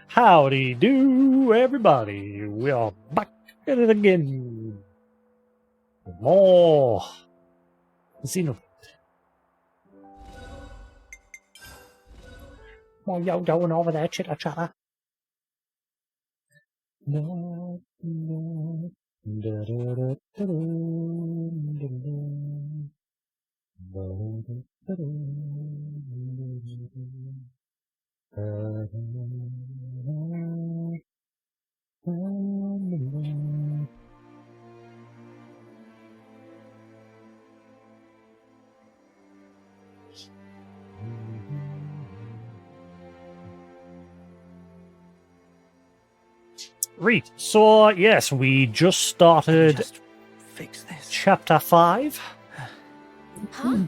Howdy do, everybody. We are back at it again. More Xenoblade. More yo going over there, chitter chatter. No, no. Da, da, da, da, da, da, da, da. Right, so yes, we just started Fix this. chapter 5. Huh?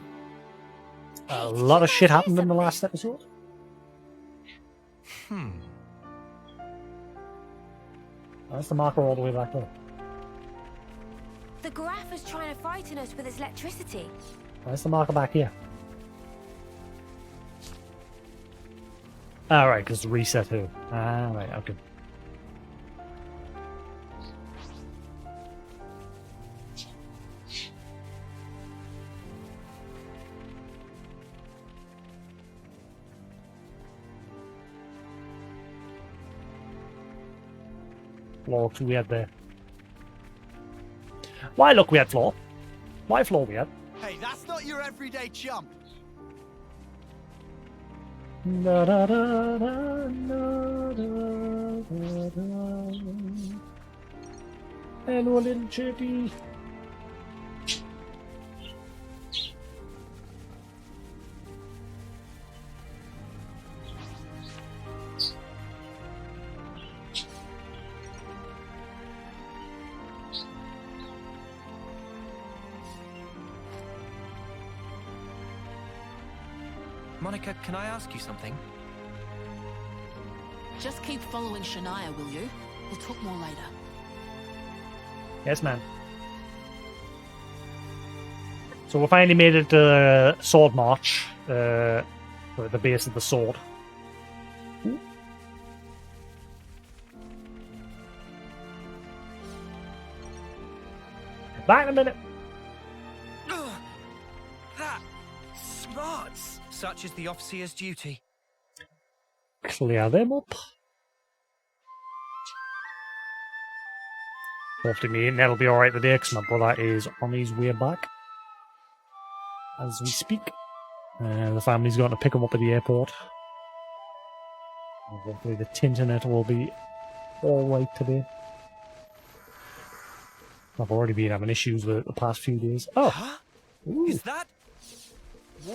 A lot of shit happened in the last episode. That's the marker all the way back there. The graph is trying to frighten us with its electricity. Where's the marker back here? Ah, right, because the reset who. Ah, right, okay. Floor we had there. Why look we had floor? Why floor we had? Hey, that's not your everyday chump. Da, da, da, da, da, da, da. Hello, little chippy. Monica, can I ask you something? Just keep following Shania, will you? We'll talk more later. Yes, man. So we finally made it to Sword March, at the base of the sword. Back in a minute. That smarts. Such is the officer's duty. Clear them up. Hopefully me and Ned'll be alright today, because my brother is on his way back as we speak. The family's going to pick him up at the airport. And hopefully the internet will be alright today. I've already been having issues with it the past few days. Oh! Huh? Ooh. Is that?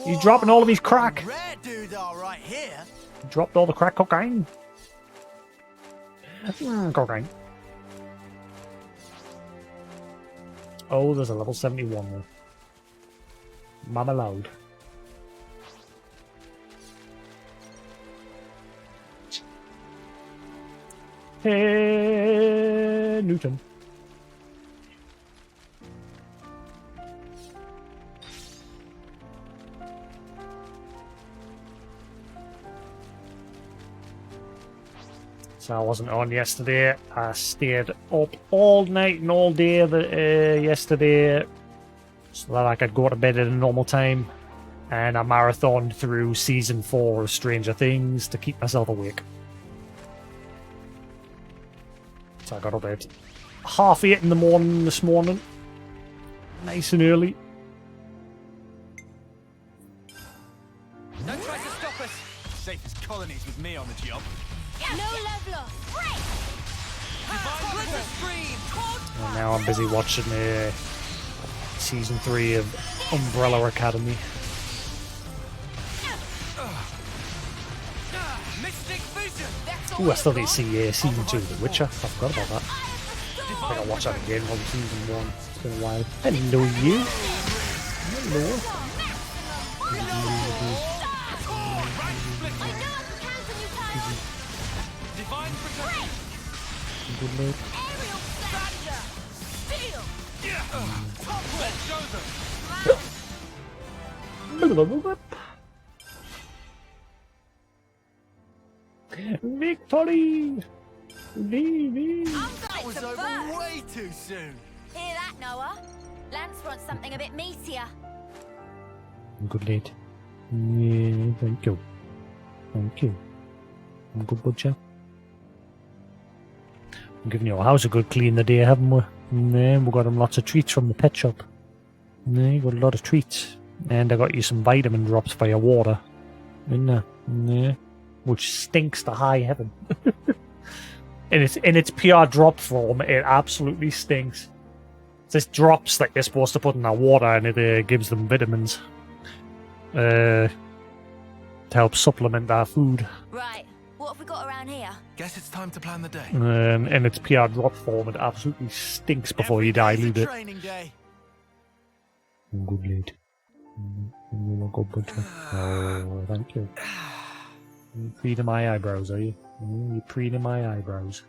He's dropping all of his crack! Rare dude, all right here. He dropped all the crack cocaine. Cocaine. Oh, there's a level 71 there. Mama loud. Hey, Newton. So I wasn't on yesterday. I stayed up all night and all day yesterday so that I could go to bed at a normal time. And I marathoned through season 4 of Stranger Things to keep myself awake. So I got up at 8:30 in the morning this morning. Nice and early. Don't try to stop us. Safest colonies with me on the job. No leveler! Break! Splinter stream. And now I'm busy watching season 3 of Umbrella Academy. Mystic vision. Ooh, I still need to see season 2 of The Witcher. I forgot about that. I think I'll watch that again from season 1. It's been a while. Hello, you. Hello. Divine protection. Good luck. Let's show them. Victory! Vivi! I'm That going was to over burst. way too soon. Hear that, Noah? Lance wants something a bit meatier. Good lad. Yeah, thank you. Thank you. I'm good butcher. I'm giving your house a good clean the day, haven't we? Yeah, we got him lots of treats from the pet shop. Yeah, you got a lot of treats. And I got you some vitamin drops for your water. In there. Yeah. Which stinks to high heaven. In its pure drop form, it absolutely stinks. It's just drops that you're supposed to put in our water, and it gives them vitamins. To help supplement our food. Right, what have we got around here? Guess it's time to plan the day. In its pure drop form, it absolutely stinks before you Every day's a dilute it. training day. Good lad. You're a good butcher. Oh, thank you. You're preening my eyebrows, are you? You're preening my eyebrows.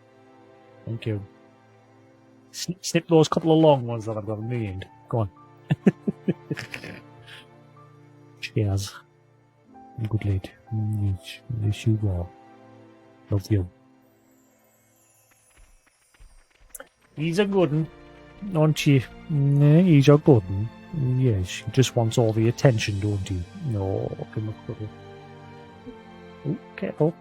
Thank you. Snip those couple of long ones that I've got in the end. Go on. Cheers. Good lad. Yes, you are. Love you. He's a good one, aren't you? He's a good one. Yes, he just wants all the attention, don't he? No, give him a cuddle. Oh, careful.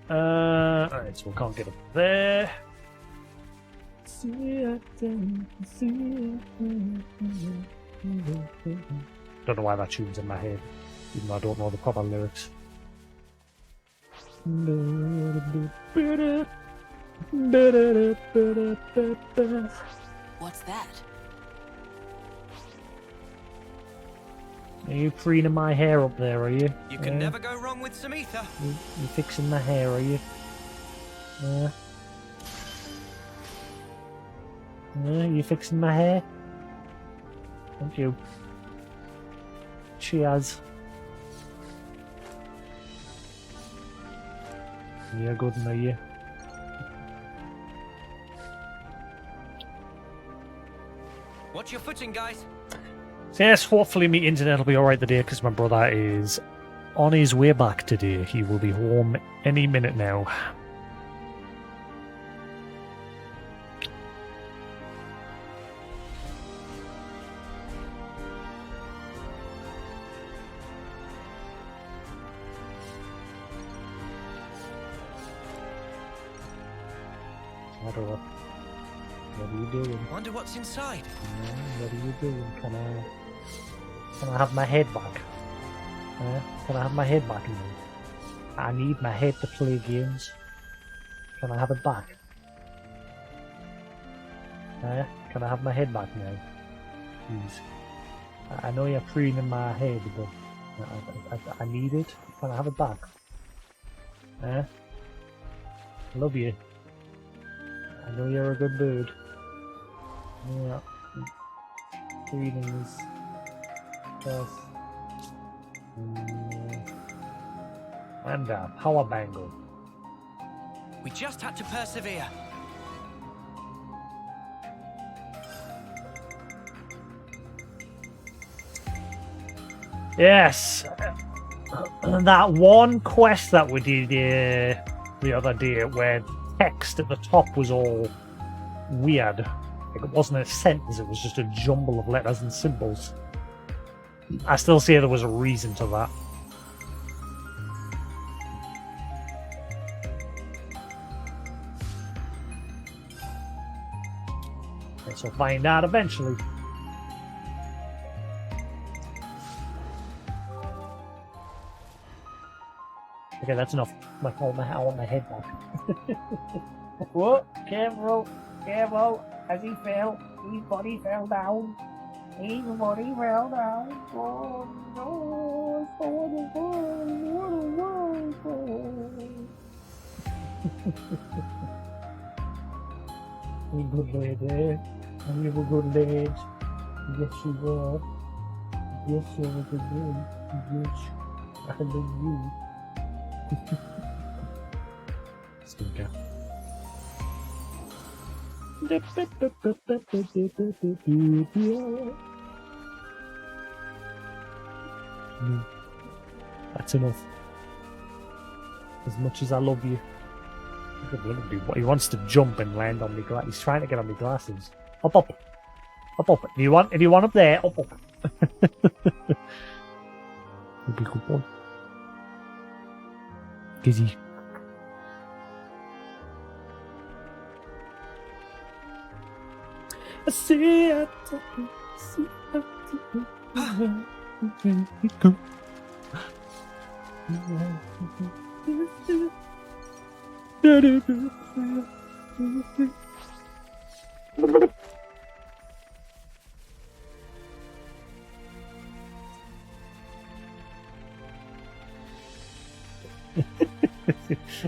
Alright, so we can't get up there. Don't know why that tune's in my head, even though I don't know the proper lyrics. What's that? Are you preening my hair up there, are you? You can never go wrong with some ether. You fixing my hair, are you? You fixing my hair? Thank you. Cheers. You're good, are you? Watch your footing, guys. So yes, hopefully my internet will be alright today because my brother is on his way back today. He will be home any minute now. What are you doing? Wonder what's inside. What are you doing? Can I have my head back? Can I have my head back now? I need my head to play games. Can I have it back? Can I have my head back now? Please. I know you're preening my head, but I need it. Can I have it back? I love you. I know you're a good bird. Yeah. Feelings. Just. And a power bangle. We just had to persevere. Yes. That one quest that we did the other day where text at the top was all weird. Like it wasn't a sentence, it was just a jumble of letters and symbols. I still say there was a reason to that. Guess we'll find out eventually. Okay, that's enough. I want my head back. Whoa, careful, careful. As he fell, his body fell down. His body fell down. Oh no, You good lad, eh? You a good lad. Yes, you were. Yes, you were good lad. Yes, I love you. Stinker. That's enough. As much as I love you. He wants to jump and land on me glasses. He's trying to get on my glasses. Up, up. Up, up. If you want up there, up, up. You'll be a good boy. Gizzy. I see it.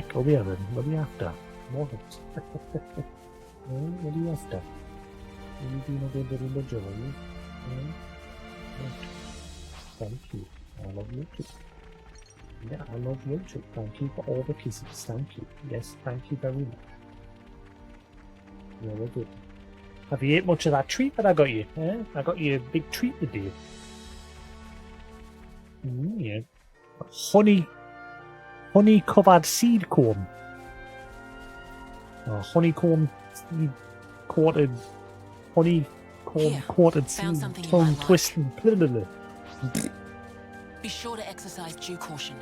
Go there then. What are you after? What? What are you after? Are you being a good little budger, are you? Thank you. I love you too. Yeah, I love you too. Thank you for all the kisses. Thank you. Yes, thank you very much. You're good. Have you ate much of that treat that I got you? I got you a big treat today. Yeah. Honey covered seed corn. Honeycomb seed coated. Honeycomb coated seed. Tongue twisting. Be sure to exercise due caution.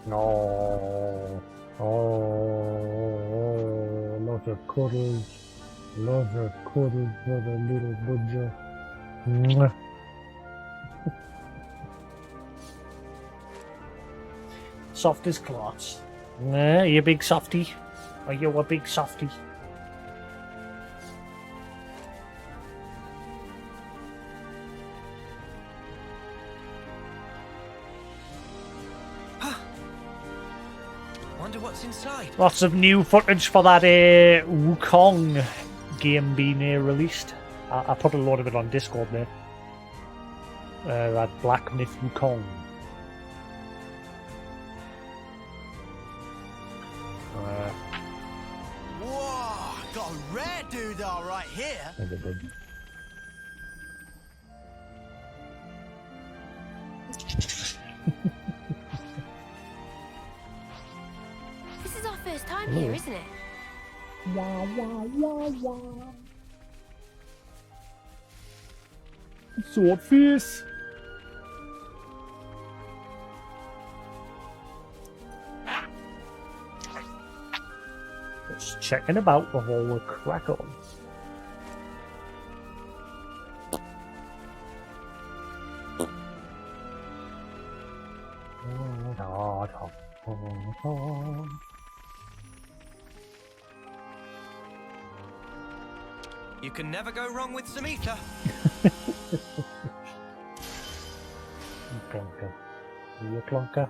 No. Oh, lots of cuddles. Lots of cuddles for the little budger. Mwah. Soft as glass. You big softy. Are you a big softy? Wonder what's inside. Lots of new footage for that Wukong game being released. I put a lot of it on Discord there. That Black Myth Wukong. Whoa, got a rare doodah right here. This is our first time here, isn't it? Wah, wah, wah, wah. Swordfish. Just checking about with all the crack on. You can never go wrong with some ether. Plonker. Are you a plonker?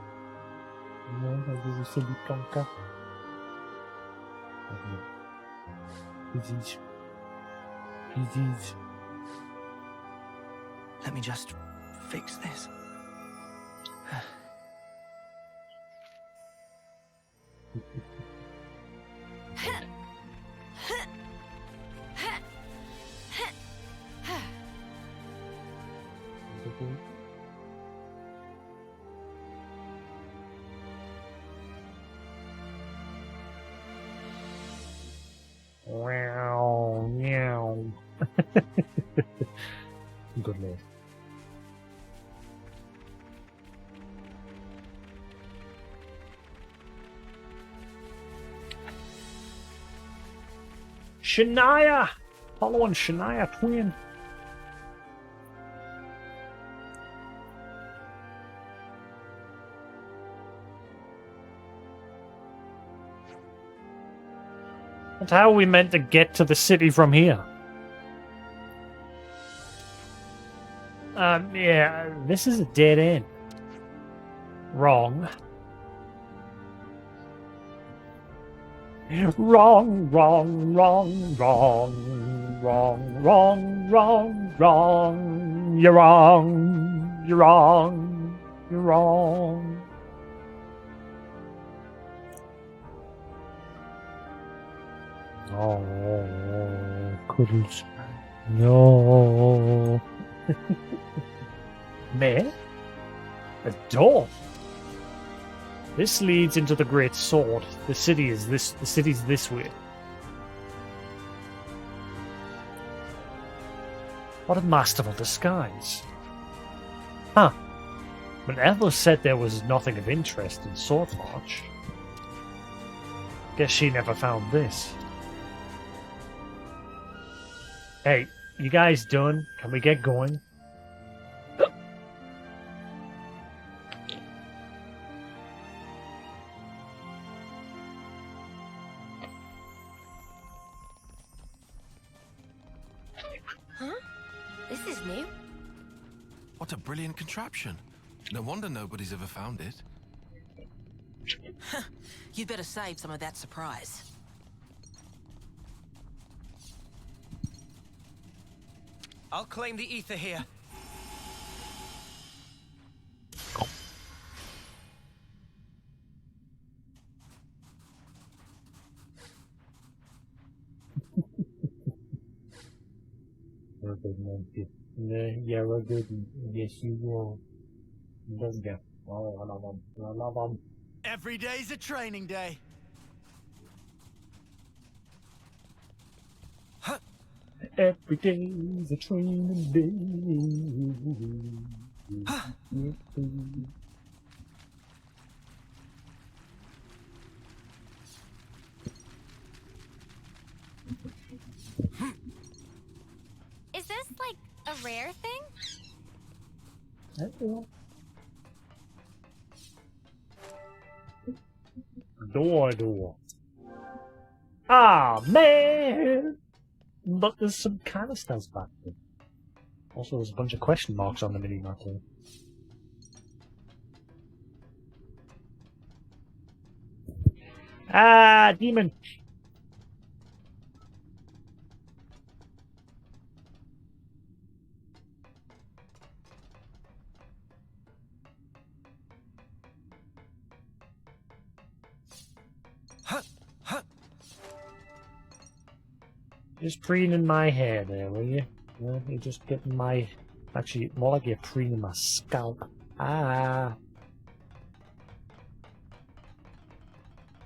No, are you a silly plonker? Disease. Disease. Let me just fix this. Meow, meow. Good man. Shania! Following Shania Twin. And how are we meant to get to the city from here? Yeah, this is a dead end. Wrong. Wrong, wrong, wrong, wrong, wrong, wrong, wrong, wrong. You're wrong. You're wrong. You're wrong. Oh, couldn't. No. Me? A door? This leads into the Great Sword. The city's this way. What a masterful disguise. Huh. But Ethel said there was nothing of interest in Swordmarch. Guess she never found this. Hey, you guys done? Can we get going? Huh? This is new. What a brilliant contraption. No wonder nobody's ever found it. You'd better save some of that surprise. I'll claim the ether here. You're a good monkey. Yeah, we're good. Yes, you will. Let's go. Oh, I love him. I love him. Every day's a training day. Every day's a training day. Is this like a rare thing? Door. Ah, man! Look, there's some canisters back there. Also, there's a bunch of question marks on the mini-map here. Ah, demon! Just preening my hair there, will you? Yeah, you're just getting my... Actually, more like you're preening my scalp. Ah.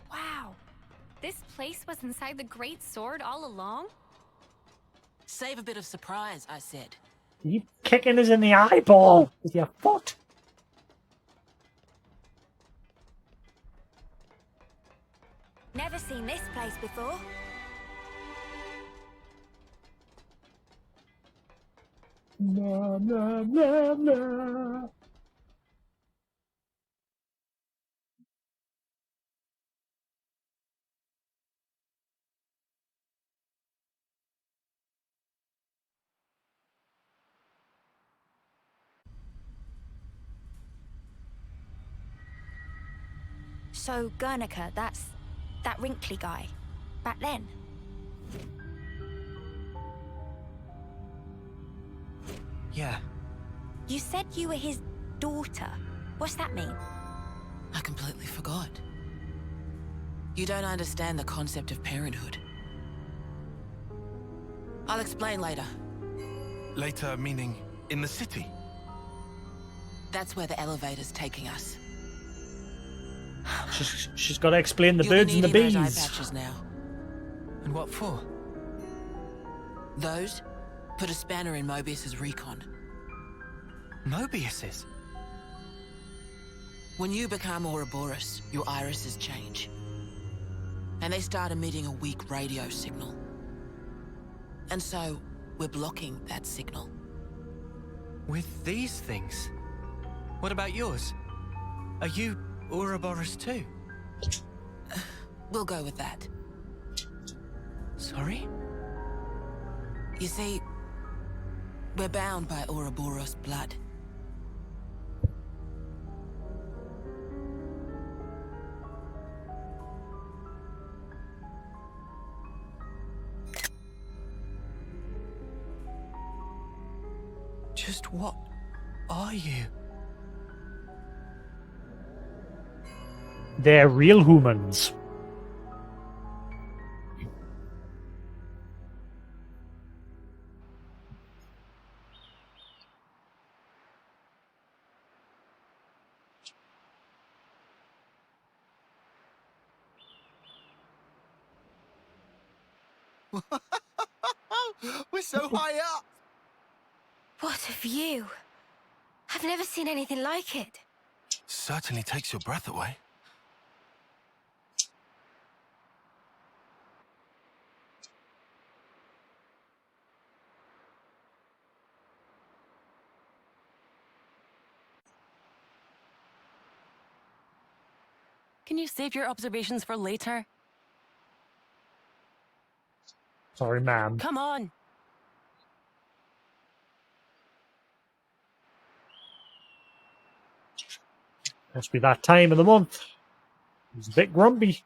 Wow. This place was inside the Great Sword all along? Save a bit of surprise, I said. You kicking us in the eyeball with your foot. Never seen this place before. Na na na na. So, Guernica, that's that wrinkly guy. Back then. Yeah. You said you were his daughter. What's that mean? I completely forgot. You don't understand the concept of parenthood. I'll explain later. Later, meaning in the city? That's where the elevator's taking us. She's got to explain the You'll be birds and the needing those bees. eye patches now. And what for? Those put a spanner in Moebius's recon. Moebius's? When you become Ouroboros, your irises change. And they start emitting a weak radio signal. And so, we're blocking that signal. With these things? What about yours? Are you Ouroboros too? We'll go with that. Sorry? You see, we're bound by Ouroboros blood. Just what are you? They're real humans. We're so high up! What a view. I've never seen anything like it. Certainly takes your breath away. Can you save your observations for later? Sorry, ma'am. Come on! Must be that time of the month. He's a bit grumpy.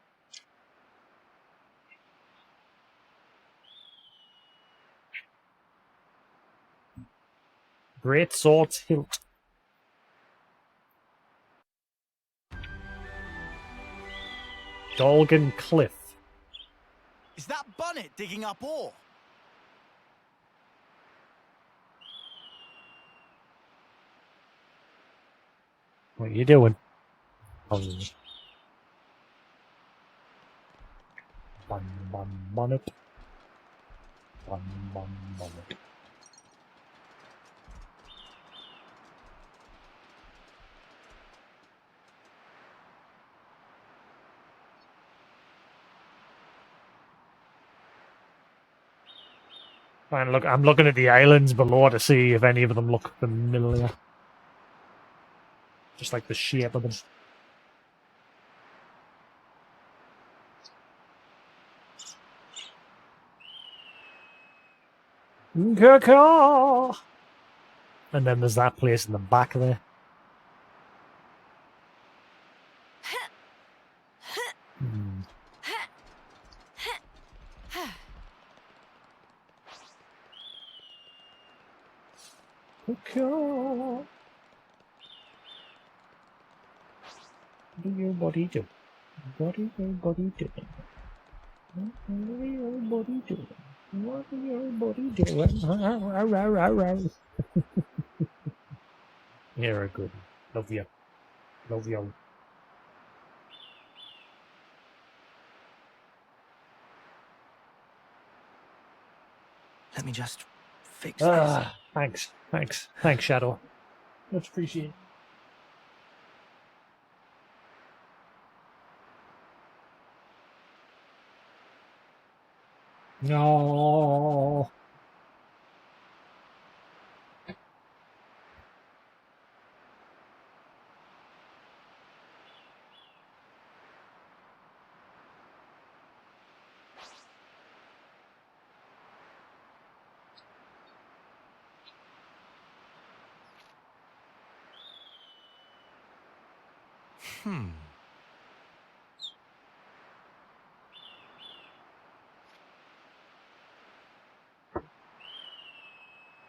Great Swords Hilt. Dolgan Cliff. Is that Bonnet digging up ore? What are you doing? Bonnet. Bonnet. Fine, look, I'm looking at the islands below to see if any of them look familiar. Just like the shape of them. Caw-caw! And then there's that place in the back there. Hmm. Caw-caw. What do your body do? What do your body do? What do your body do? What do your body do? You're a good. Love you. Love you. Let me just fix this. Thanks. Thanks. Thanks, Shadow. Much appreciated. No.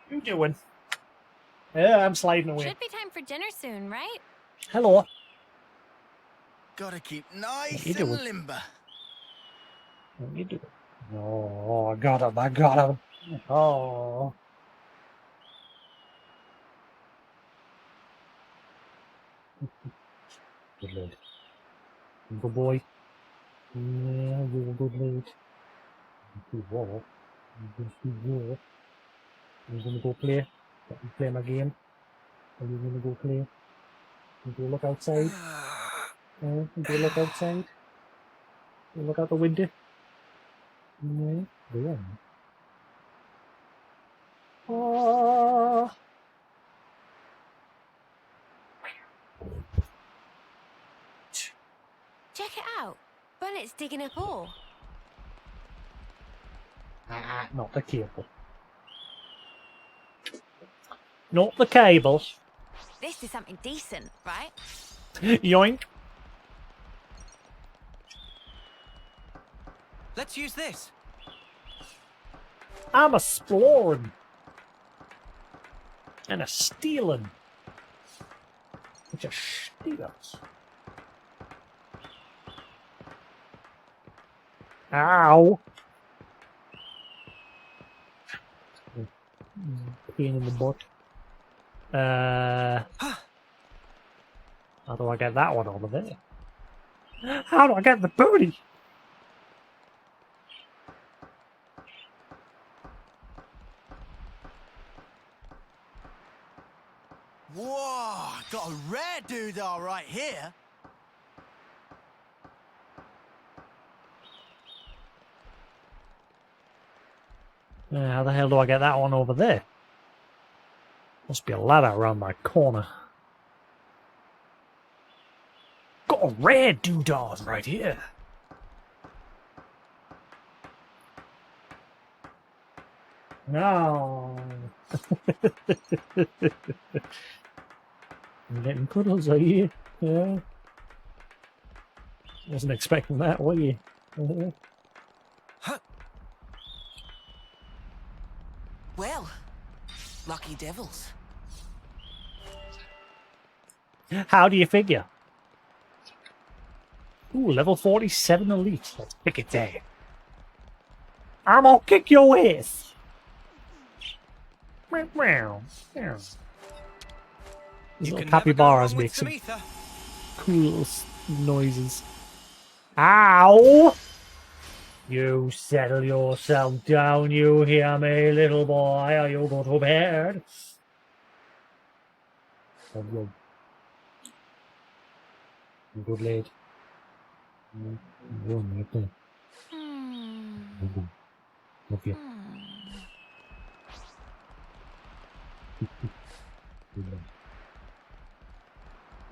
What you doing? Yeah, I'm sliding away. Should be time for dinner soon, right? Hello. Gotta keep nice you and doing? limber. What you doing? Oh, I got him. I got him. Oh. Good lad. Good boy. Yeah, you're a good lad. Good war. Good war. I'm gonna go play. Let me play my game. Are you gonna go play? You go look outside. You go look outside. You look out the window. Yeah, yeah. Oh. Check it out. Bonnet's digging up ore. Not the cable. Not the cable. This is something decent, right? Yoink. Let's use this. I'm exploring. And a stealing. Which are stealers. Ow! Pain in the butt. How do I get that one over there? How do I get the booty? Whoa, got a rare doodah right here. How the hell do I get that one over there? Must be a ladder around my corner. Got a rare doodah right here. No. I'm getting cuddles, are you? Yeah. Wasn't expecting that, were you? Well, lucky devils. How do you figure? Ooh, level 47 elite. Let's pick it there. I'm gonna kick your ass. These little capybaras make some cool noises. Ow! You settle yourself down, you hear me, little boy, or you'll go to bed. Good lad. Love you.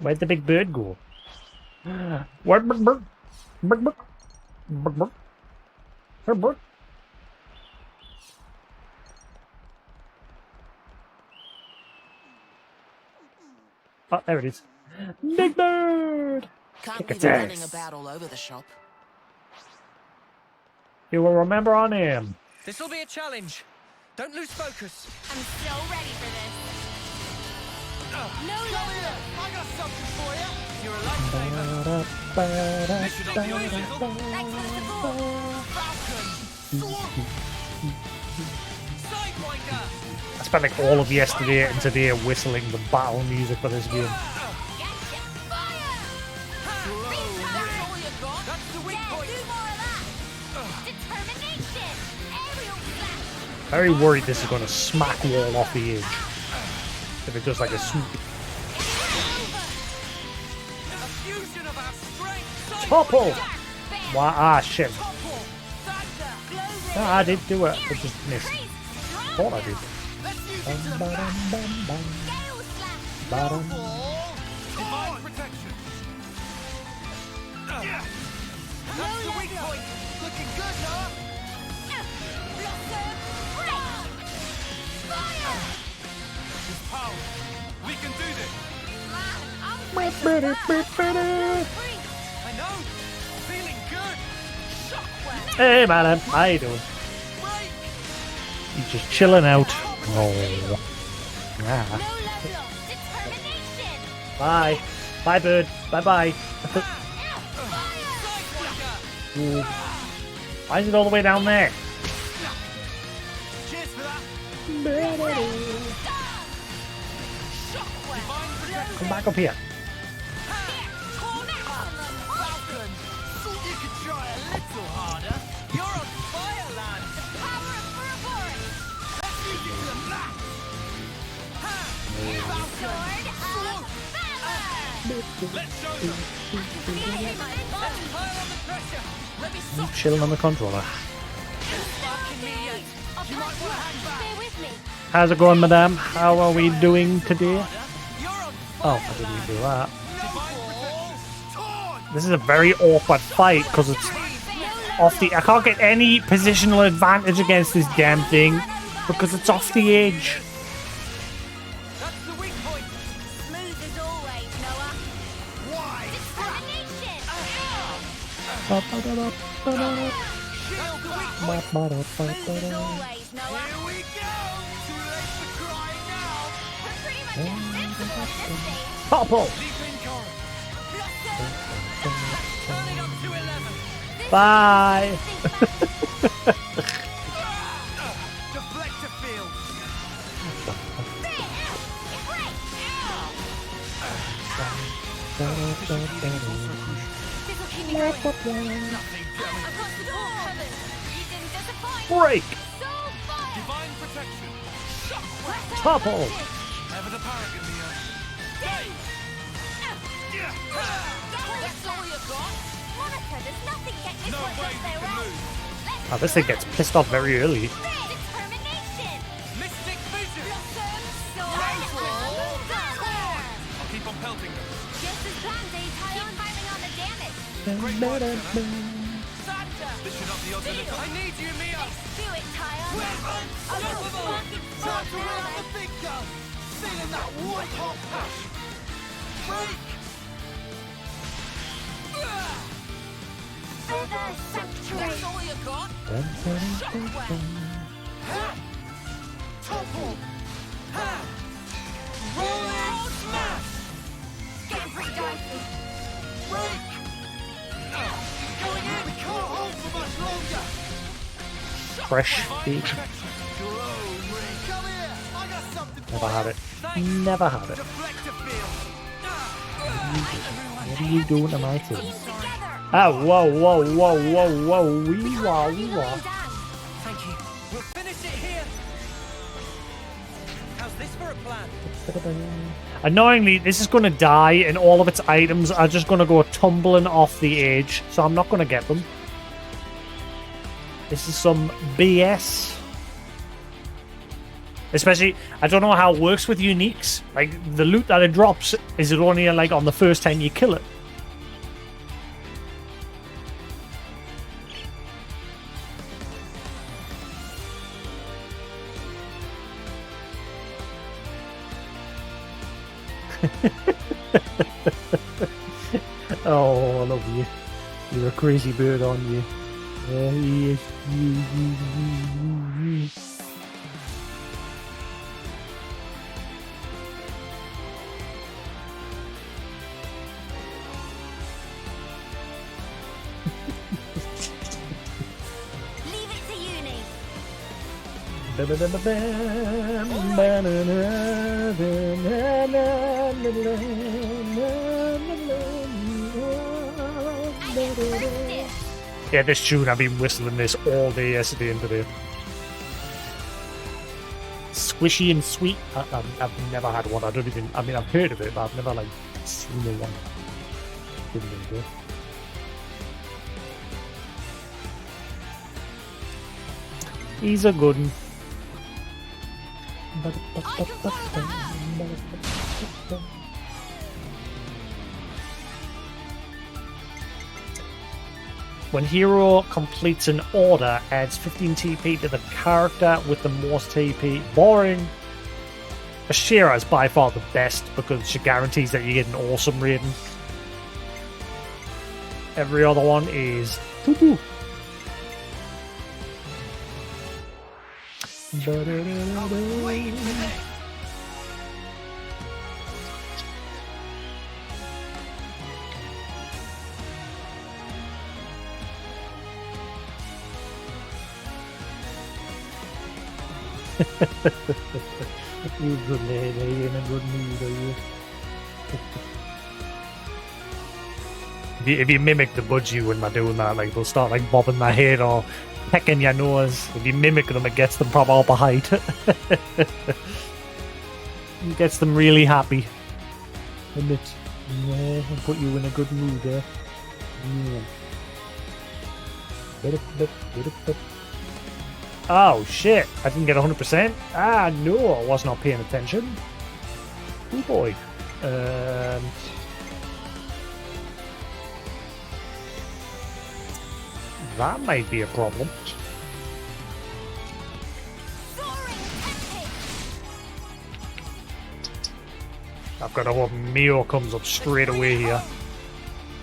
Where'd the big bird go? Where'd bird? Bird. Oh, there it is. Big bird! Can't Kick be its running ass. about all over the shop. You will remember our name. This'll be a challenge. Don't lose focus. I'm so ready for this. No Come level here. up. I got something for you. You're a lifesaver. Mission up yours, little Thanks for the support. Falcon. Sidewinder. I spent like all of yesterday and today whistling the battle music for this game. Gotcha. Fire! That's all you got? That's the weak Yeah, point. do more of that. Determination. Aerial slash. Very worried this is going to smack wall off the edge. If it does like a swoop. A fusion of our strength. Topple! Dark bear. Wow, ah, shit. Topple. Thunder. No, I did do it. I just missed. Freeze. Strong Thought I did. Let's use it to the max. Gale slash. Bottom. Ball. Divine protection. That's the weak point. Looking good, Noah. Blossom. Break. Fire. It's power. We can do this. Man, I'm freezing. Freeze. I know. Feeling good. Shockwave. Hey, man, how you doing? Break. He's just chilling out. Oh. No Ah. level up. Determination. Bye. Bye, bird. Bye-bye. Fire. Sidewinder. Why is it all the way down there? Cheers for that. Divine protection. Come back up here. Falcon. Thought you could try a little harder. You're on fire, lad. Power of Ouroboros. Let's use it to the max. Ha! Sword of Valor. Let's show them. Feeling my body. Pile on the pressure. Let me I'm sock chilling on the controller. sparking me. I'll You might want to hang back. Stay with me. How's it going, madame? How are we doing today? You're on Oh, fire. I didn't even do that. Divine protection. Torn. This is a very awkward fight because it's off the... I can't get any positional advantage against this damn thing because it's off the edge. That's the weak point. Smooth as always, Noah. Why? Determination. Shield the weak point. Smooth as always, Noah. Here we go. Too late for crying now. We're pretty much invincible at this stage. Topple! Deep in current. Blossom. Turning up to 11. This Bye. Deflector field. This'll keep me going. Nothing damage. I've got the door covered. You didn't disappoint. Break. So fun. Divine protection. Topple. Ever apparent in the That's all you've got? Monica, there's nothing getting this No much way up we there, can right? lose. Oh, this thing gets pissed off very early. Determination! Mystic vision. Blossom, sword, and valor! I'll keep on pelting them. Just as planned, Keep piling on the damage. Great work, Senna. Santa. This should up the odds a little. I need you, Mia. Let's do it, Tyon. Unstoppable. Time to roll out the big gun. Feeling that white hot passion. Break. Further sanctuary. That's all you got. Topple. Ha. Rolling smash. Getting pretty dicey. Break. Going in. We can't hold for much longer. Fresh feet. Come here. I got something for Never you. had it. Never had it. Deflector field. What are you doing to my team? Team together. Oh, whoa, whoa, whoa, whoa, whoa, wee wah, wee wah. Down. Thank you. We'll finish it here. How's this for a plan? Annoyingly, this is going to die and all of its items are just going to go tumbling off the edge, so I'm not going to get them. This is some BS. Especially, I don't know how it works with uniques. Like, the loot that it drops, is it only like on the first time you kill it? Oh, I love you. You're a crazy bird, aren't you? Yeah, he is. Leave it to uni. Yeah, this tune, I've been whistling this all day yesterday and today. Squishy and sweet. I've never had one. I don't even. I mean, I've heard of it, but I've never like seen one. Didn't really do. He's a good one. When hero completes an order, adds 15 TP to the character with the most TP. Boring. Ashira is by far the best because she guarantees that you get an awesome rating. Every other one is poo-poo. You good lady, you in a good mood, are you? If you mimic the budgie when they're doing that, like they'll start like bobbing their head or pecking your nose. If you mimic them, it gets them proper up a height. It gets them really happy. And it, yeah, and put you in a good mood, eh? Yeah. Oh shit, I didn't get 100%. Ah no, I was not paying attention. Oh boy. That might be a problem. I've got to hope Mio comes up straight away here.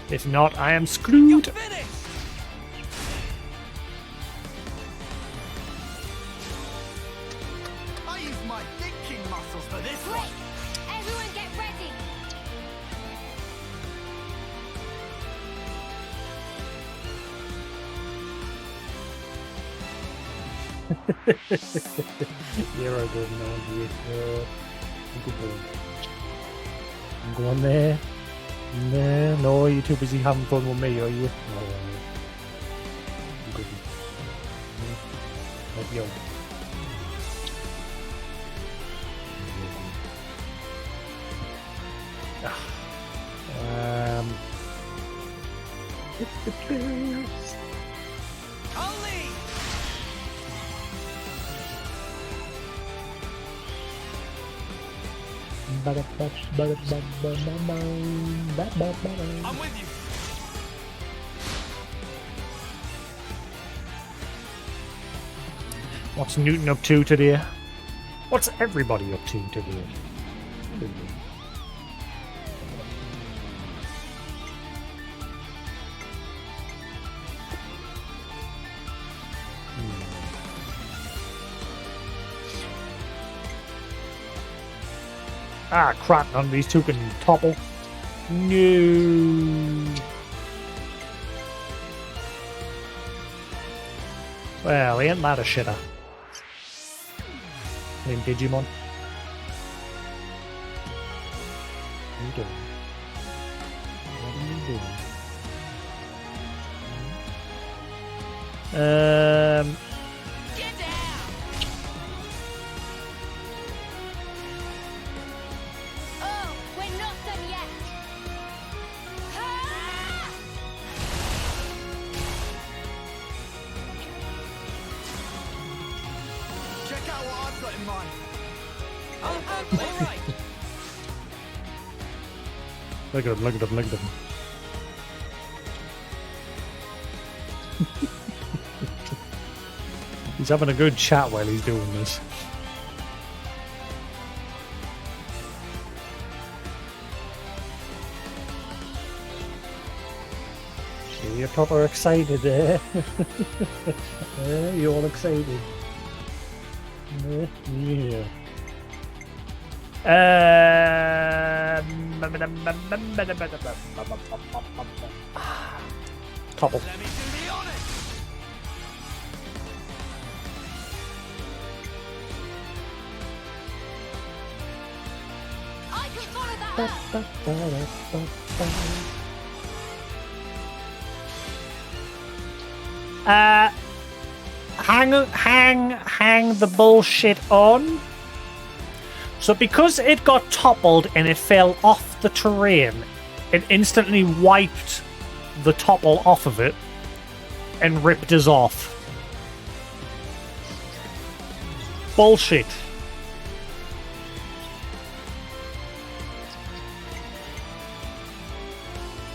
If not, I am screwed. Finish. I use my thinking muscles for this one. Great. Everyone get ready. You're a good man, you. Good boy. I'm going there. No, you're too busy having fun with me, are you? No. Good. Let you. Hit the players. Only! I'm with you. What's Newton up to today? What's everybody up to today? Ah, crap, none of these two can topple. No. Well, ain't that a shitter? I mean, Digimon. What are you doing? What are you doing? Get down! Oh, we're not done yet. Ah! Check out what I've got in mind. All right. Look at him, look at him, look at him. He's having a good chat while he's doing this. You're proper excited there. You're all excited. Yeah. Topple. Let me do the honors. I can follow that up. Hang the bullshit on. So because it got toppled and it fell off the terrain, it instantly wiped the topple off of it and ripped us off. Bullshit.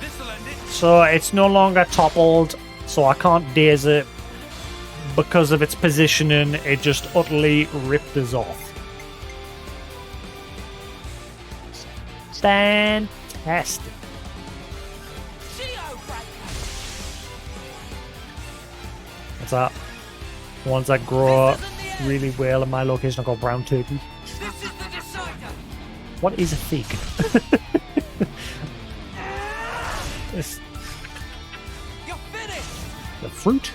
This'll end it. So it's no longer toppled, so I can't daze it. Because of its positioning, it just utterly ripped us off. Fantastic. What's that? Ones that grow really well in my location are called brown turkey. This is the decider. What is a fig? It's You're finished. the fruit?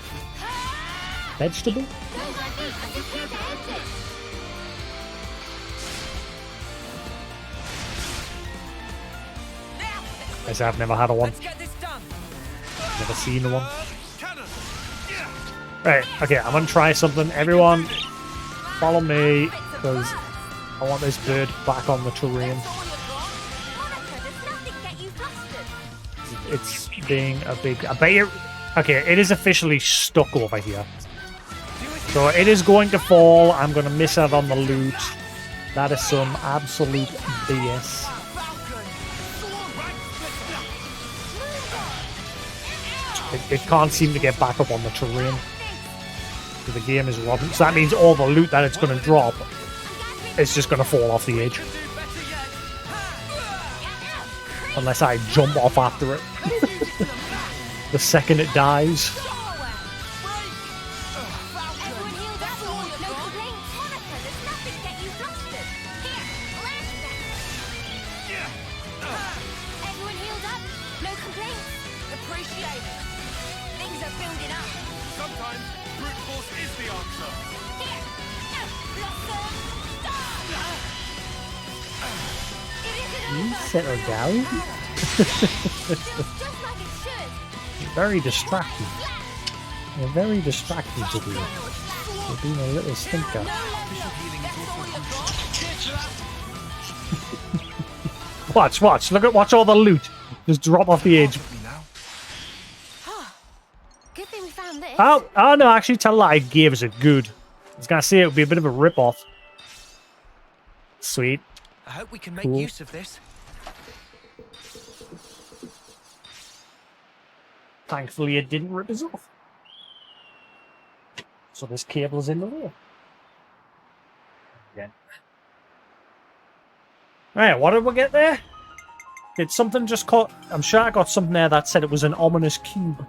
Vegetable? I'm just here to end it. I say I've never had a one. Let's get this done. Never seen a one. Cannon. Right, okay, I'm gonna try something. Everyone, follow me, because I want this bird back on the terrain. Monica, does nothing get you flustered? It's being a big... I bet you... Okay, it is officially stuck over here. So it is going to fall. I'm going to miss out on the loot. That is some absolute BS. It can't seem to get back up on the terrain. So the game is robbing. So that means all the loot that it's going to drop, it's just going to fall off the edge. Unless I jump off after it. The second it dies. Everyone healed up? No complaints? Monica, does nothing get you flustered? Here, laugh that. Everyone healed up? No complaints? Appreciate it. Things are building up. Sometimes brute force is the answer. You settle down. Just like it should. You're very distracting. You're very distracting today. You're being a little stinker. Watch. Watch all the loot. Just drop off the edge. Good thing we found this. Oh no, actually tell a lie, it gave us a good. I was gonna say it would be a bit of a rip-off. Sweet. I hope we can make Cool. use of this. Thankfully it didn't rip us off. So this cable's in the way. Again. Right, what did we get there? Did something just caught... I'm sure I got something there that said it was an ominous cube.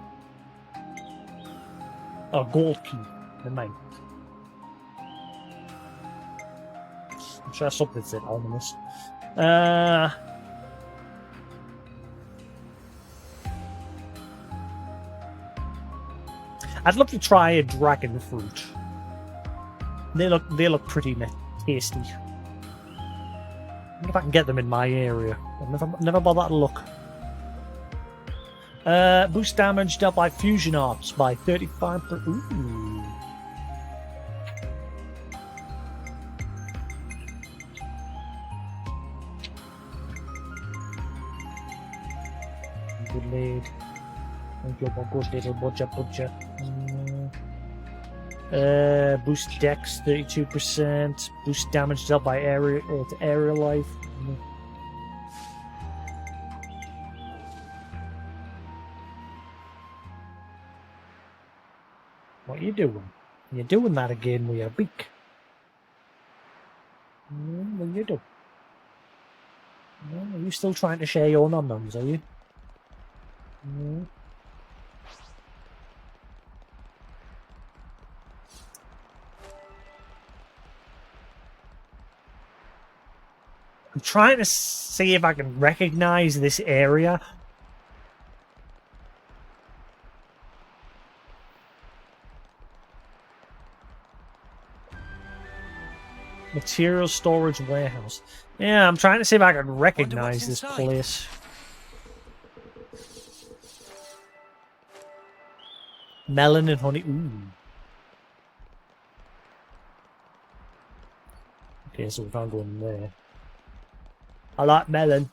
Oh, gold cube. Never mind. I'm sure something said ominous. I'd love to try a dragon fruit. They look pretty tasty. I wonder if I can get them in my area. I've never bothered to look. Boost damage dealt by fusion orbs by 35%. Ooh. Good lead. Thank you, my good little butcher. Boost dex 32%. Boost damage dealt by area life. What are you doing? You're doing that again with your beak. What are you doing? Are you still trying to share your num-nums, are you? I'm trying to see if I can recognize this area. Material storage warehouse. Yeah, I'm trying to see if I can recognize this inside. place. Melon and honey. Ooh. Okay, so we can't go in there. I like melon.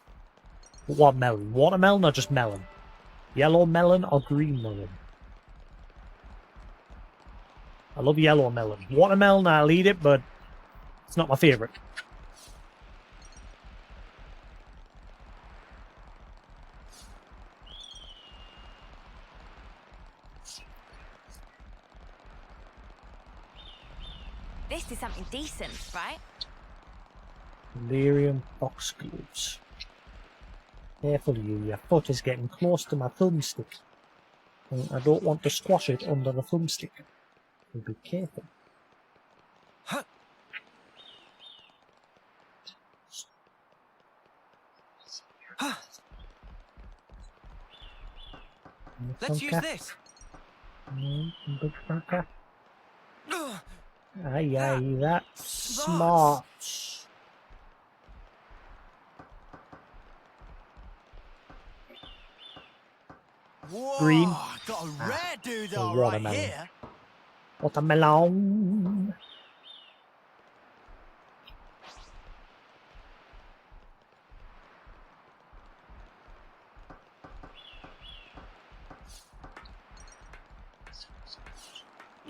What melon? Watermelon or just melon? Yellow melon or green melon? I love yellow melon. Watermelon, I'll eat it, but it's not my favourite. This is something decent, right? Delirium box gloves. Careful you, your foot is getting close to my thumbstick. And I don't want to squash it under the thumbstick. So be careful. Huh. Huh. Let's use this. Big funker. Ugh. Aye, that's smart. Whoa, Green. got a rare dude a all right watermelon. here. Watermelon.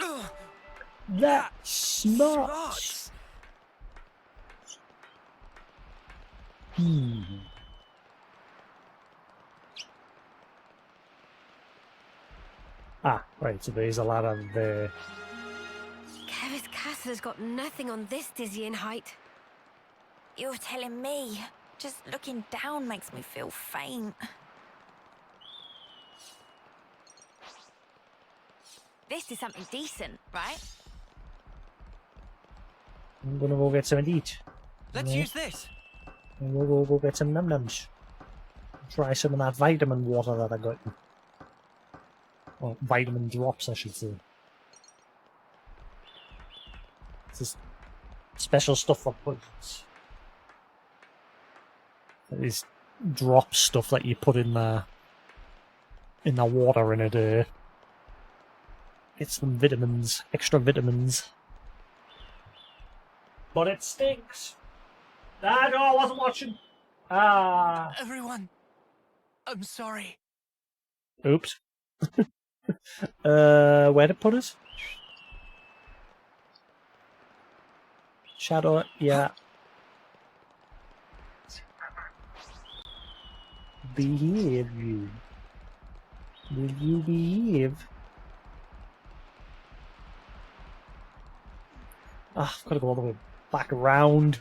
Ugh. That's smart. Smart. Ah, right, so there's a lot of Kevin's castle has got nothing on this dizzying height. You're telling me. Just looking down makes me feel faint. This is something decent, right? I'm gonna go get something to eat. Let's Yeah. use this. And we'll go get some num-nums. Try some of that vitamin water that I got. Or vitamin drops, I should say. This is special stuff for bugs. These drop stuff that you put in the water, and it gets some vitamins, extra vitamins. But it stinks. Ah, no, I wasn't watching. Ah. Everyone, I'm sorry. Oops. Where to put it? Shadow, yeah. Behave, you. Will you behave? Ah, I've got to go all the way back around.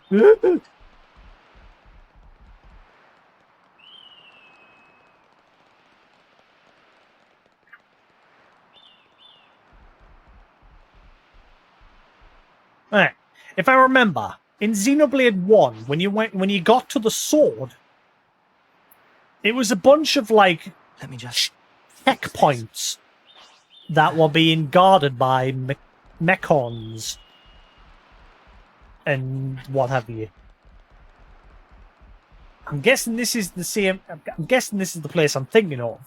Right. If I remember, in Xenoblade 1, when you got to the sword, it was a bunch of like Let me just checkpoints that were being guarded by mechons and what have you. I'm guessing this is the same. I'm guessing this is the place I'm thinking of,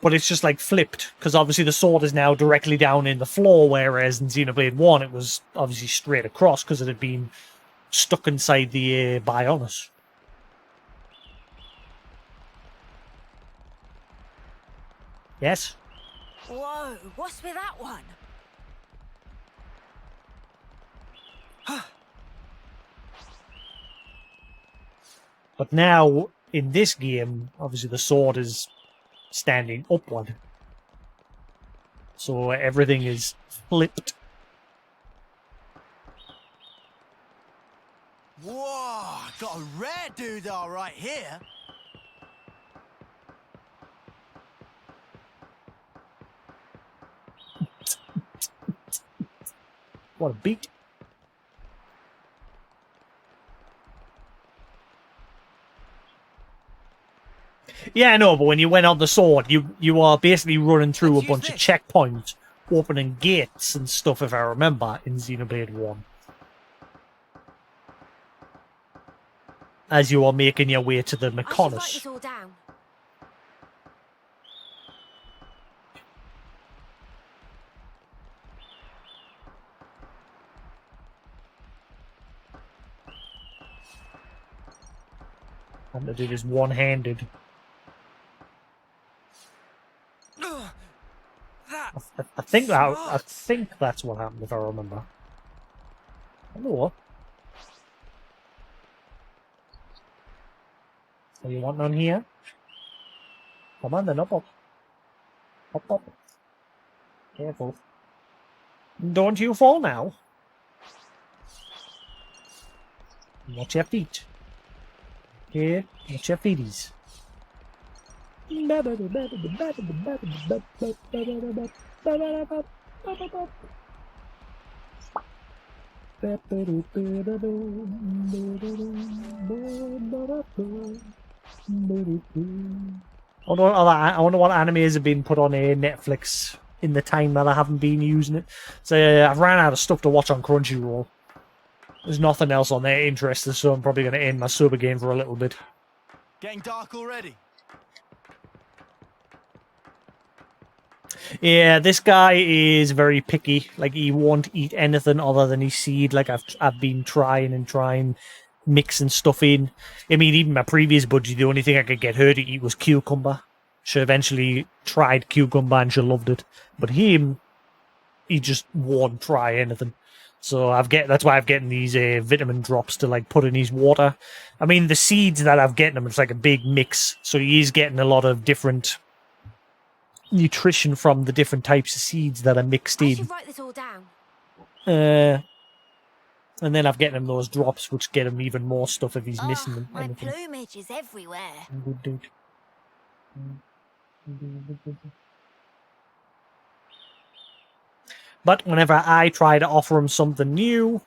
but it's just like flipped because obviously the sword is now directly down in the floor, whereas in Xenoblade 1 it was obviously straight across because it had been stuck inside the Bionis. Yes. Whoa, what's with that one? But now, in this game, obviously the sword is standing upward. So everything is flipped. Whoa, got a rare doodah right here. What a beat. Yeah, I know, but when you went on the sword, you are basically running through a bunch of checkpoints, opening gates and stuff, if I remember, in Xenoblade 1. As you are making your way to the I should write Mechonis. this all down. And to do this one-handed. I think that's what happened, if I remember. Hello. So you want none here? Come on then, up. Up. Careful. Don't you fall now. Watch your feet. Here, watch your feeties. I wonder what animes have been put on Netflix in the time that I haven't been using it. So I've ran out of stuff to watch on Crunchyroll. There's nothing else on there interesting, so I'm probably going to end my sub again for a little bit. Getting dark already. Yeah, this guy is very picky. Like, he won't eat anything other than his seed. Like, I've been trying, mixing stuff in. I mean, even my previous budgie, the only thing I could get her to eat was cucumber. She eventually tried cucumber and she loved it. But him, he just won't try anything. So that's why I've getting these vitamin drops to like put in his water. I mean, the seeds that I've getting him, it's like a big mix. So he is getting a lot of different nutrition from the different types of seeds that are mixed I in. should write this all down. And then I've getting him those drops, which get him even more stuff if he's missing them. My anything. plumage is everywhere. Good dude. But whenever I try to offer him something new,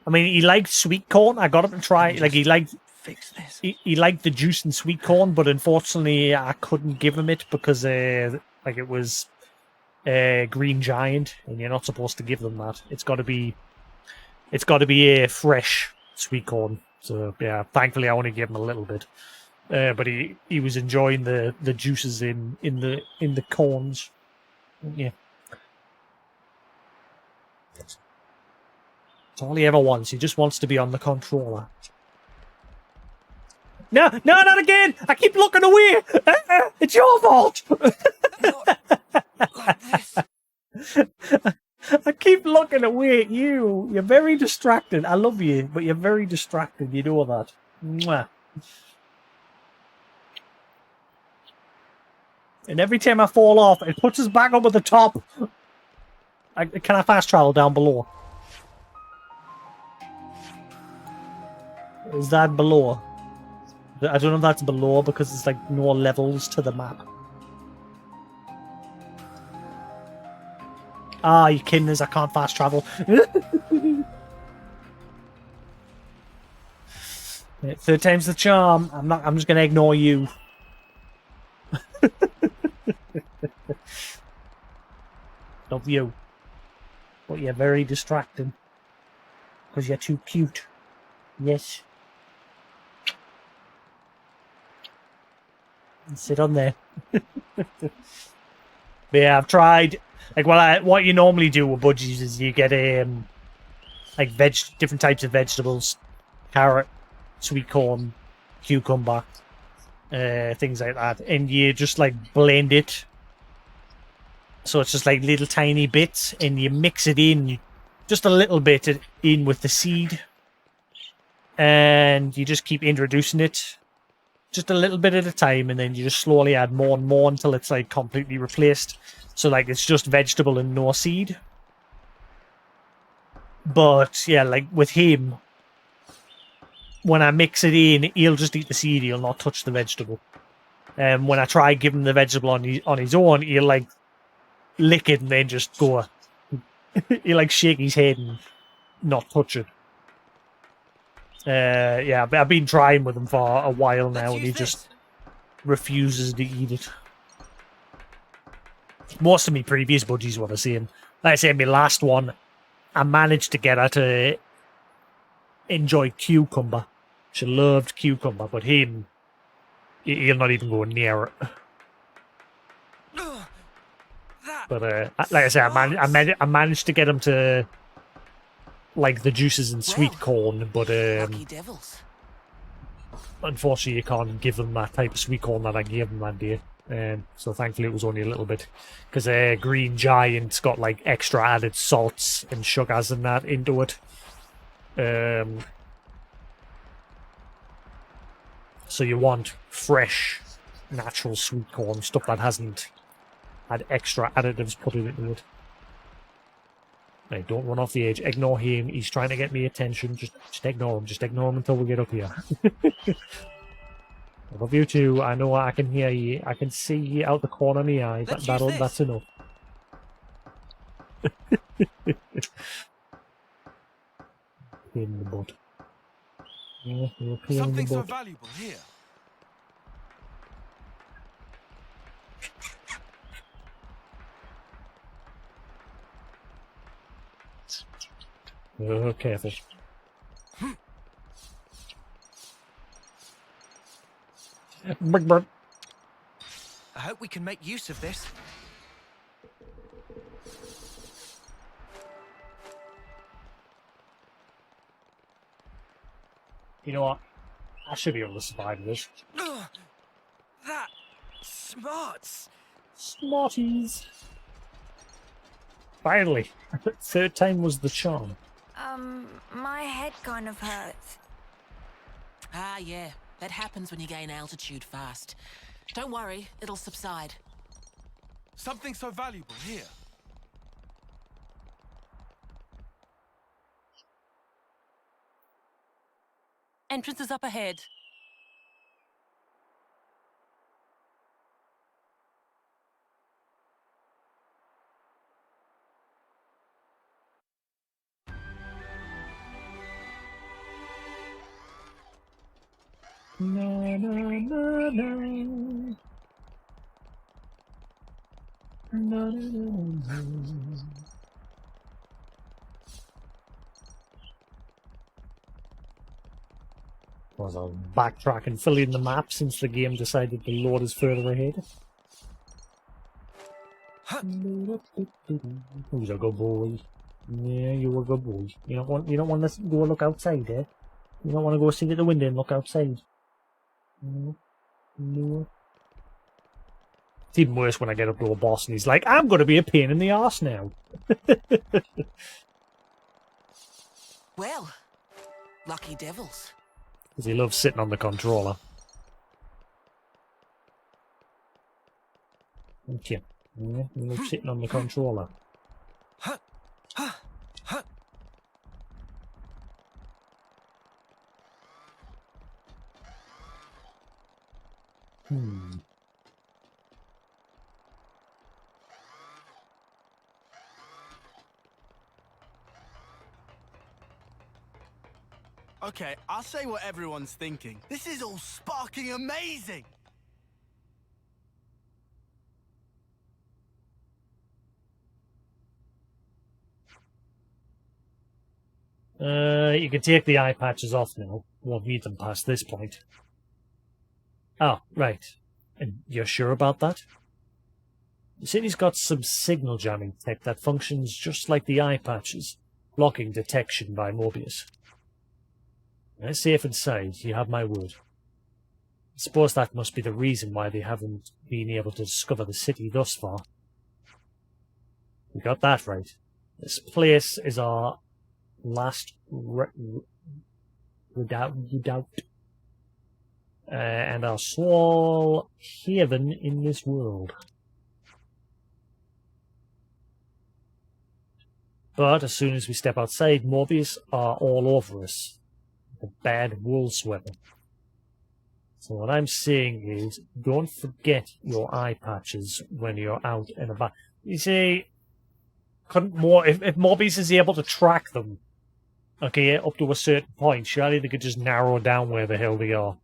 I mean, he liked sweet corn. I got him to try. Like, he liked Fix this. he liked the juice and sweet corn, but unfortunately, I couldn't give him it because like it was Green Giant, and you're not supposed to give them that. It's got to be a fresh sweet corn. So yeah, thankfully I only gave him a little bit. But he was enjoying the juices in the corns. Yeah. That's all he ever wants. He just wants to be on the controller. No, not again! I keep looking away! It's your fault! Like this. I keep looking away at you. You're very distracted. I love you, but you're very distracted. You know that. Mwah. And every time I fall off, it puts us back up at the top. Can I fast travel down below? Is that below? I don't know if that's below because there's like no levels to the map. Ah, you kidding us? I can't fast travel. Yeah, third time's the charm. I'm just gonna ignore you. Love you. But you're very distracting. Because you're too cute. Yes. Sit on there. But yeah, I've tried. Like, what you normally do with budgies is you get like different types of vegetables, carrot, sweet corn, cucumber, things like that, and you just like blend it. So it's just like little tiny bits, and you mix it in, just a little bit in with the seed, and you just keep introducing it. Just a little bit at a time, and then you just slowly add more and more until it's like completely replaced. So like it's just vegetable and no seed. But yeah, like with him, when I mix it in, he'll just eat the seed. He'll not touch the vegetable. And when I try giving him the vegetable on his own, he'll like lick it and then just go. He'll like shake his head and not touch it. Yeah, I've been trying with him for a while now, and he just refuses to eat it. Most of my previous budgies were the same. Like I said, my last one, I managed to get her to enjoy cucumber. She loved cucumber, but he'll not even go near it. But like I said, I managed to get him to like the juices and sweet corn, but Lucky devils. unfortunately you can't give them that type of sweet corn that I gave them that day. So thankfully it was only a little bit, because Green Giant's got like extra added salts and sugars and that into it. So you want fresh, natural sweet corn, stuff that hasn't had extra additives put into it. Right, don't run off the edge. Ignore him. He's trying to get me attention. Just ignore him. Just ignore him until we get up here. I love you too. I know I can hear you. I can see you out the corner of my eye. That's enough. In the butt. Yeah, Something so valuable here. Oh, careful. I hope we can make use of this. You know what? I should be able to survive this. That smarts. Smarties. Finally. Third time was the charm. My head kind of hurts. Ah, yeah. That happens when you gain altitude fast. Don't worry, it'll subside. Something so valuable here. Entrance is up ahead. Na, na, na, na. Na, na, na, na. Was I backtrack and fill in the map since the game decided to load us further ahead? Who's a good boy? Yeah, you're a good boy. You don't want to go look outside, eh? You don't want to go sit at the window and look outside. No. No. It's even worse when I get up to a boss and he's like, I'm going to be a pain in the arse now. Well, lucky devils. Because he loves sitting on the controller. Don't you? Yeah, you love sitting on the controller. Okay, I'll say what everyone's thinking. This is all sparking amazing! You can take the eye patches off now. Won't need them past this point. Oh, right. And you're sure about that? The city's got some signal jamming tech that functions just like the eye patches, blocking detection by Moebius. It's safe inside, you have my word. I suppose that must be the reason why they haven't been able to discover the city thus far. We got that right. This place is our last redoubt. And our sole haven in this world. But as soon as we step outside, Moebius are all over us. The bad wool sweater. So what I'm saying is, don't forget your eye patches when you're out and about. You see, couldn't more if Moebius is able to track them, okay, up to a certain point, surely they could just narrow down where the hell they are.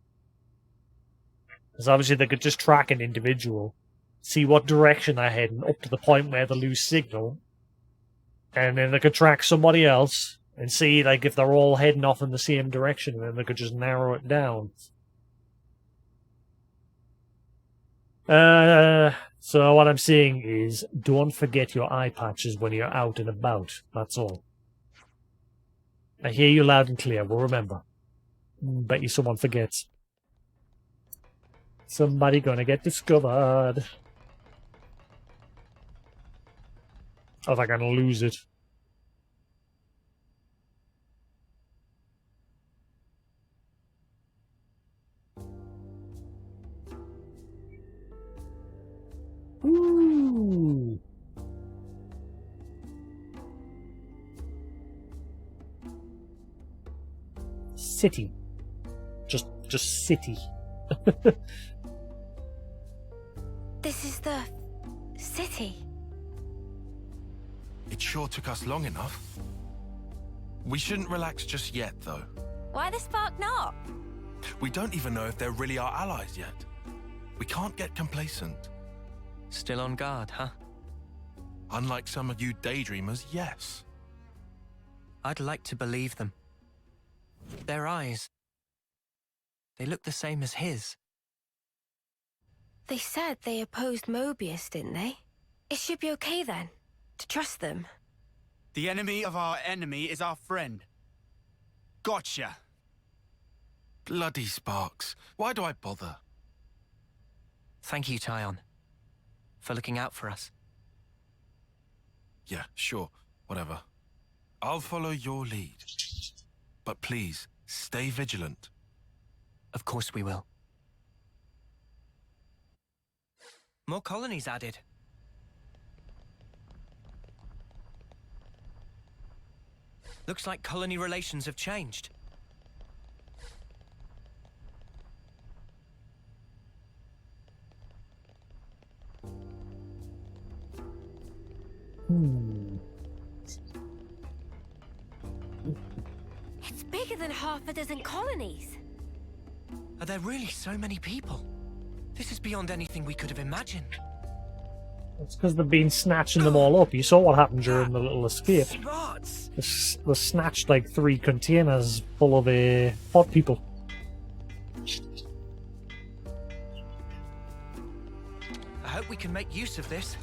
Because obviously they could just track an individual, see what direction they're heading up to the point where they lose signal, and then they could track somebody else and see like if they're all heading off in the same direction, and then they could just narrow it down. So what I'm saying is, don't forget your eye patches when you're out and about. That's all. I hear you loud and clear. We'll remember. Bet you someone forgets. Somebody gonna get discovered. Or they're gonna lose it. Ooh. City. Just city. This is the city. It sure took us long enough. We shouldn't relax just yet, though. Why the spark not? We don't even know if they're really our allies yet. We can't get complacent. Still on guard, huh? Unlike some of you daydreamers, yes. I'd like to believe them. Their eyes, they look the same as his. They said they opposed Moebius, didn't they? It should be okay then, to trust them. The enemy of our enemy is our friend. Gotcha. Bloody sparks. Why do I bother? Thank you, Tyon, for looking out for us. Yeah, sure. Whatever. I'll follow your lead. But please, stay vigilant. Of course we will. More colonies added. Looks like colony relations have changed. It's bigger than half a dozen colonies. Are there really so many people? This is beyond anything we could have imagined. It's because they've been snatching them all up. You saw what happened during the little escape. Smarts! They snatched like 3 containers full of pot people. hope we can make use of this.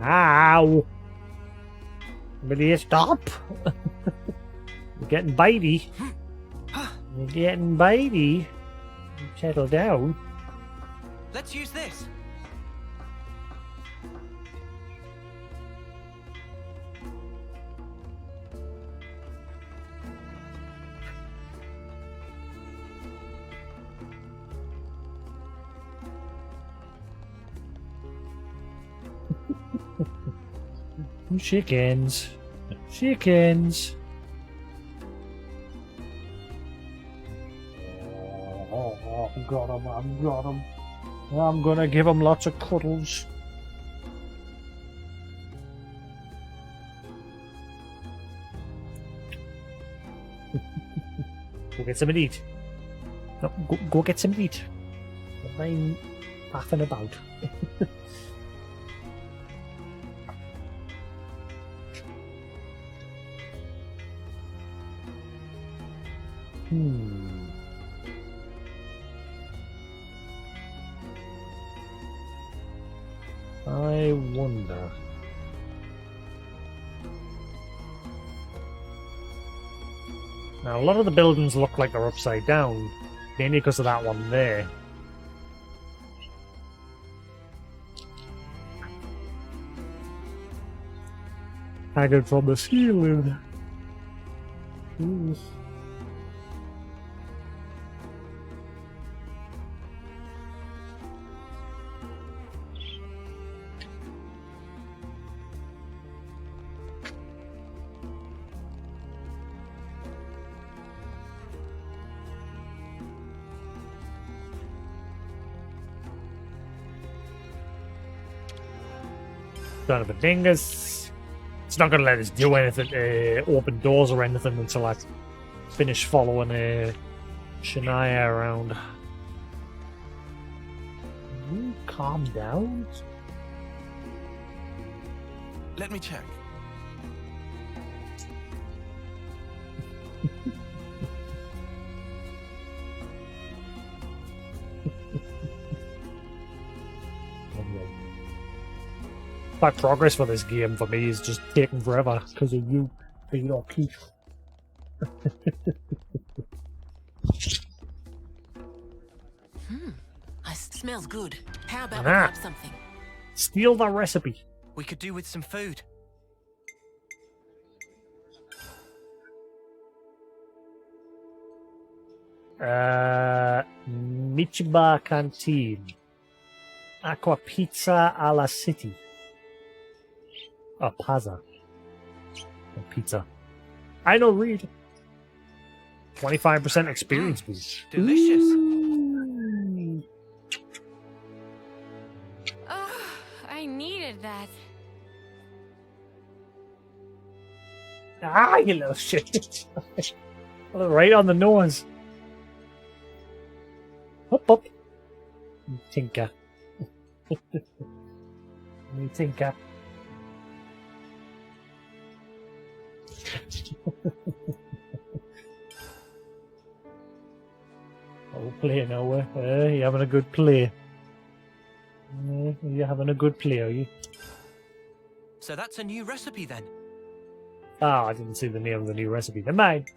Ow! Will you stop? You're getting bitey. You're getting bitey. Settle down. Let's use this. Chickens. Chickens. Oh, got him, I've got him. I'm gonna give him lots of cuddles. Go get some to eat. No, go get some to eat. Don't mind faffing about. I wonder. Now, a lot of the buildings look like they're upside down, mainly because of that one there. Hanging from the ceiling. Ooh. Son of a dingus. It's not going to let us do anything, open doors or anything until I finish following Shania around. Can you calm down? Let me check. That progress for this game for me is just taking forever because of you being all cute. It smells good. How about we Ah. grab something? Steal that recipe. We could do with some food. Michiba Canteen. Aqua Pizza alla City. Oh, Pazza. Oh, pizza. I know read. 25% experience boost. Delicious. Ooh. Oh, I needed that. Ah, you little shit. Right on the nose. Up, up. You tinker. You tinker. Oh, play now, you having a good play. You're having a good play, are you? So that's a new recipe then. Ah, I didn't see the name of the new recipe. Never mind.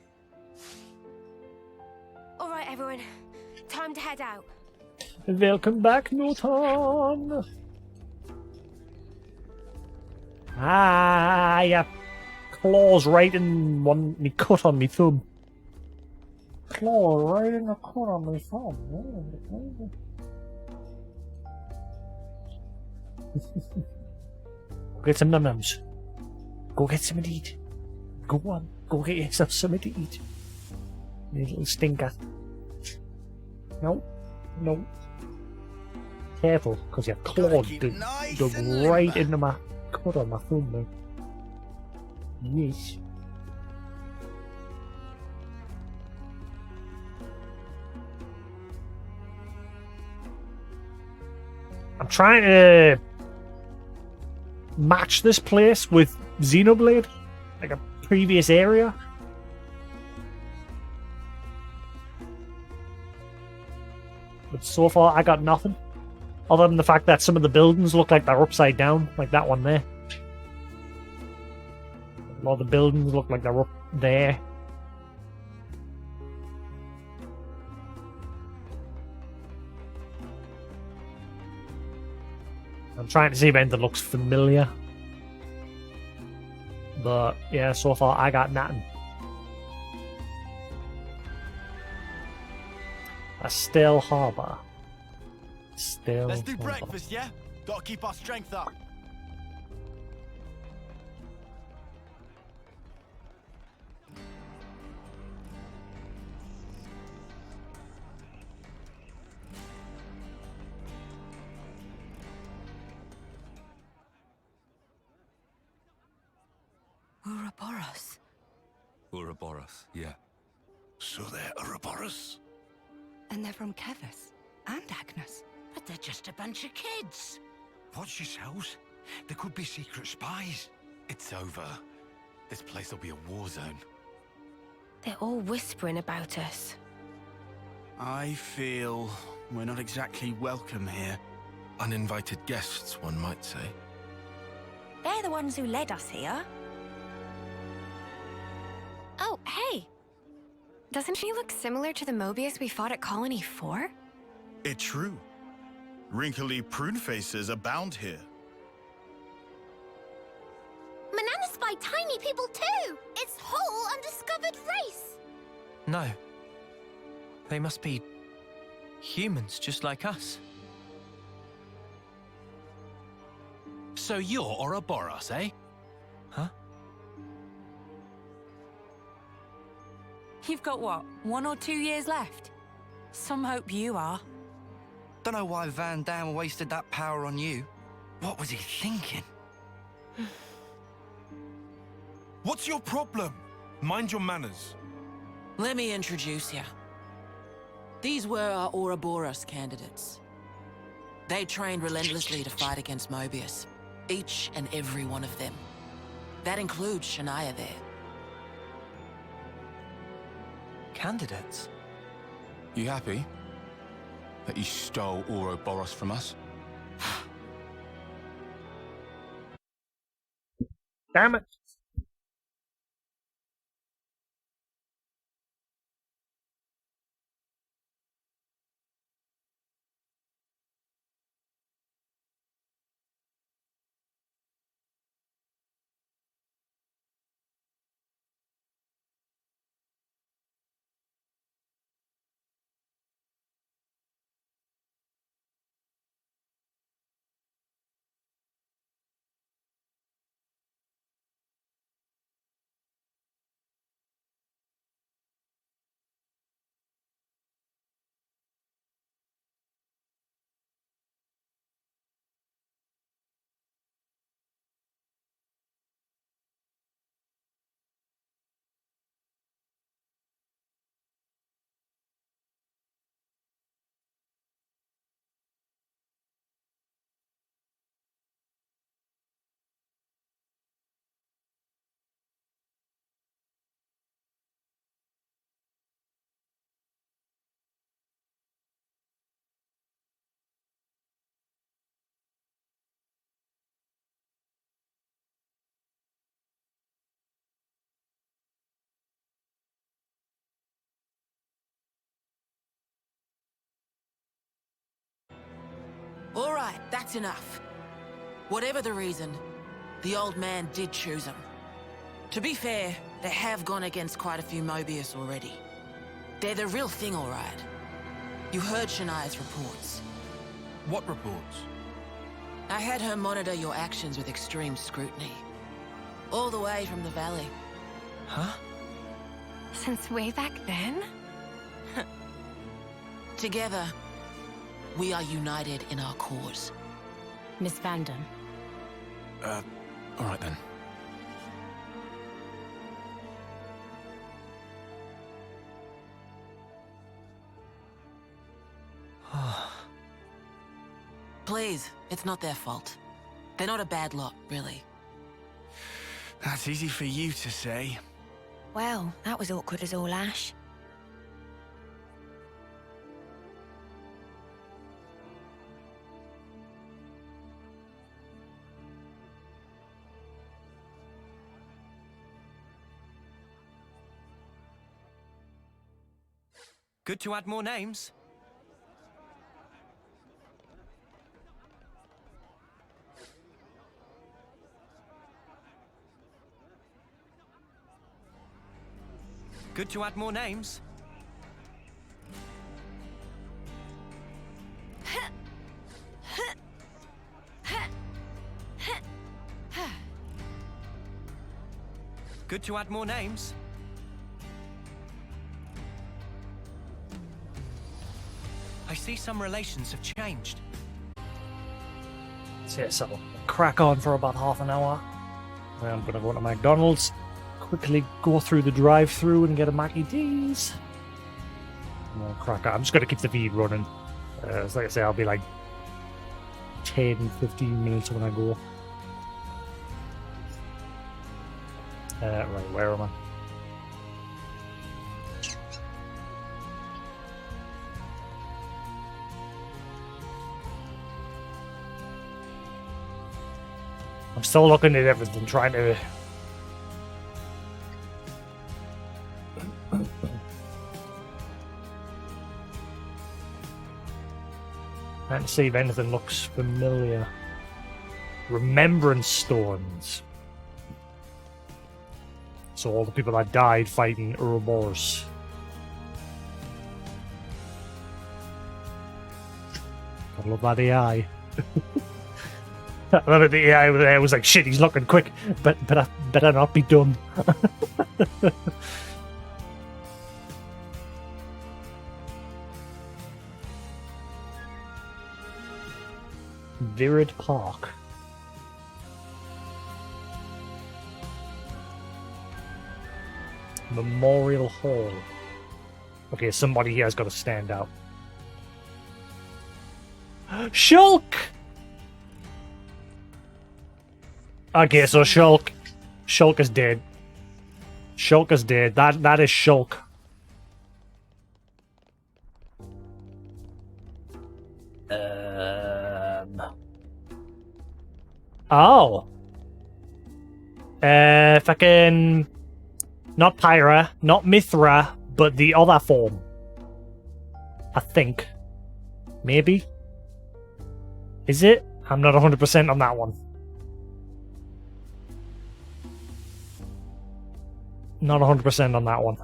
All right, everyone. Time to head out. Welcome back, Norton. Ah, yeah. Claws right in one me cut on me thumb. Claw right in the cut on me thumb. Go get some num-nums. Go get something to eat. Go on. Go get yourself something to eat. You little stinker. No. No. Careful, because your claw dug right into my cut on my thumb now. Yes. I'm trying to match this place with Xenoblade. Like, I'm previous area. But so far, I got nothing. Other than the fact that some of the buildings look like they're upside down, like that one there. A lot of the buildings look like they're up there. I'm trying to see if anything looks familiar. But yeah, so far I got nothing. A still harbour. Still Let's do harbour. breakfast, yeah? Gotta keep our strength up. Ouroboros. Ouroboros, yeah. So they're Ouroboros? And they're from Kevis and Agnes. But they're just a bunch of kids. Watch yourselves. There could be secret spies. It's over. This place will be a war zone. They're all whispering about us. I feel we're not exactly welcome here. Uninvited guests, one might say. They're the ones who led us here. Oh, hey! Doesn't she look similar to the Moebius we fought at Colony 4? It's true. Wrinkly prune faces abound here. Manana spy tiny people too! It's whole undiscovered race! No. They must be humans just like us. So you're Ouroboros, eh? Huh? You've got what, 1 or 2 years left? Some hope you are. Don't know why Van Dam wasted that power on you. What was he thinking? What's your problem? Mind your manners. Let me introduce you. These were our Ouroboros candidates. They trained relentlessly to fight against Moebius. Each and every one of them. That includes Shania there. Candidates? You happy? That you stole Ouroboros from us? Damn it. All right, that's enough. Whatever the reason, the old man did choose them. To be fair, they have gone against quite a few Moebius already. They're the real thing, all right. You heard Shania's reports. What reports? I had her monitor your actions with extreme scrutiny. All the way from the valley. Huh? Since way back then? Together, we are united in our cause. Miss Vanden. All right then. Please, it's not their fault. They're not a bad lot, really. That's easy for you to say. Well, that was awkward as all ash. Good to add more names. Good to add more names. Good to add more names. I see some relations have changed. So I'll crack on for about half an hour. I'm gonna go to McDonald's, quickly go through the drive-through and get a Mackie D's. And I'll crack on. I'm just gonna keep the feed running. So like I say, I'll be like 10, 15 minutes when I go. Right, where am I? I'm still looking at everything, trying to see if anything looks familiar. Remembrance stones. So all the people that died fighting Ouroboros. I love that AI. I love it, the AI was like, shit, he's looking quick, but I better not be dumb. Virid Park. Memorial Hall. Okay, somebody here has got to stand out. Shulk! Okay, so Shulk is dead. Shulk is dead. That is Shulk. Oh. Fucking... Not Pyra, not Mithra, but the other form. I think. Maybe? Is it? I'm not 100% on that one. Not 100% on that one.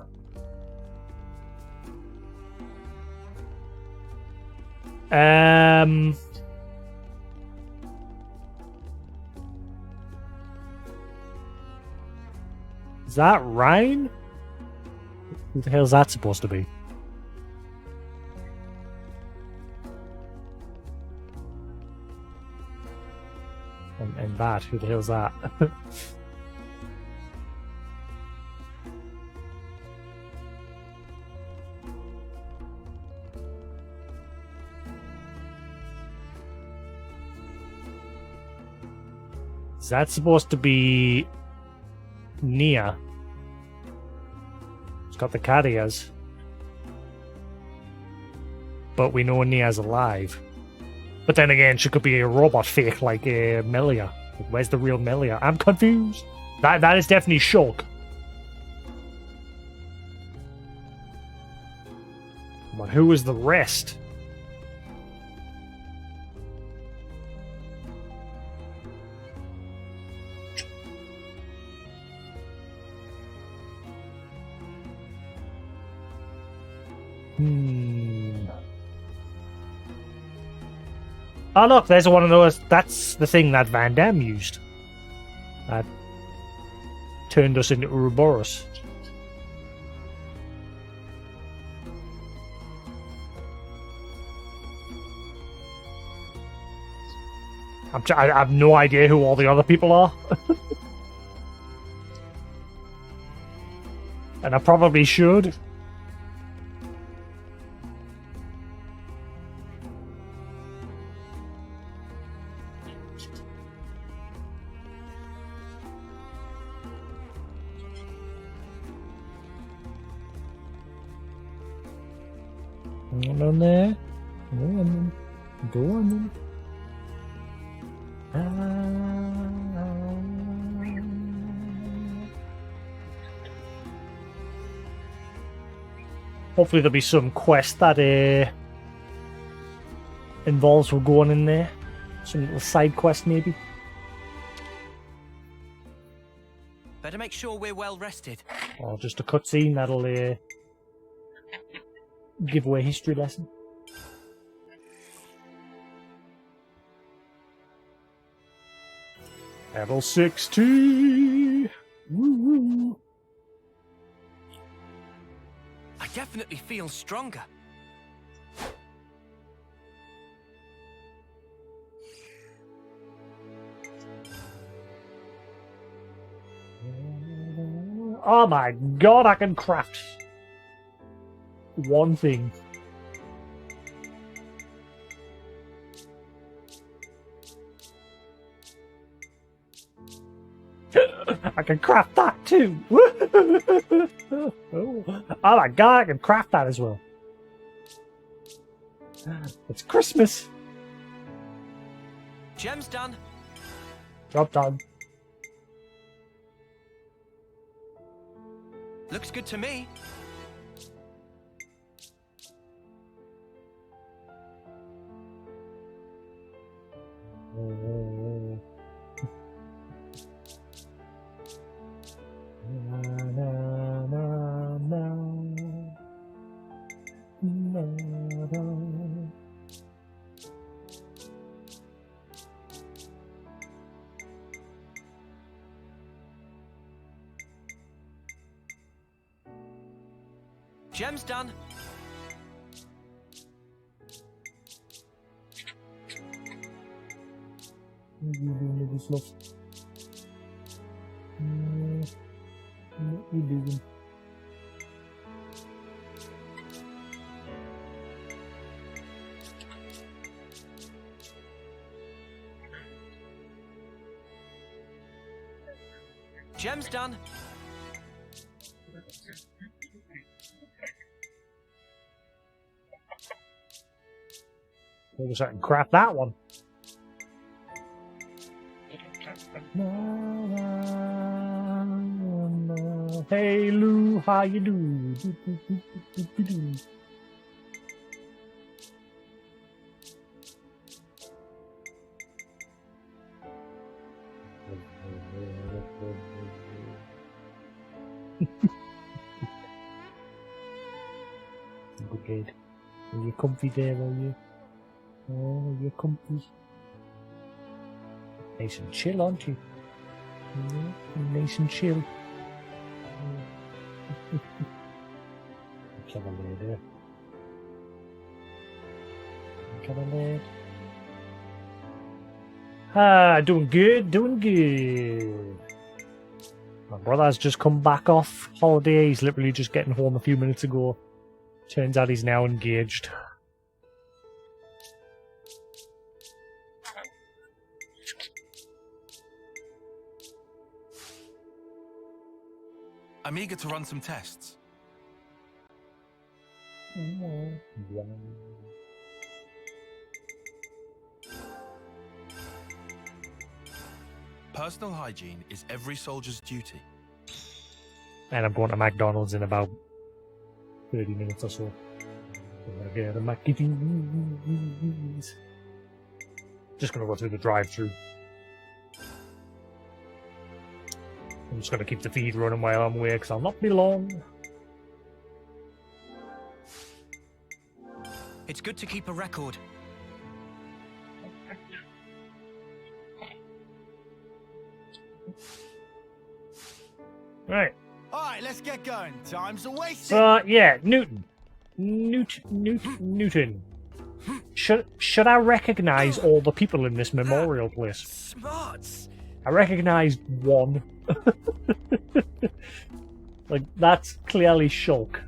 Is that Ryan? Who the hell is that supposed to be? And that, who the hell is that? Is that supposed to be Nia? It's got the Carriers. But we know Nia's alive. But then again, she could be a robot fake like Melia. Where's the real Melia? I'm confused. That is definitely Shulk. But who is the rest? Oh look, there's one of those. That's the thing that Van Damme used. That turned us into Ouroboros. I have no idea who all the other people are. And I probably should. Come on there. Go on then. Go on then. Hopefully there'll be some quest that involves we're going in there. Some little side quest maybe. Better make sure we're well rested. Or just a cutscene that'll give away a history lesson. Level 60! Woo-woo. I definitely feel stronger. Oh my god, I can craft one thing. I can craft that too. Oh my god, I can craft that as well. It's Christmas. Gem's done. Job done. Looks good to me. Gem's done. What are you doing with this love? What are you doing? Gem's done. I guess I can craft that one. Hey Lou, how you do? Good. Are you comfy there, are you? Oh, you're comfy. Nice and chill, aren't you? Yeah, nice and chill. Clever lad there. Clever lad. Ah, doing good, doing good. My brother's just come back off holiday. He's literally just getting home a few minutes ago. Turns out he's now engaged. I'm eager to run some tests. Personal hygiene is every soldier's duty. And I'm going to McDonald's in about 30 minutes or so. I'm gonna get a McDonald's. Just gonna go through the drive-thru. I'm just gonna keep the feed running while I'm away, because I'll not be long. It's good to keep a record. Right. Alright, let's get going. Time's a wasting. So, yeah, Newton. Newton. Should I recognise all the people in this memorial place? Smarts. I recognised one. Like, that's clearly Shulk.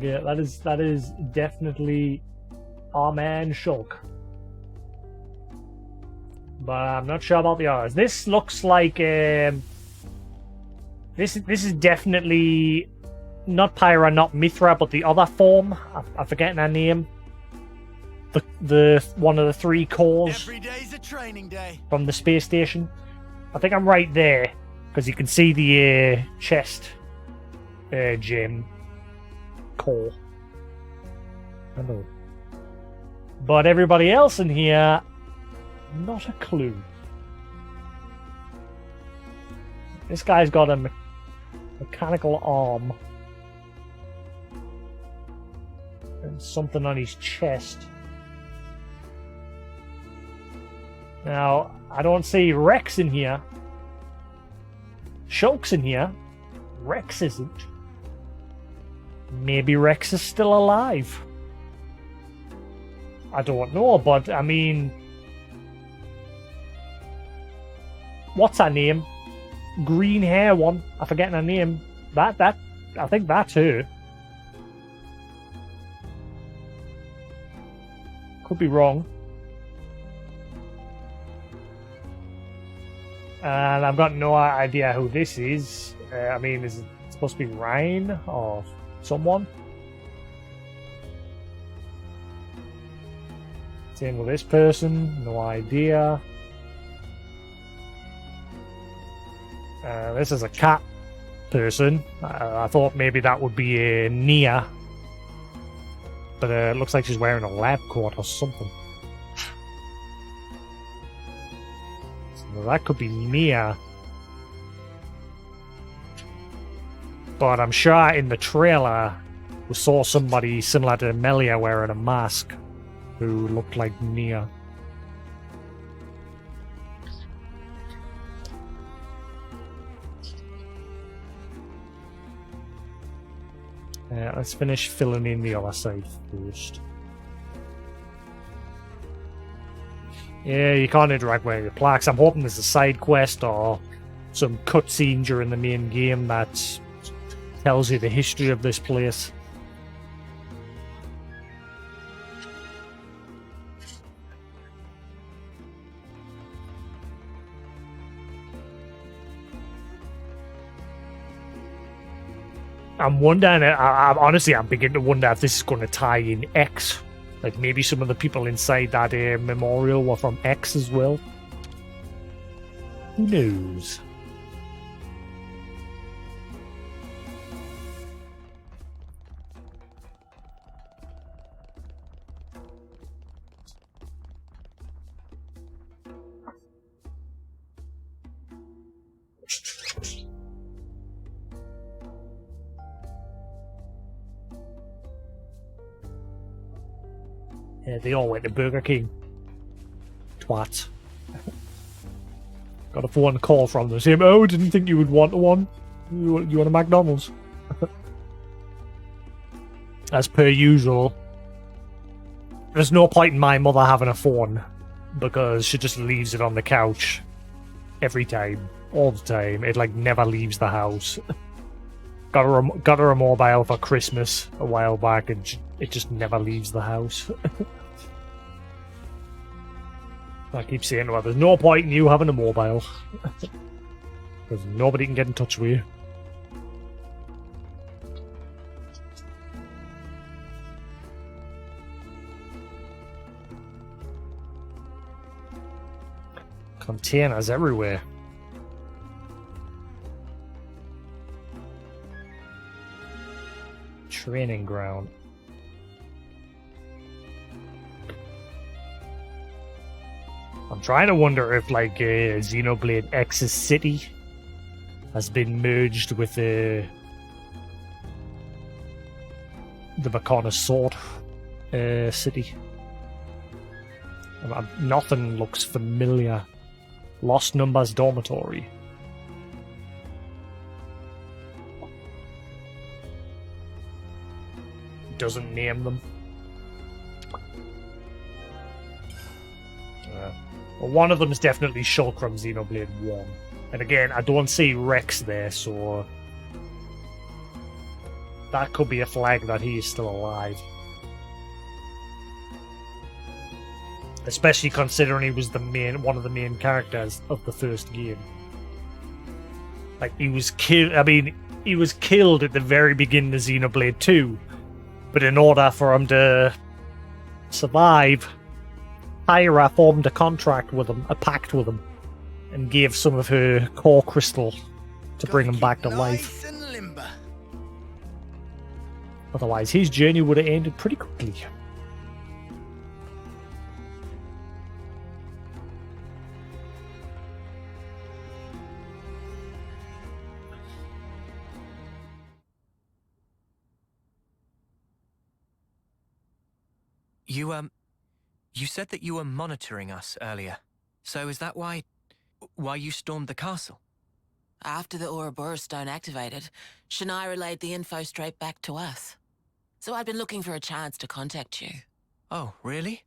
Yeah, that is definitely our man Shulk. But I'm not sure about the others. This looks like this is definitely not Pyra, not Mithra, but the other form. I'm forgetting her name. The one of the 3 cores Every day's a training day. from the space station. I think I'm right there because you can see the chest gem core. Hello. But everybody else in here, not a clue. This guy's got a mechanical arm and something on his chest. Now, I don't see Rex in here. Shulk's in here. Rex isn't. Maybe Rex is still alive. I don't know, but I mean... What's her name? Green hair one. I'm forgetting her name. I think that's her. Could be wrong. And I've got no idea who this is. I mean, is it supposed to be Ryan or someone? Same with this person. No idea. This is a cat person. I thought maybe that would be Nia. But it looks like she's wearing a lab coat or something. So that could be Nia. But I'm sure in the trailer we saw somebody similar to Melia wearing a mask who looked like Nia. Let's finish filling in the other side first. Yeah, you can't interact with your plaques. I'm hoping there's a side quest or some cutscene during the main game that tells you the history of this place. I'm wondering, honestly, I'm beginning to wonder if this is going to tie in X. Like, maybe some of the people inside that memorial were from X as well. Who knows? Yeah, they all went to Burger King. Twats. Got a phone call from them saying, "Oh, didn't think you would want one. You want a McDonald's?" As per usual, there's no point in my mother having a phone because she just leaves it on the couch every time, all the time. It like never leaves the house. Got her a mobile for Christmas a while back, and it just never leaves the house. I keep saying to her, there's no point in you having a mobile. Because nobody can get in touch with you. Containers everywhere. Training ground. I'm trying to wonder if, like, Xenoblade X's city has been merged with the Makana Sword city. Nothing looks familiar. Lost Numbers Dormitory. Doesn't name them. Well, one of them is definitely Shulk from Xenoblade 1. And again, I don't see Rex there, so that could be a flag that he is still alive. Especially considering he was one of the main characters of the first game. Like, he was killed. I mean, he was killed at the very beginning of Xenoblade 2, but in order for him to survive, Pyra formed a contract with him, a pact with him, and gave some of her core crystal to bring him back to life. Nice and limber. Otherwise, his journey would have ended pretty quickly. You said that you were monitoring us earlier. So is that why you stormed the castle? After the Ouroboros stone activated, Shania relayed the info straight back to us. So I'd been looking for a chance to contact you. Oh, really?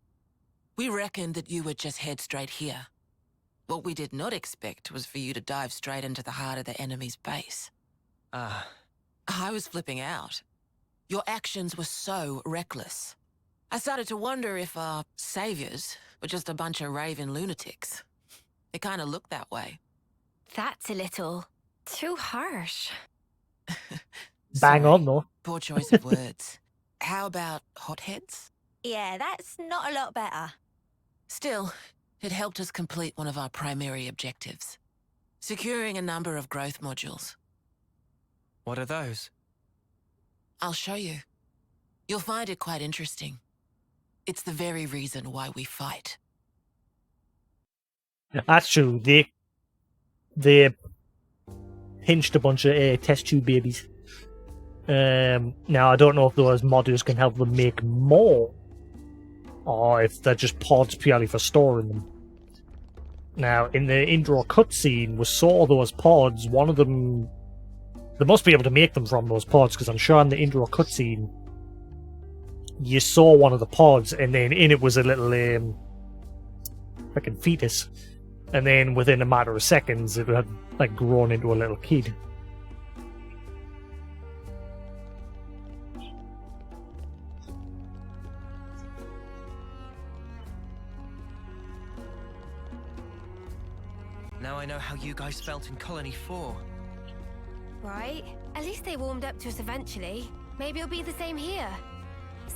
We reckoned that you would just head straight here. What we did not expect was for you to dive straight into the heart of the enemy's base. I was flipping out. Your actions were so reckless. I started to wonder if our saviors were just a bunch of raving lunatics. It kind of looked that way. That's a little too harsh. Bang on, though. Poor choice of words. How about hotheads? Yeah, that's not a lot better. Still, it helped us complete one of our primary objectives. Securing a number of growth modules. What are those? I'll show you. You'll find it quite interesting. It's the very reason why we fight. That's true. They pinched a bunch of test tube babies. Now, I don't know if those modules can help them make more, or if they're just pods purely for storing them. Now, in the intro cutscene, we saw those pods. One of them, they must be able to make them from those pods, because I'm sure in the intro cutscene, you saw one of the pods, and then in it was a little freaking fetus. And then within a matter of seconds, it had like grown into a little kid. Now I know how you guys felt in Colony 4. Right? At least they warmed up to us eventually. Maybe it'll be the same here.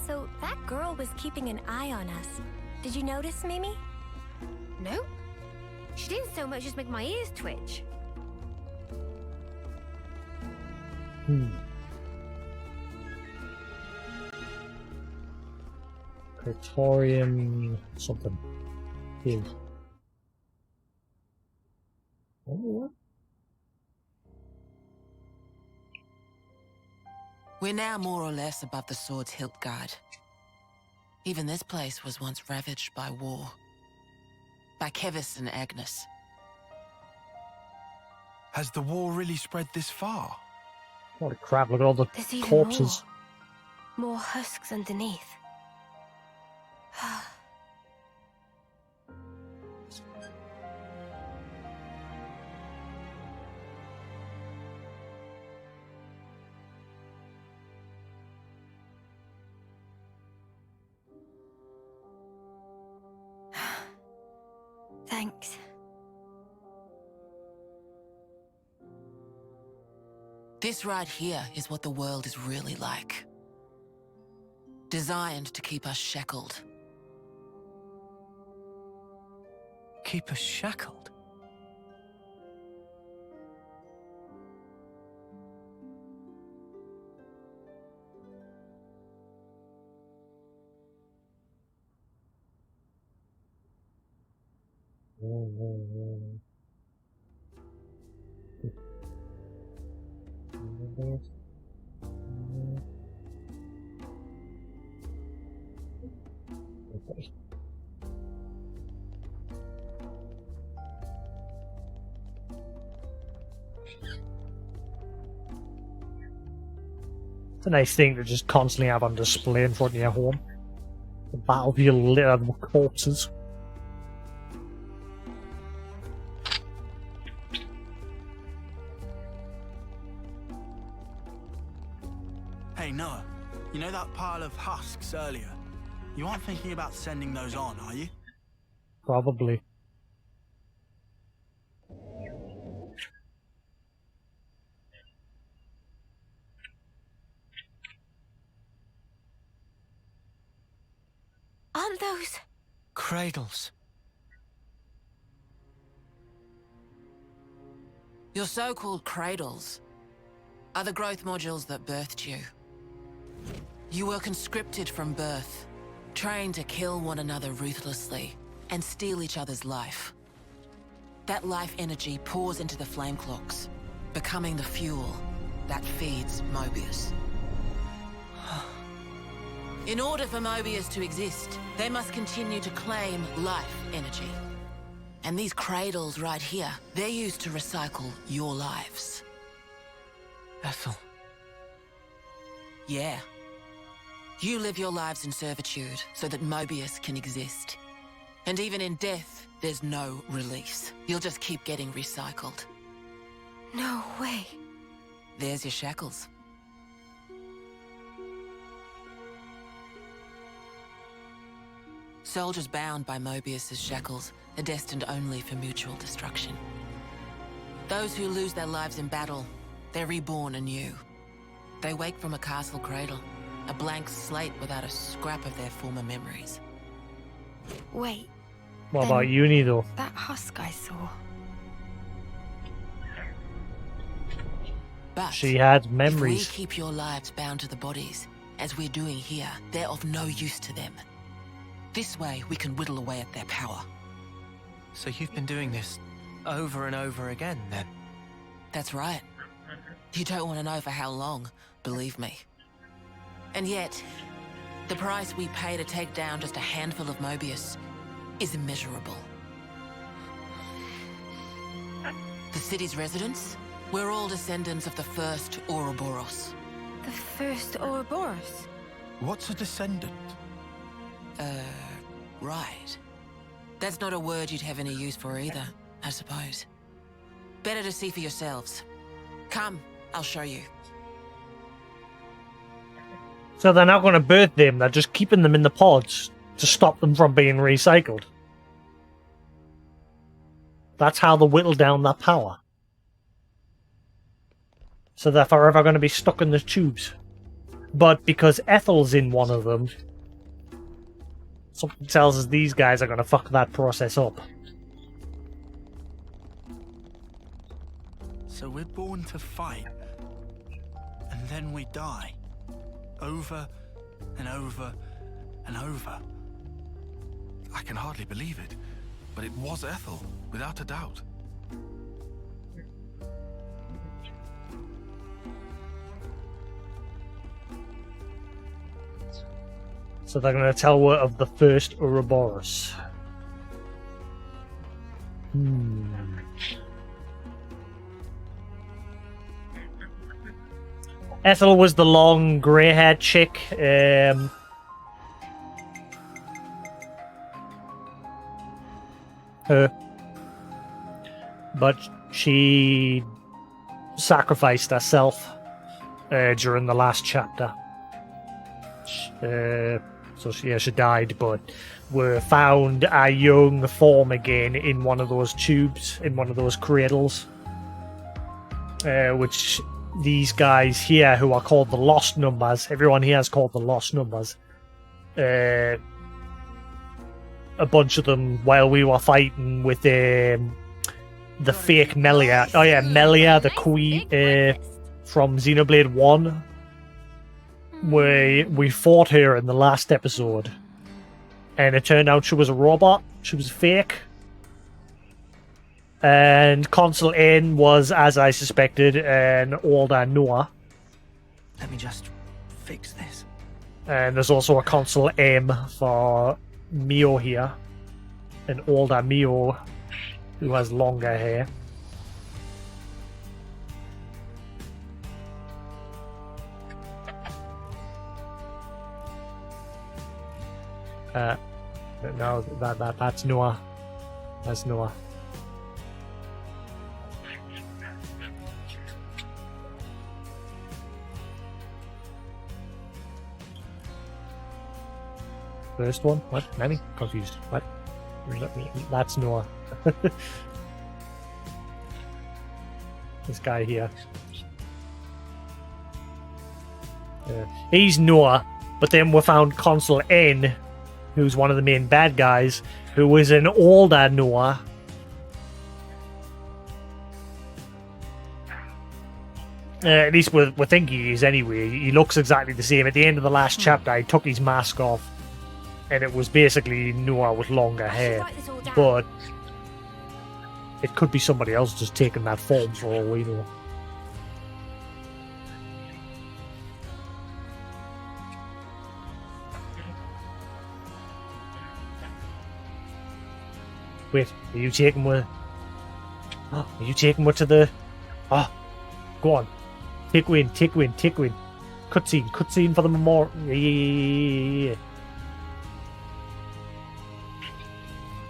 So that girl was keeping an eye on us. Did you notice, Mimi? No. She didn't so much as make my ears twitch. Praetorian something. Here. What? We're now more or less above the sword's hilt guard. Even this place was once ravaged by war. By Kevis and Agnes. Has the war really spread this far? Holy crap, look at all the There's even corpses. More husks underneath. Thanks. This right here is what the world is really like. Designed to keep us shackled. Keep us shackled? It's a nice thing to just constantly have on display in front of your home. The battlefield littered with corpses. Hey, Noah, you know that pile of husks earlier? You aren't thinking about sending those on, are you? Probably. cradles. Your so-called cradles are the growth modules that birthed you. You were conscripted from birth, trained to kill one another ruthlessly and steal each other's life. That life energy pours into the flame clocks, becoming the fuel that feeds Moebius. In order for Moebius to exist, they must continue to claim life energy. And these cradles right here, they're used to recycle your lives. Ethel. Yeah. You live your lives in servitude so that Moebius can exist. And even in death, there's no release. You'll just keep getting recycled. No way. There's your shackles. Soldiers bound by Moebius's shackles are destined only for mutual destruction. Those who lose their lives in battle, they're reborn anew. They wake from a castle cradle, a blank slate without a scrap of their former memories. Wait. What about Uni, though? That husk I saw. But she had memories. If we keep your lives bound to the bodies, as we're doing here, they're of no use to them. This way, we can whittle away at their power. So you've been doing this over and over again, then? That's right. You don't want to know for how long, believe me. And yet, the price we pay to take down just a handful of Moebius is immeasurable. The city's residents, we're all descendants of the first Ouroboros. The first Ouroboros? What's a descendant? Right. That's not a word you'd have any use for either, I suppose. Better to see for yourselves. Come, I'll show you. So they're not going to birth them, they're just keeping them in the pods to stop them from being recycled. That's how they whittle down that power. So they're forever going to be stuck in the tubes. But because Ethel's in one of them, something tells us these guys are going to fuck that process up. So we're born to fight, and then we die. Over and over and over. I can hardly believe it, but it was Ethel, without a doubt. So they're going to tell her of the first Ouroboros. Ethel was the long, grey-haired chick. Her. But she sacrificed herself during the last chapter. So she died, but were found a young form again in one of those tubes, in one of those cradles, which these guys here, who are called the Lost Numbers, everyone here is called the Lost Numbers. A bunch of them, while we were fighting with the fake Melia. Oh yeah, Melia, the queen from Xenoblade 1. We fought her in the last episode, and it turned out she was a robot. She was fake. And Consul N was, as I suspected, an older Noah. Let me just fix this. And there's also a Consul M for Mio here. An older Mio who has longer hair. No, that's Noah. That's Noah. First one? What? Nanny? Confused. What? That's Noah. This guy here. He's Noah, but then we found Consul N, who's one of the main bad guys, who was an older Noah. At least we think he is anyway. He looks exactly the same. At the end of the last chapter, he took his mask off, and it was basically Noah with longer hair. But it could be somebody else just taking that form for all we know. Wait, are you taking me? Oh, are you taking me to the? Oh, go on. Take win. Cutscene for the memorial. Yeah.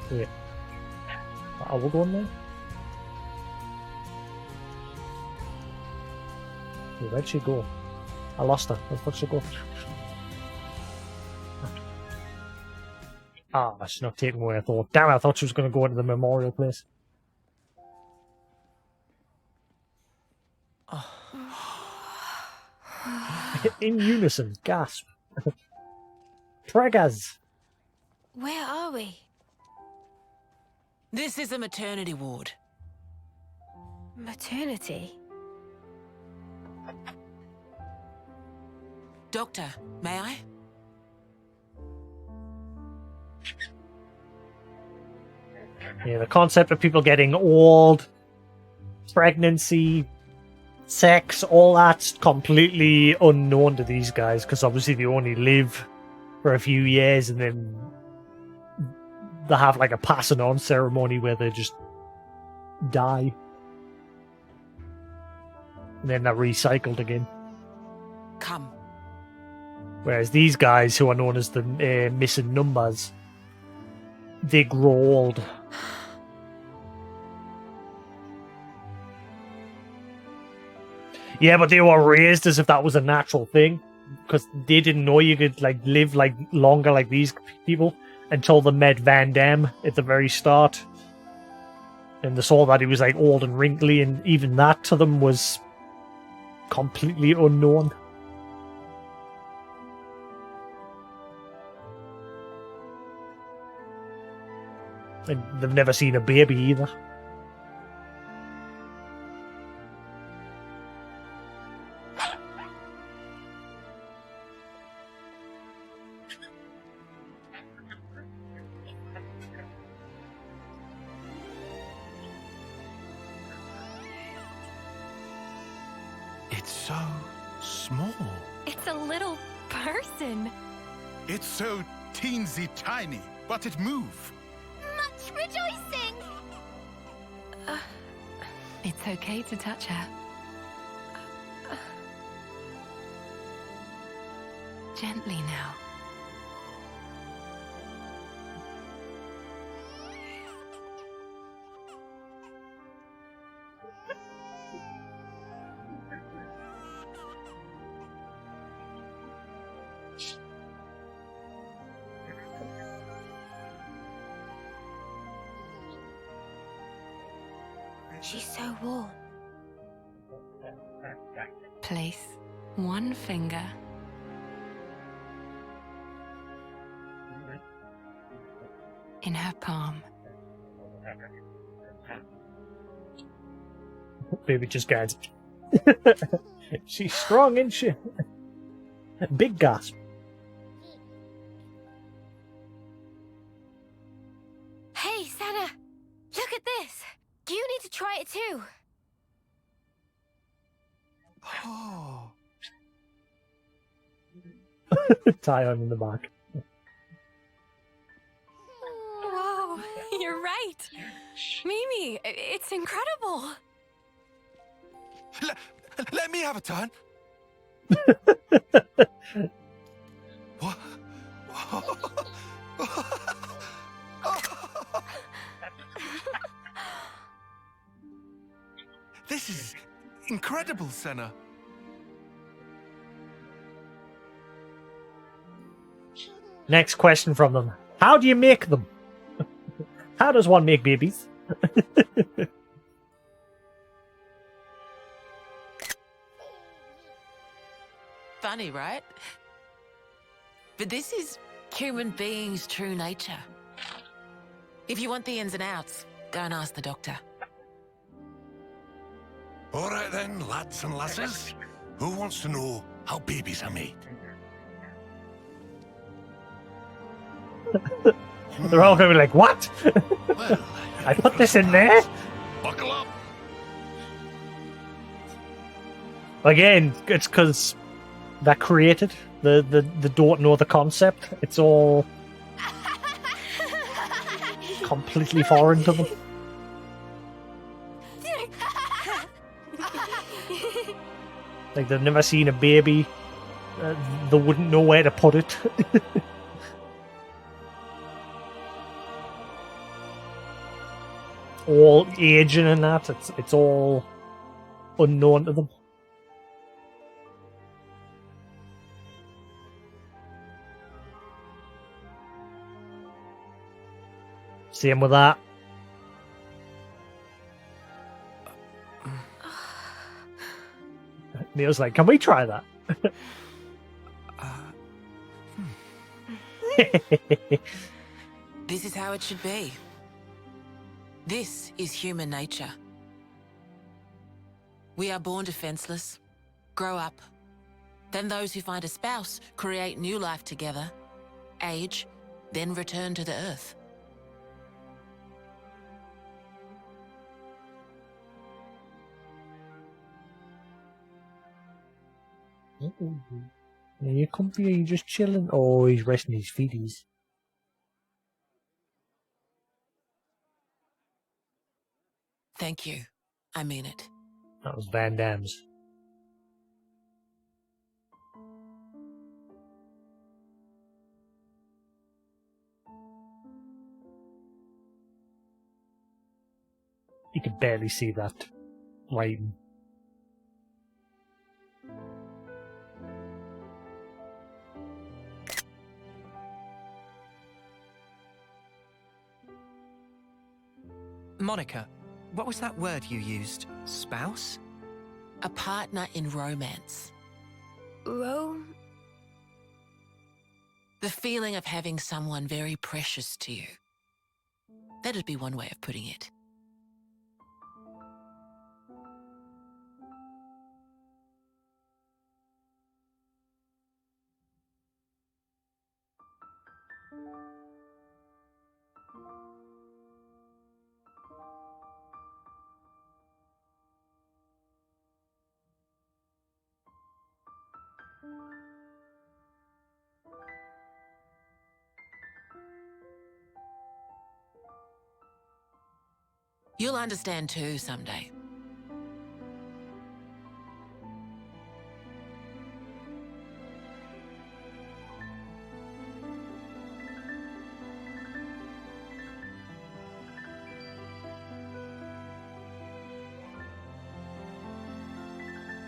Wait. Are we going there? Wait, where'd she go? I lost her. Where'd she go? Ah, she's not taking away, I thought. Damn it, I thought she was going to go into the memorial place. In unison, gasp. Preggers! Where are we? This is a maternity ward. Maternity? Doctor, may I? Yeah, the concept of people getting old, pregnancy, sex, all that's completely unknown to these guys, because obviously they only live for a few years and then they have like a passing on ceremony where they just die. And then they're recycled again. Come. Whereas these guys, who are known as the missing numbers, they grow old. Yeah, but they were raised as if that was a natural thing, because they didn't know you could like live like longer like these people until they met Van Damme at the very start, and they saw that he was like old and wrinkly, and even that to them was completely unknown. And they've never seen a baby either. It's so small. It's a little person. It's so teensy tiny, but it moves. Much rejoicing! It's okay to touch her. Gently now. She's so warm. Place one finger in her palm. Baby just got. She's strong, isn't she? Big gasp. Hey, Sana! Look at this! You need to try it too! Oh. Tie on in the back. Whoa, you're right. Mimi, it's incredible. Let me have a turn. What? This is incredible, Senna. Next question from them. How do you make them? How does one make babies? Funny, right? But this is Human beings' true nature. If you want the ins and outs, go and ask the doctor. All right then, lads and lasses. Who wants to know how babies are made? They're all going to be like, what? Well, I put this in there? buckle up. Again, it's because they're created. They don't know the concept. It's all completely foreign to them. Like, they've never seen a baby. They wouldn't know where to put it. All aging and that, it's all unknown to them. Same with that. Neil's like, can we try that? This is how it should be. This is human nature. We are born defenseless, grow up. Then those who find a spouse create new life together, age, then return to the earth. You comfy, are you just chilling? Oh, he's resting his feeties. Thank you. I mean it. That was Van Damme's. You could barely see that writing. Monica, what was that word you used? Spouse? A partner in romance. Rome? The feeling of having someone very precious to you. That'd be one way of putting it. You'll understand too someday.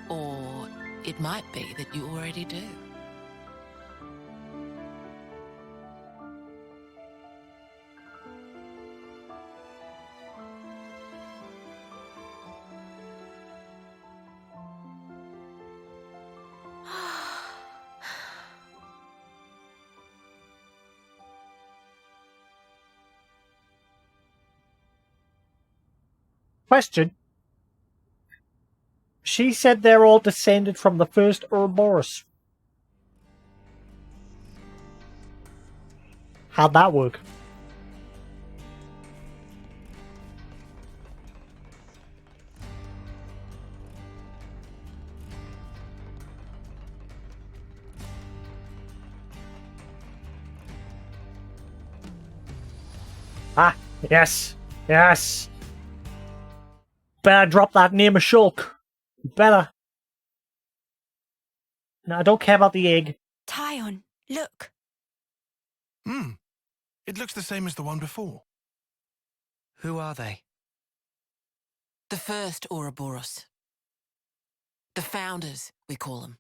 Or it might be that you already do. Question. She said they're all descended from the first Ouroboros. How'd that work? Ah, yes, yes. Better drop that name of Shulk. Better. No, I don't care about the egg. Tyon, look. It looks the same as the one before. Who are they? The first Ouroboros. The founders, we call them.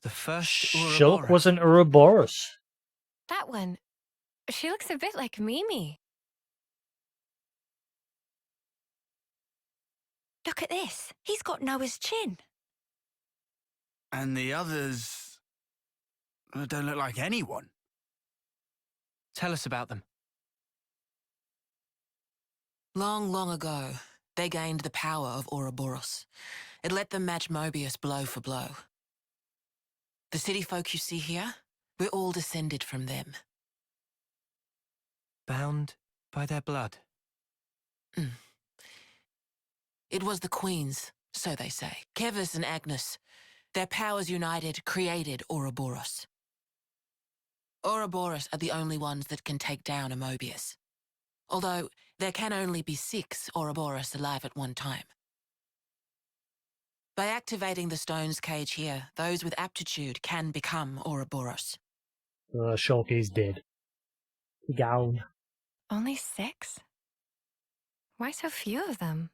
The first Shulk Ouroboros. was an Ouroboros. That one. She looks a bit like Mimi. Look at this. He's got Noah's chin. And the others don't look like anyone. Tell us about them. Long, long ago, they gained the power of Ouroboros. It let them match Moebius blow for blow. The city folk you see here, we're all descended from them. Bound by their blood. It was the queens, so they say. Kevis and Agnes. Their powers united created Ouroboros. Ouroboros are the only ones that can take down a Moebius. Although, there can only be 6 Ouroboros alive at one time. By activating the stone's cage here, those with aptitude can become Ouroboros. Shulky's dead. Gone. Only 6? Why so few of them?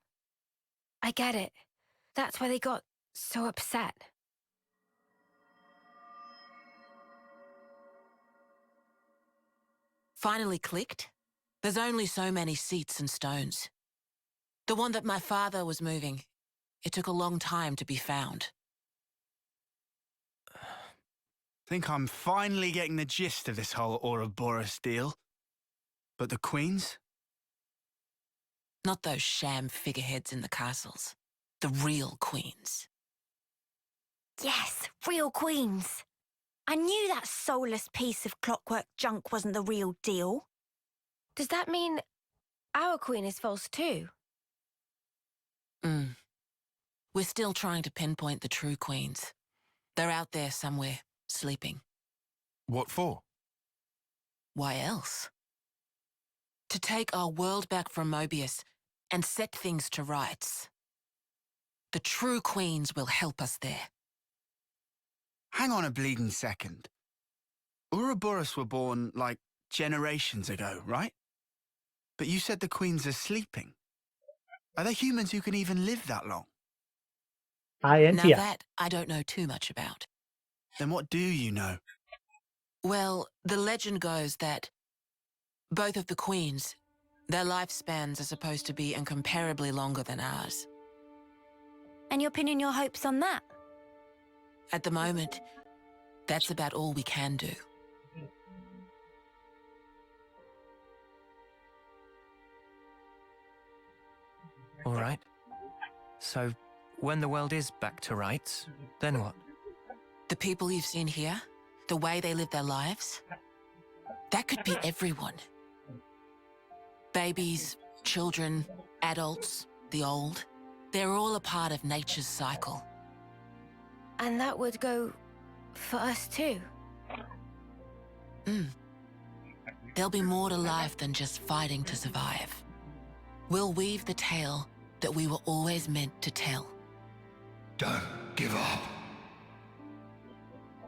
I get it. That's why they got so upset. Finally clicked? There's only so many seats and stones. The one that my father was moving, it took a long time to be found. Think I'm finally getting the gist of this whole Ouroboros deal. But the queens? Not those sham figureheads in the castles. The real queens. Yes, real queens. I knew that soulless piece of clockwork junk wasn't the real deal. Does that mean our queen is false too? We're still trying to pinpoint the true queens. They're out there somewhere, sleeping. What for? Why else? To take our world back from Moebius and set things to rights. The true queens will help us there. Hang on a bleeding second. Ouroboros were born, like, generations ago, right? But you said the queens are sleeping. Are they humans who can even live that long? Now that I don't know too much about. Then what do you know? Well, the legend goes that both of the queens, their lifespans are supposed to be incomparably longer than ours. And you're pinning your hopes on that? At the moment, that's about all we can do. All right. So, when the world is back to rights, then what? The people you've seen here, the way they live their lives, that could be everyone. Babies, children, adults, the old, they're all a part of nature's cycle. And that would go for us too? There'll be more to life than just fighting to survive. We'll weave the tale that we were always meant to tell. Don't give up.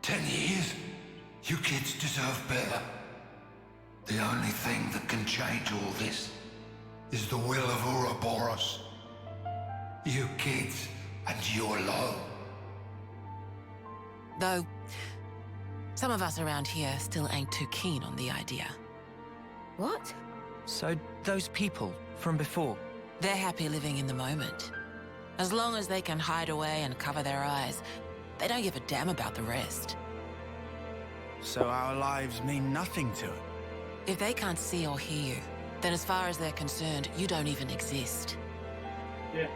10 years? You kids deserve better. The only thing that can change all this is the will of Ouroboros. You kids, and you alone. Though, some of us around here still ain't too keen on the idea. What? So, those people from before? They're happy living in the moment. As long as they can hide away and cover their eyes, they don't give a damn about the rest. So our lives mean nothing to it? If they can't see or hear you, then as far as they're concerned, you don't even exist. Yeah.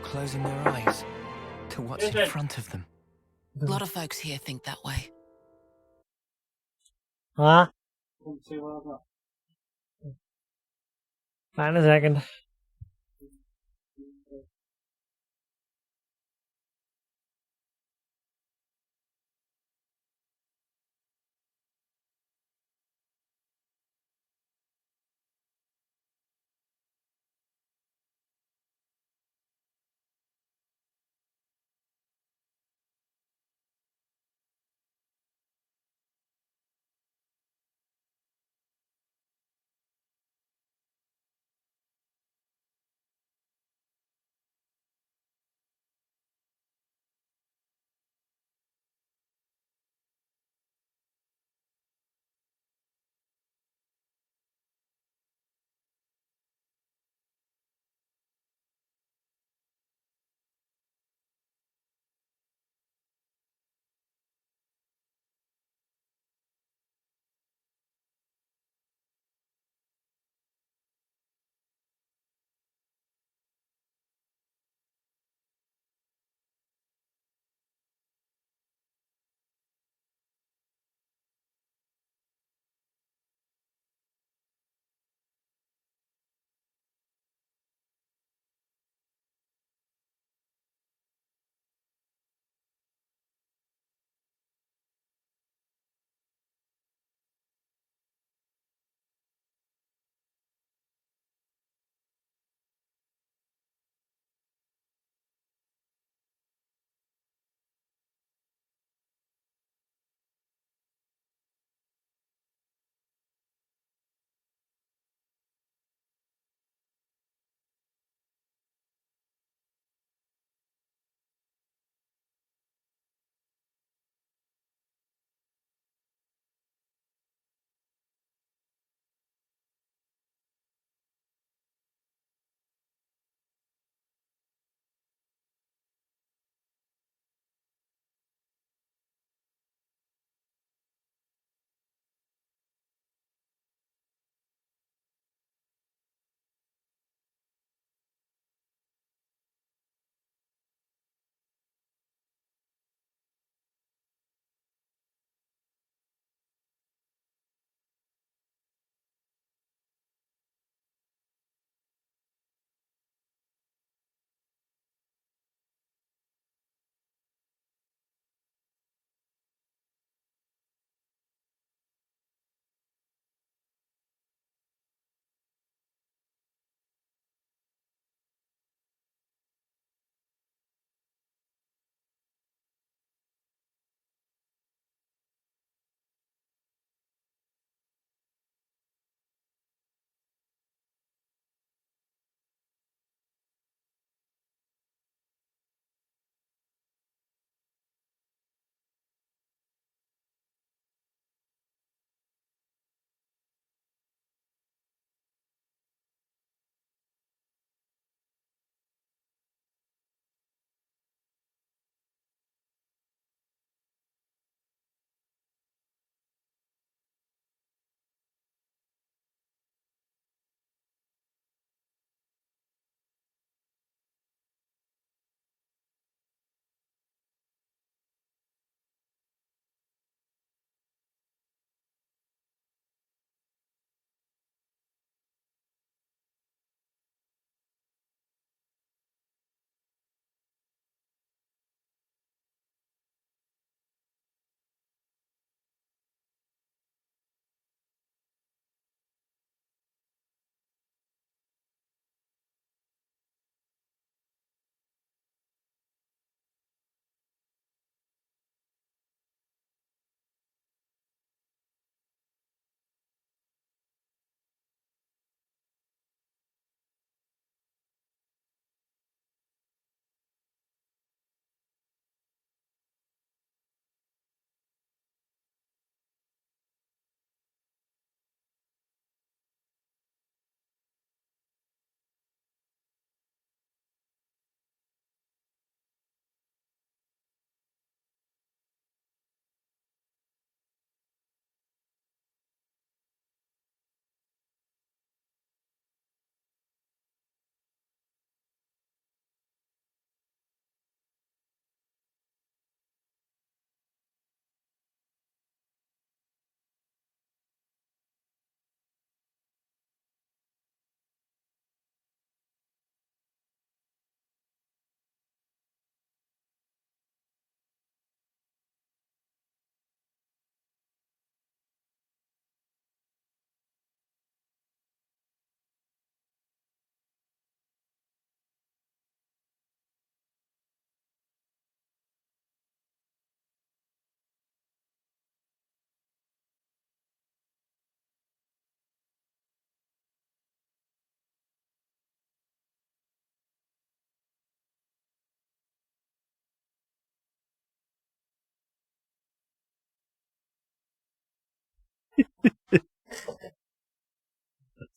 Closing their eyes to what's in front of them. A lot of folks here think that way. Huh? Fine a second.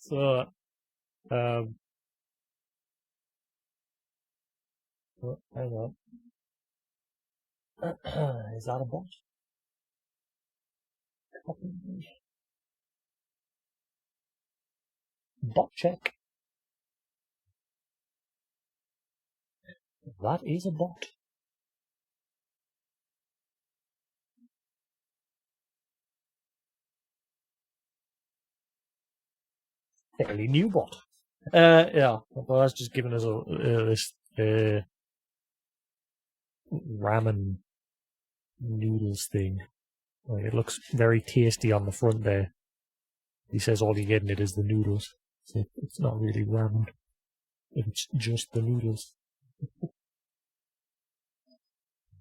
So, oh, hang on. Is that a bot? Bot check. That is a bot. Fairly new bot. Yeah. Well, that's just giving us this ramen noodles thing. Like, it looks very tasty on the front there. He says all you get in it is the noodles. So it's not really ramen. It's just the noodles.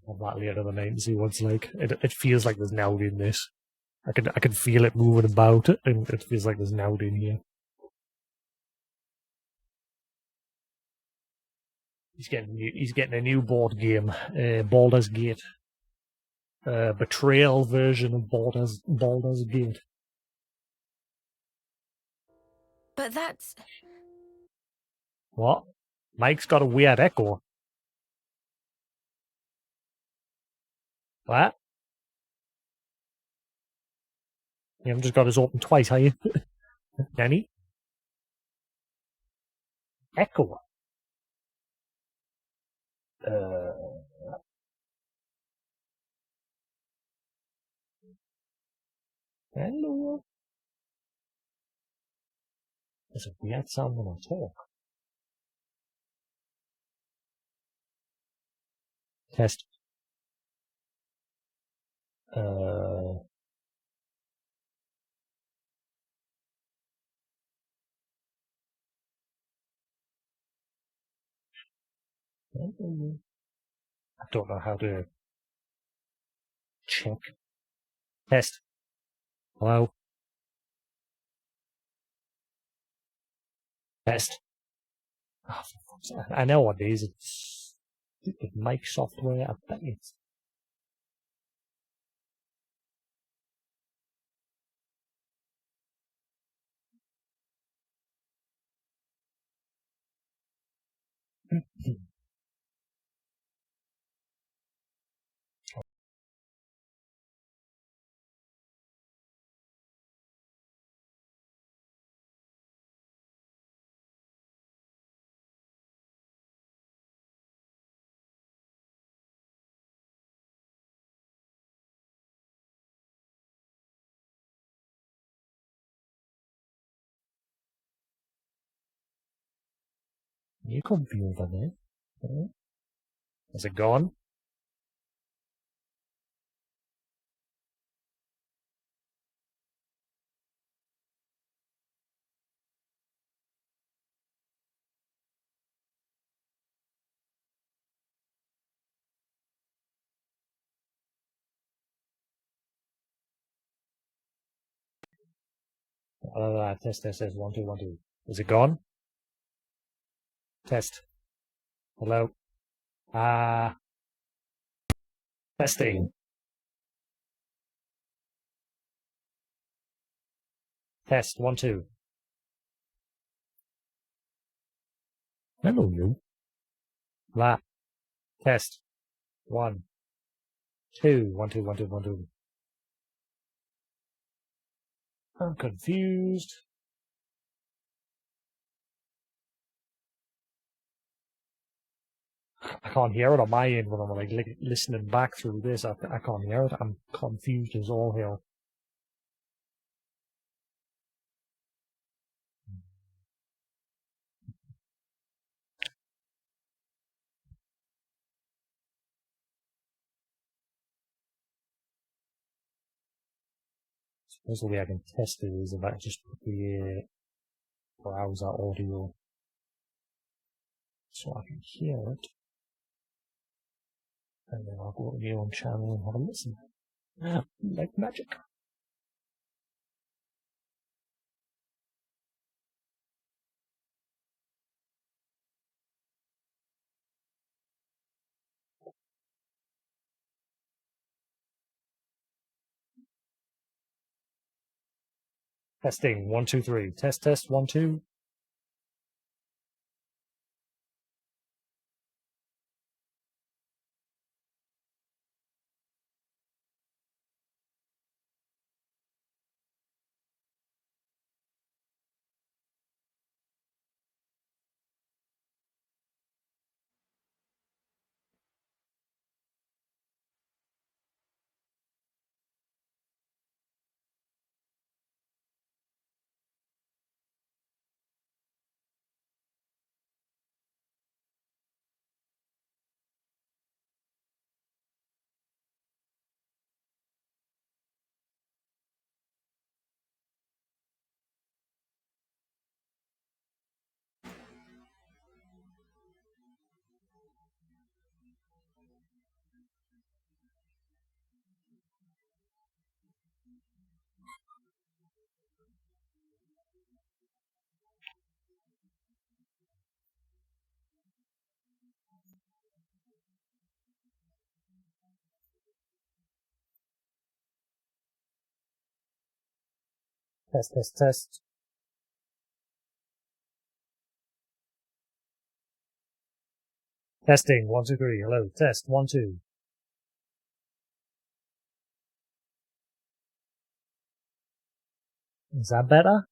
I'll that later tonight and see what it's like. It feels like there's Naud in this. I can feel it moving about, and it feels like there's Naud in here. He's getting a new board game, Baldur's Gate. Betrayal version of Baldur's Gate. But that's... What? Mike's got a weird echo. What? You haven't just got us open twice, have you? Danny? Echo. Hello. There's a weird sound when I talk. Test. I don't know how to check. Test. Hello. Test. Oh, for fuck's sake. I know what it is. It's stupid mic software. I bet it's. You confused on it. Is it gone? Test. 1, 2, 1, 2. Is it gone? Test. Hello. Testing. Test. 1, 2. Hello, you. That. Test. 1, 2. 1, 2, 1, 2, 1, 2. I'm confused. I can't hear it on my end when I'm like listening back through this. I can't hear it. I'm confused as all hell. Suppose the way I can test it is if I just put the browser audio so I can hear it. And then I'll go to my own channel and have a listen. Like magic. Testing 1 2 3. Test 1 2. Test. Testing 1 2 3. Hello. Test 1 2. Is that better?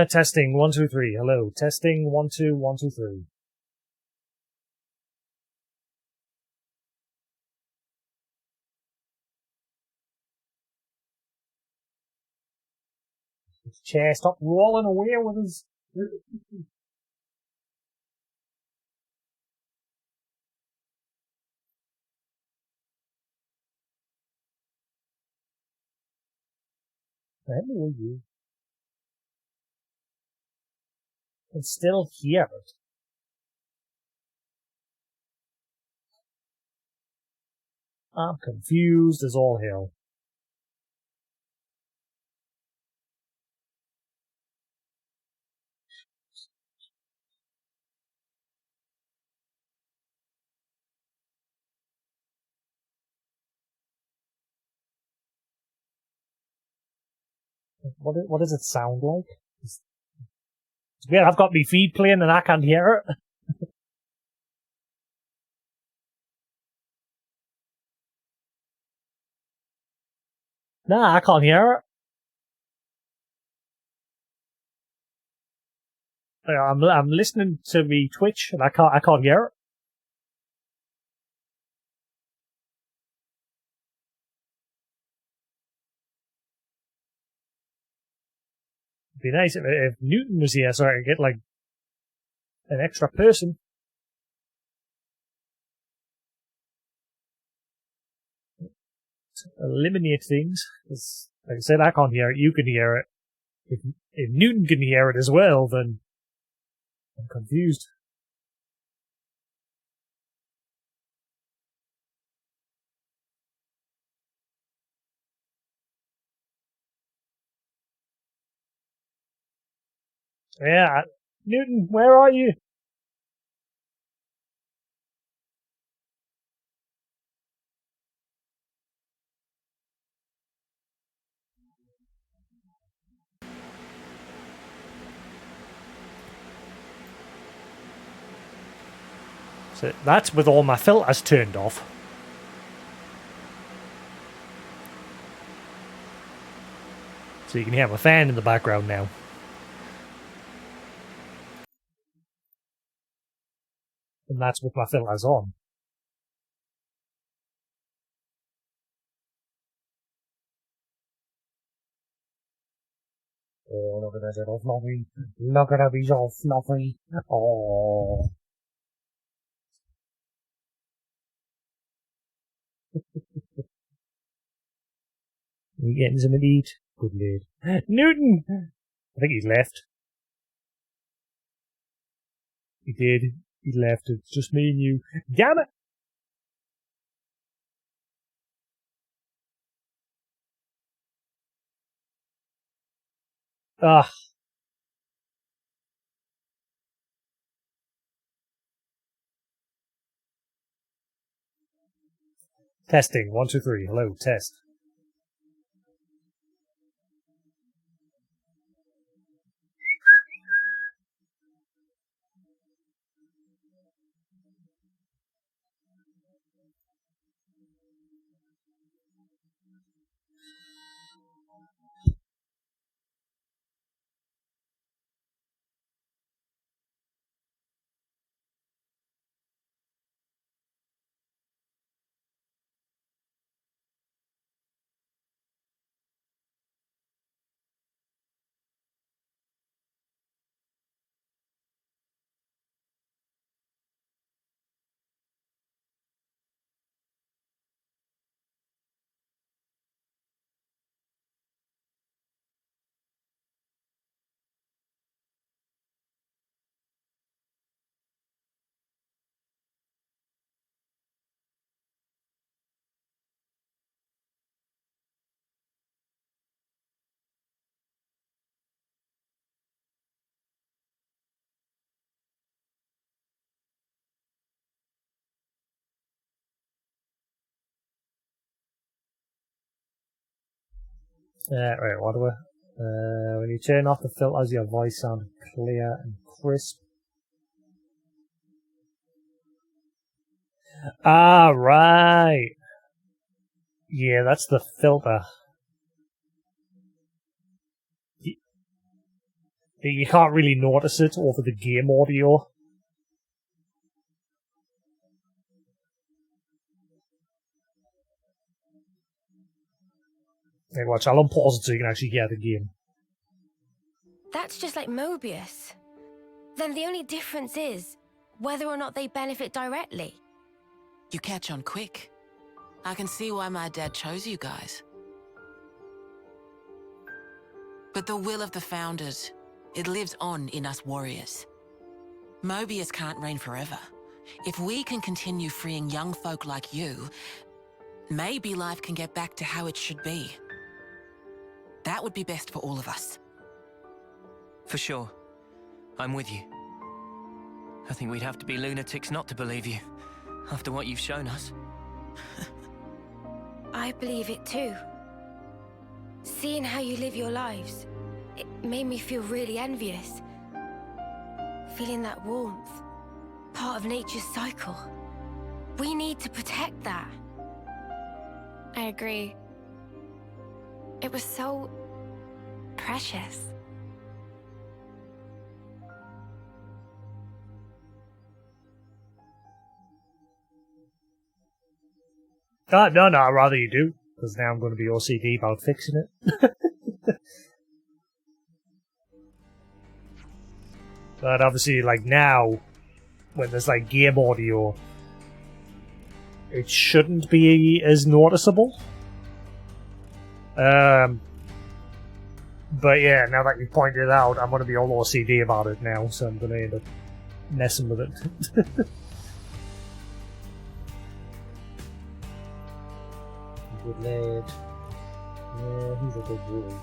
Testing 1 2 3. Hello. Testing 1 2 1 2 3. Chair, stop rolling away with us. Where were you? It's still here. I'm confused as all hell. What does it sound like? It's weird. I've got my feed playing and I can't hear it. Nah, I can't hear it. I'm listening to me Twitch and I can't hear it. It'd be nice if Newton was here so I could get like an extra person. Eliminate things. 'Cause, like I said, I can't hear it. You can hear it. If Newton can hear it as well, then I'm confused. Yeah, Newton, where are you? So that's with all my filters turned off. So you can hear my fan in the background now. And that's with my filters on. Oh, look at that little fluffy. Look at him, he's all fluffy. Oh. You getting some to eat? Good lad. Newton! I think he's left. He did. He left. It's just me and you. Damn it! Ah. Testing. 1, 2, 3. Hello, test. Right, what do we... when you turn off the filters, your voice sounds clear and crisp. Ah, right. Yeah, that's the filter. You can't really notice it over the game audio. Hey, watch, I'll unpause it so you can actually hear the game. That's just like Moebius. Then the only difference is whether or not they benefit directly. You catch on quick. I can see why my dad chose you guys. But the will of the Founders, it lives on in us warriors. Moebius can't reign forever. If we can continue freeing young folk like you, maybe life can get back to how it should be. That would be best for all of us. For sure. I'm with you. I think we'd have to be lunatics not to believe you, after what you've shown us. I believe it too. Seeing how you live your lives, it made me feel really envious. Feeling that warmth, part of nature's cycle. We need to protect that. I agree. It was so precious. No, I'd rather you do, because now I'm going to be OCD about fixing it. But obviously, like now, when there's like game audio, it shouldn't be as noticeable. But yeah, now that you pointed it out, I'm going to be all OCD about it now, so I'm going to end up messing with it. Good lad. Yeah, he's a good boy.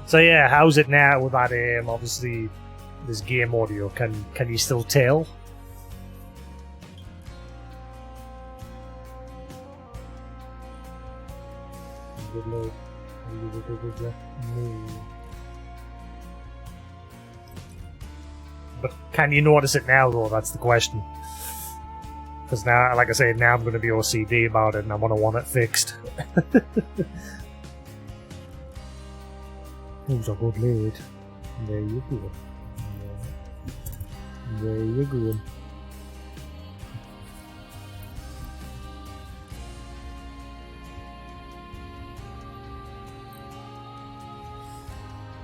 So yeah, how's it now with that obviously this game audio? Can you still tell? Good lad. But can you notice it now, though? That's the question. Because now, like I said, now I'm going to be OCD about it and I'm going to want it fixed. Who's a good lad? There you go. There you go.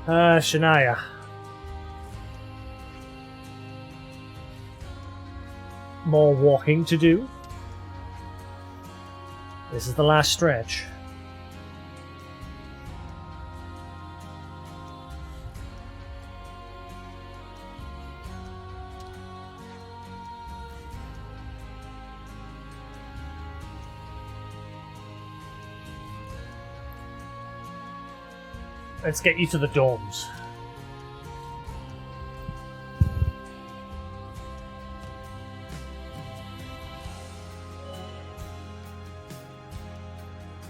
Shania. More walking to do. This is the last stretch. Let's get you to the domes.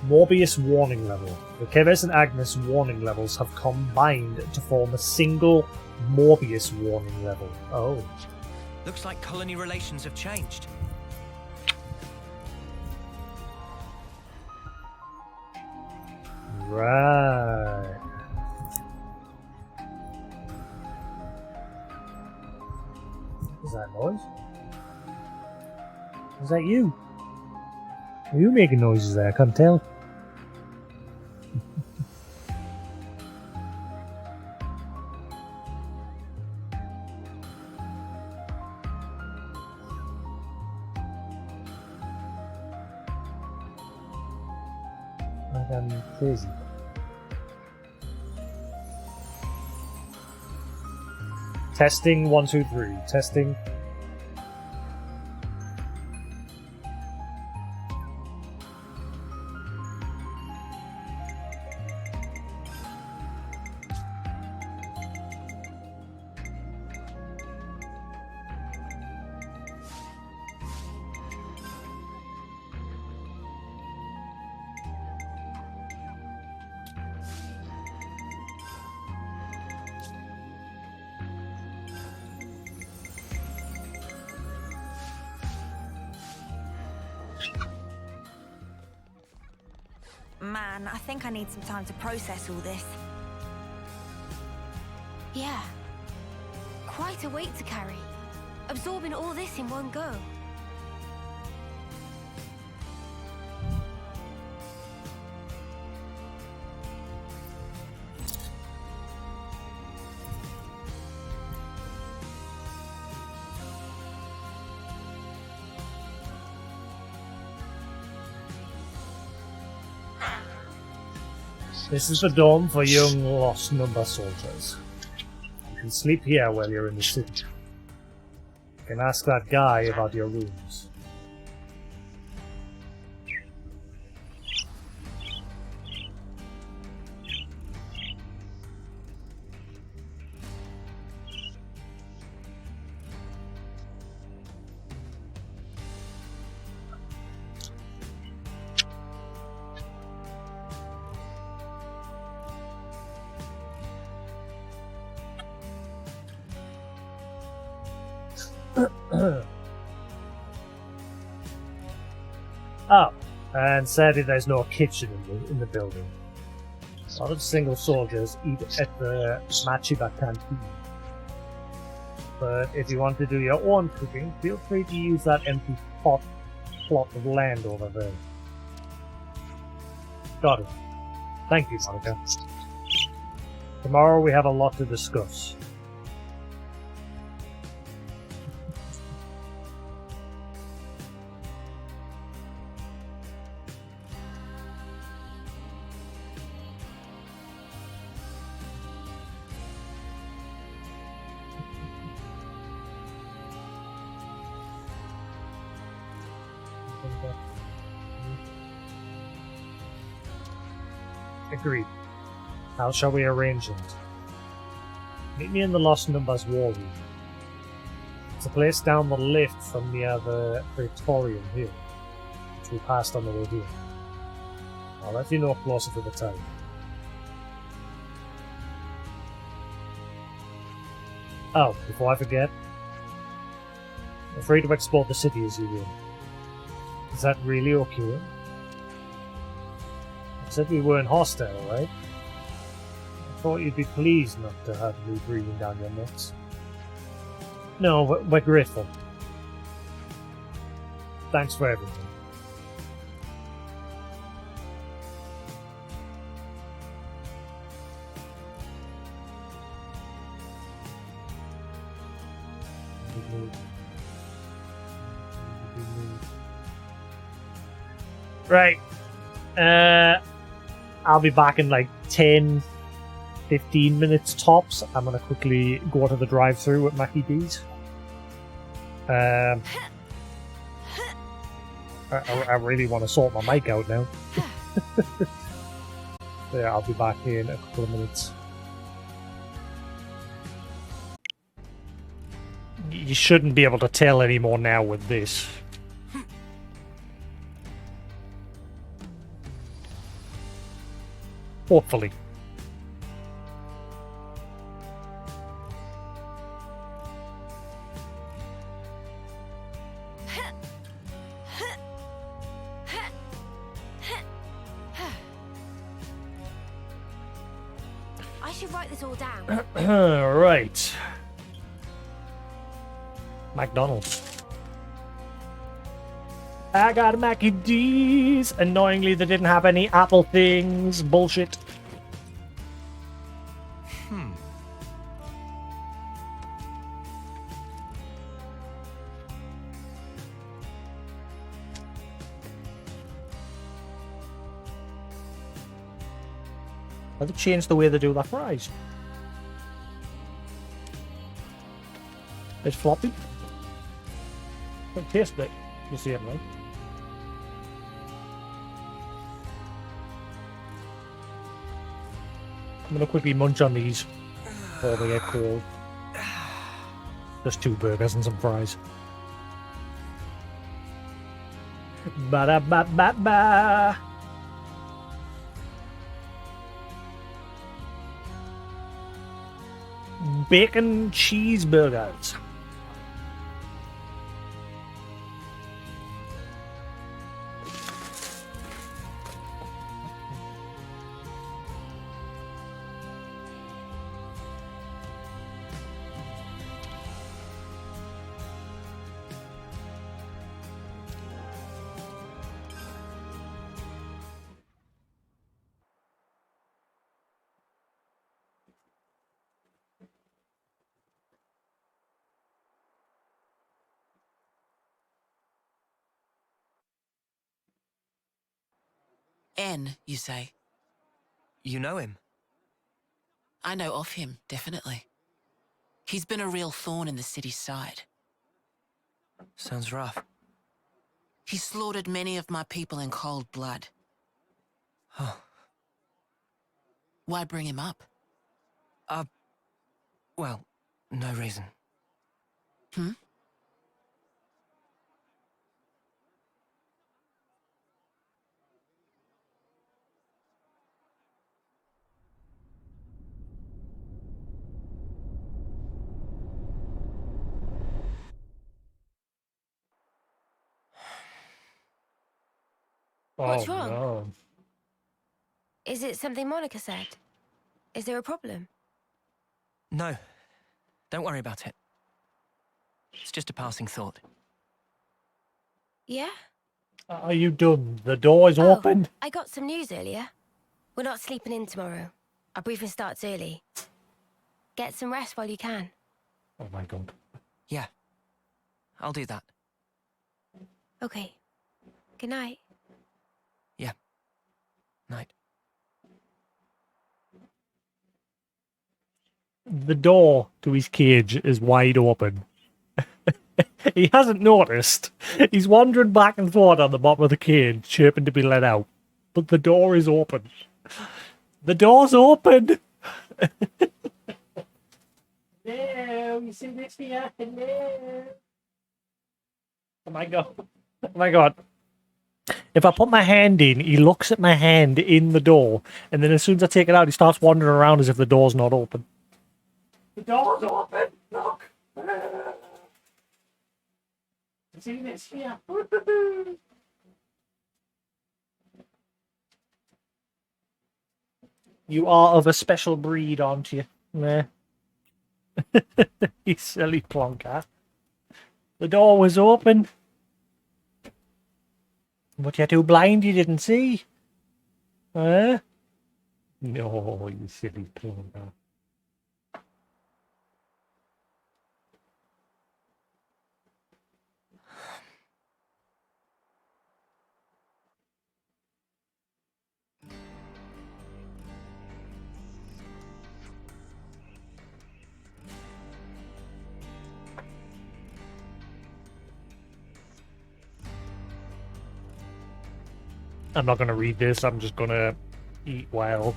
Moebius warning level. The Keves and Agnes warning levels have combined to form a single Moebius warning level. Oh. Looks like colony relations have changed. Right. Is that noise? Is that you? Are you making noises there? I can't tell. Like I'm crazy. Testing 1, 2, 3. Testing. Man, I think I need some time to process all this. Yeah. Quite a weight to carry. Absorbing all this in one go. This is the dome for young lost number soldiers. You can sleep here while you're in the city. You can ask that guy about your rooms. Oh, and sadly there's no kitchen in the building. A lot of single soldiers eat at the Machiba canteen. But if you want to do your own cooking, feel free to use that empty plot of land over there. Got it. Thank you, Monica. Tomorrow we have a lot to discuss. Agreed. How shall we arrange it? Meet me in the Lost Numbers war room. It's a place down the lift from near the Praetorium Hill, which we passed on the way here. I'll let you know closer to the time. Oh, before I forget, you're free to explore the city as you will. Is that really okay? I said we weren't hostile, right? I thought you'd be pleased not to have me breathing down your necks. No, we're grateful. Thanks for everything. Right. I'll be back in like 10, 15 minutes tops. I'm gonna quickly go to the drive-thru at Mackie D's. I really want to sort my mic out now. Yeah, I'll be back in a couple of minutes. You shouldn't be able to tell anymore now with this. Hopefully. I should write this all down. Right. McDonald's. I got a Mackie D's. Annoyingly, they didn't have any Apple things. Bullshit. Have they changed the way they do their fries? It's floppy. Don't taste it. You see it, right? I'm gonna quickly munch on these before they get cold. Just 2 burgers and some fries. Ba-da-ba-ba-ba. Bacon cheeseburgers. N, you say? You know him? I know of him, definitely. He's been a real thorn in the city's side. Sounds rough. He slaughtered many of my people in cold blood. Oh. Why bring him up? Well, no reason. Hmm? What's Oh wrong? no. Is it something Monica said? Is there a problem? No. Don't worry about it. It's just a passing thought. Yeah? Are you done? The door is open. I got some news earlier. We're not sleeping in tomorrow. Our briefing starts early. Get some rest while you can. Oh my god. Yeah. I'll do that. Okay. Good night. Yeah. Night. The door to his cage is wide open. He hasn't noticed. He's wandering back and forth on the bottom of the cage, chirping to be let out. But the door is open. The door's open! No, you see this here? No. Oh my god. Oh my god. If I put my hand in, he looks at my hand in the door, and then as soon as I take it out, he starts wandering around as if the door's not open. The door's open! Look! See this here? You are of a special breed, aren't you? Nah. You silly plonker. The door was open. But you're too blind, you didn't see. Huh? No, you silly plonker. I'm not going to read this. I'm just going to eat well.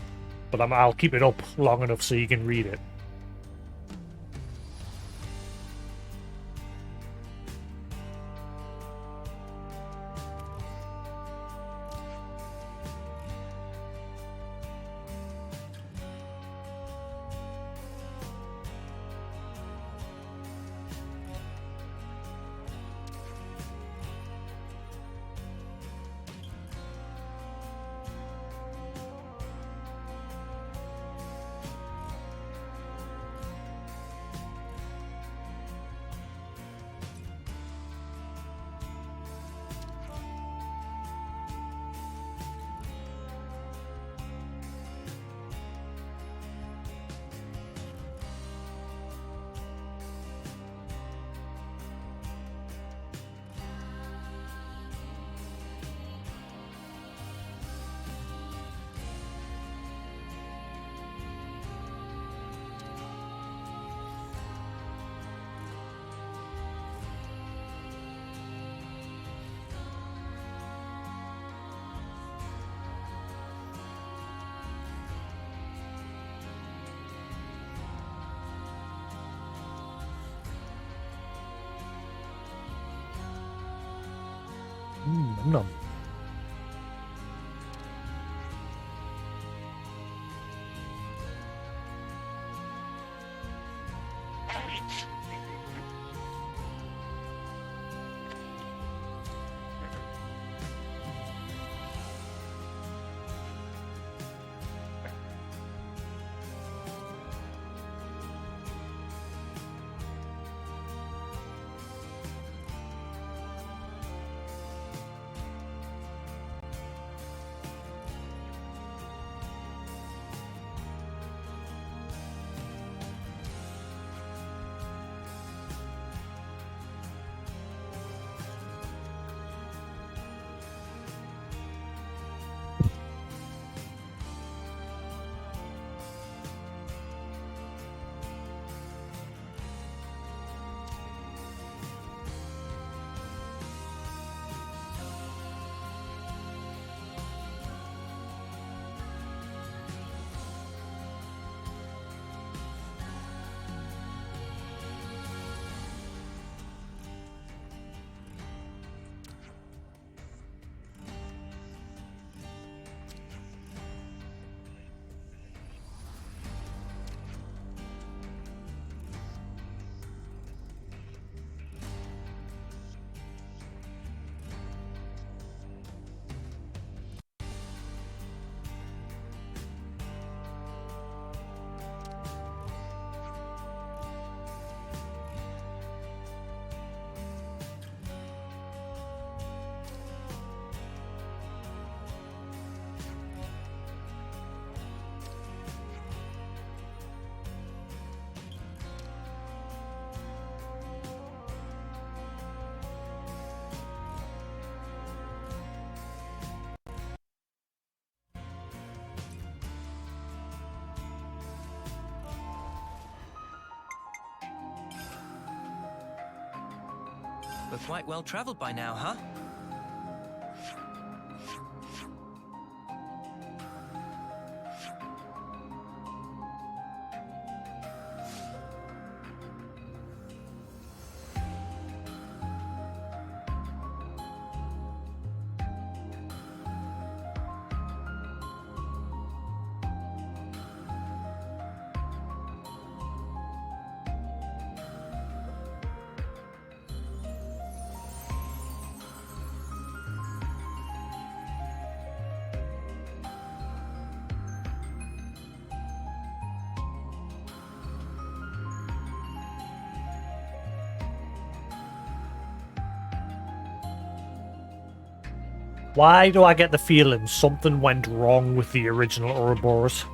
But I'll keep it up long enough so you can read it. No. We're quite well traveled by now, huh? Why do I get the feeling something went wrong with the original Ouroboros?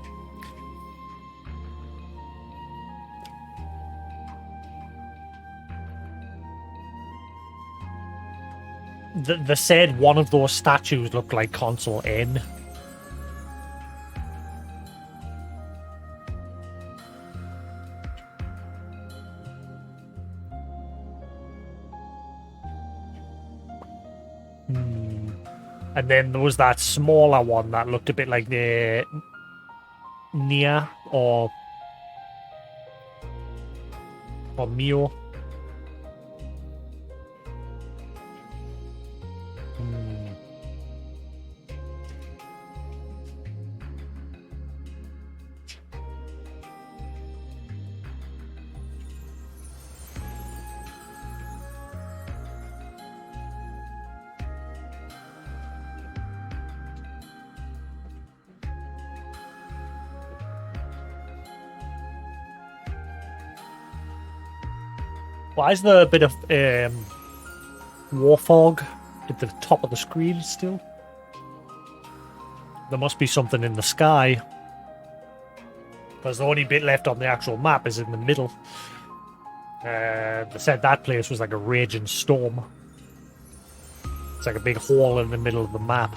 They said one of those statues looked like Console N. And then there was that smaller one that looked a bit like the Nia or Mio. Why is there a bit of war fog at the top of the screen still? There must be something in the sky. Because the only bit left on the actual map is in the middle. They said that place was like a raging storm. It's like a big hole in the middle of the map.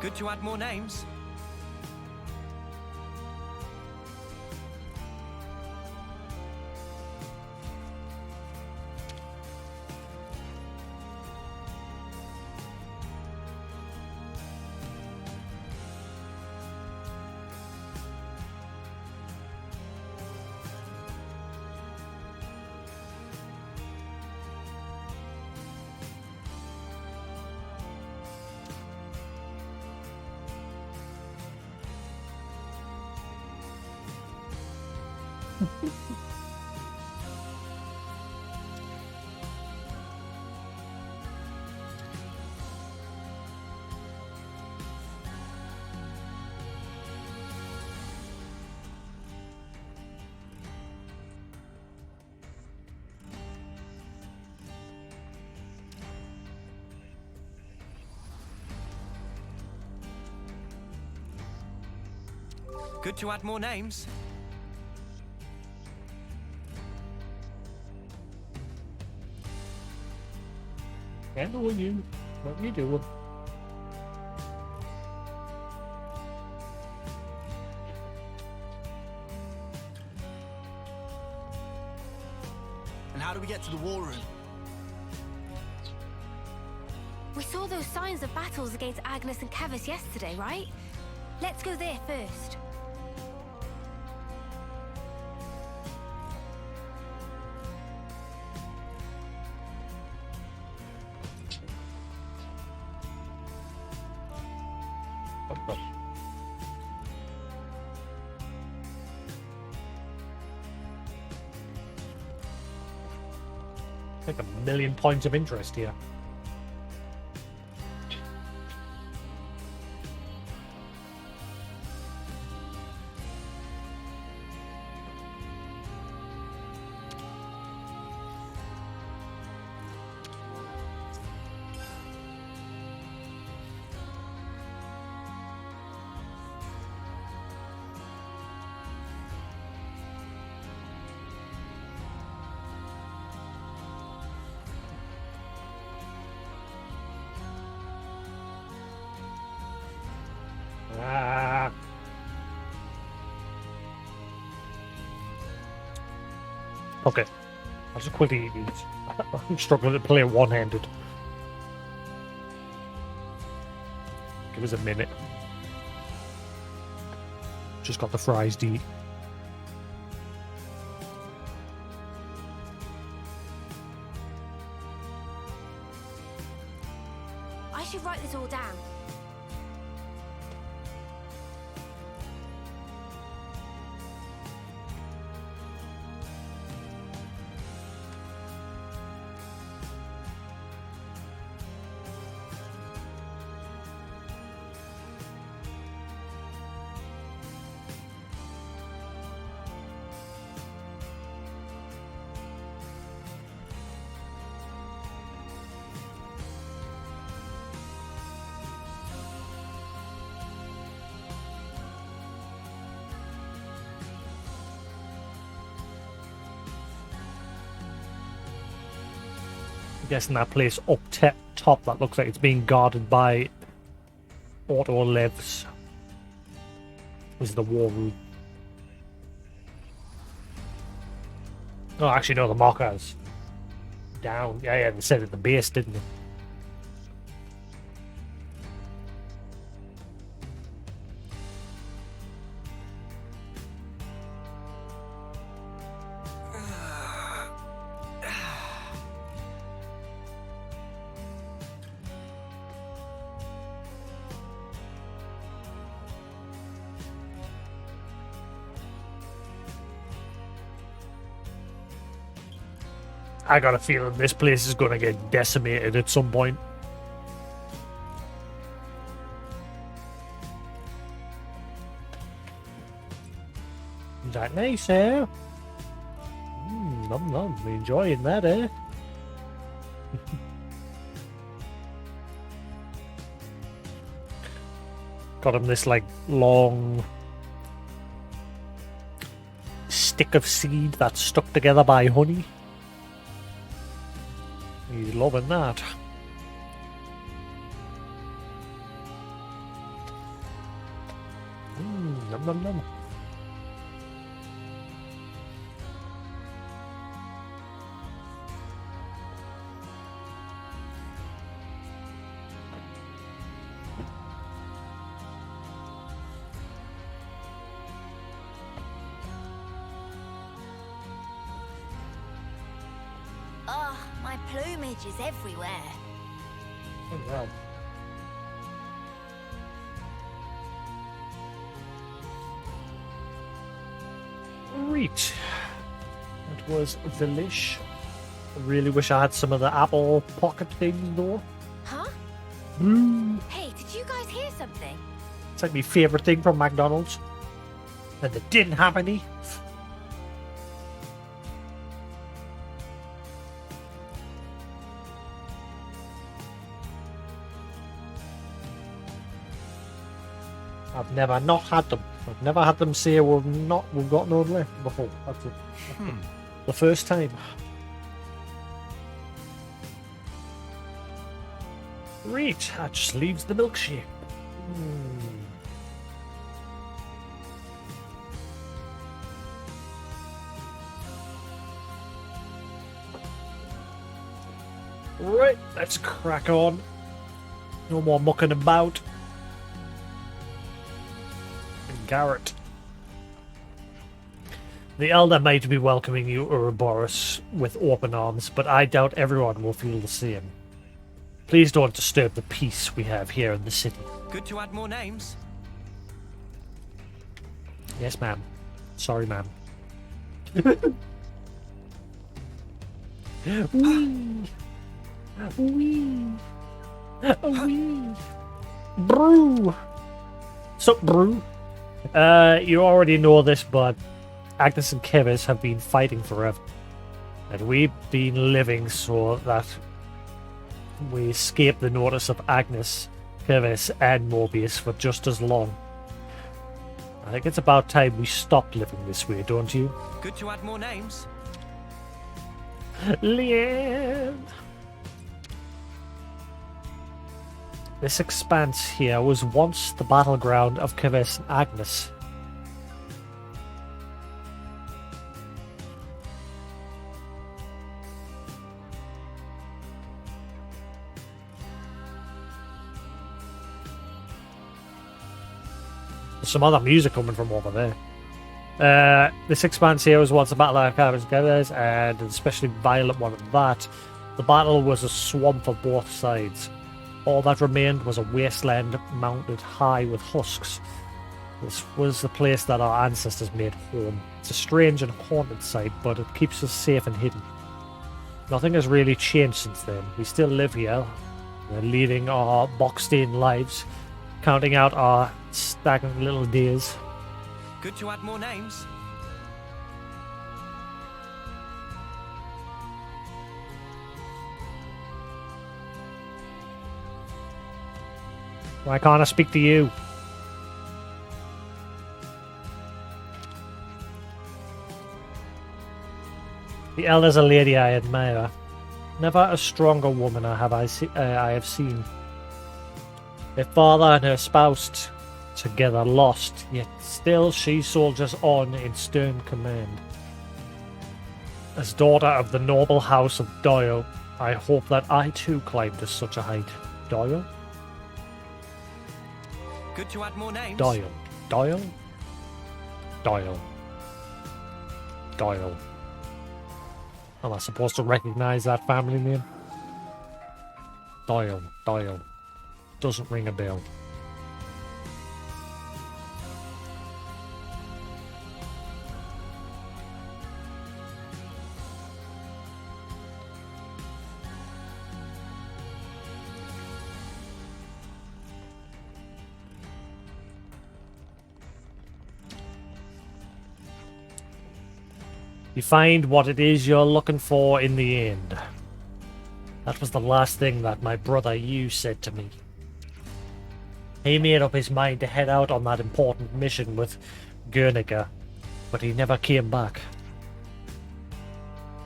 Good to add more names. Good to add more names. Handle you. What are you doing? And how do we get to the war room? We saw those signs of battles against Agnes and Kevis yesterday, right? Let's go there first. Like 1,000,000 points of interest here. Okay, I'll just quickly eat these. I'm struggling to play one-handed. Give us a minute. Just got the fries to eat. I should write this all down. I'm guessing that place up top that looks like it's being guarded by auto levs is the war room. Oh, actually, no, the markers down. Yeah, they said at the base, didn't they? I got a feeling this place is going to get decimated at some point. Is that nice, eh? Nom nom, enjoying that, eh? Got him this, like, long stick of seed that's stuck together by honey. He's loving that. Nom nom nom. Oh, my plumage is everywhere. Oh, wow. Right. That was delish. I really wish I had some of the apple pocket things though. Huh? Hey, did you guys hear something? It's like my favourite thing from McDonald's. And they didn't have any. I've never not had them. I've never had them say we've got none left before. That's the first time. Right, that just leaves the milkshake. Right, let's crack on. No more mucking about. Garrett. The Elder might be welcoming you, Ouroboros, with open arms, but I doubt everyone will feel the same. Please don't disturb the peace we have here in the city. Good to add more names. Yes, ma'am. Sorry, ma'am. Wee! Wee! Wee! Brew! Sup, Brew? You already know this, but Agnes and Kevis have been fighting forever. And we've been living so that we escape the notice of Agnes, Kevis, and Moebius for just as long. I think it's about time we stopped living this way, don't you? Good to add more names. Leanne! This expanse here was once the battleground of Kevis and Agnes. There's some other music coming from over there. This expanse here was once a battle of cabins and an especially violent one at that. The battle was a swamp for both sides. All that remained was a wasteland mounted high with husks. This was the place that our ancestors made home. It's a strange and haunted sight, but it keeps us safe and hidden. Nothing has really changed since then. We still live here. We're leading our boxed-in lives, counting out our stagnant little days. Good to add more names. Why can't I speak to you? The elder's a lady I admire. Never a stronger woman I have seen. Her father and her spouse together lost, yet still she soldiers on in stern command. As daughter of the noble house of Doyle, I hope that I too climb to such a height. Doyle? Good to add more names. Doyle. Doyle? Doyle. Doyle. Am I supposed to recognize that family name? Doyle. Doyle. Doesn't ring a bell. You find what it is you're looking for in the end. That was the last thing that my brother Yu said to me. He made up his mind to head out on that important mission with Guernica, but he never came back.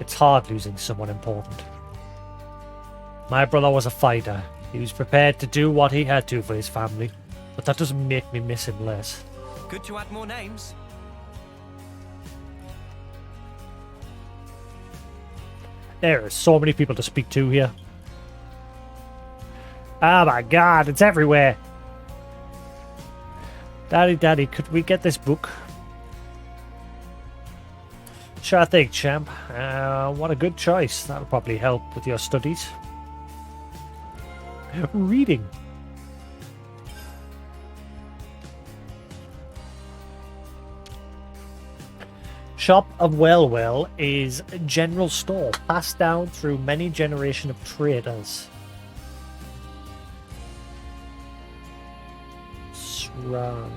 It's hard losing someone important. My brother was a fighter. He was prepared to do what he had to for his family, but that doesn't make me miss him less. Good to add more names. There are so many people to speak to here. Oh my god, it's everywhere. Daddy, could we get this book? Sure thing, champ. What a good choice. That'll probably help with your studies. Reading. Shop of Wellwell is a general store passed down through many generations of traders. I'm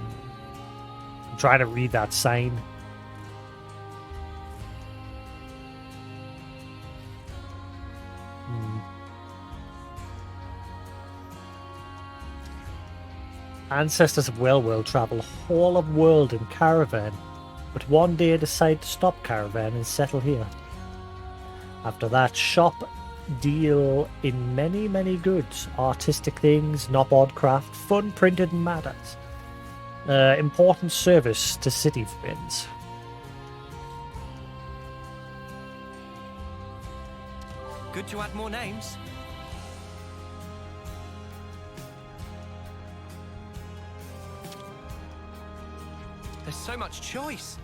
trying to read that sign. Ancestors of Wellwell travel whole of world in caravan, but one day decide to stop caravan and settle here. After that, shop deal in many goods, artistic things, knobboard craft, fun printed matters. Important service to city friends. Good to add more names. There's so much choice.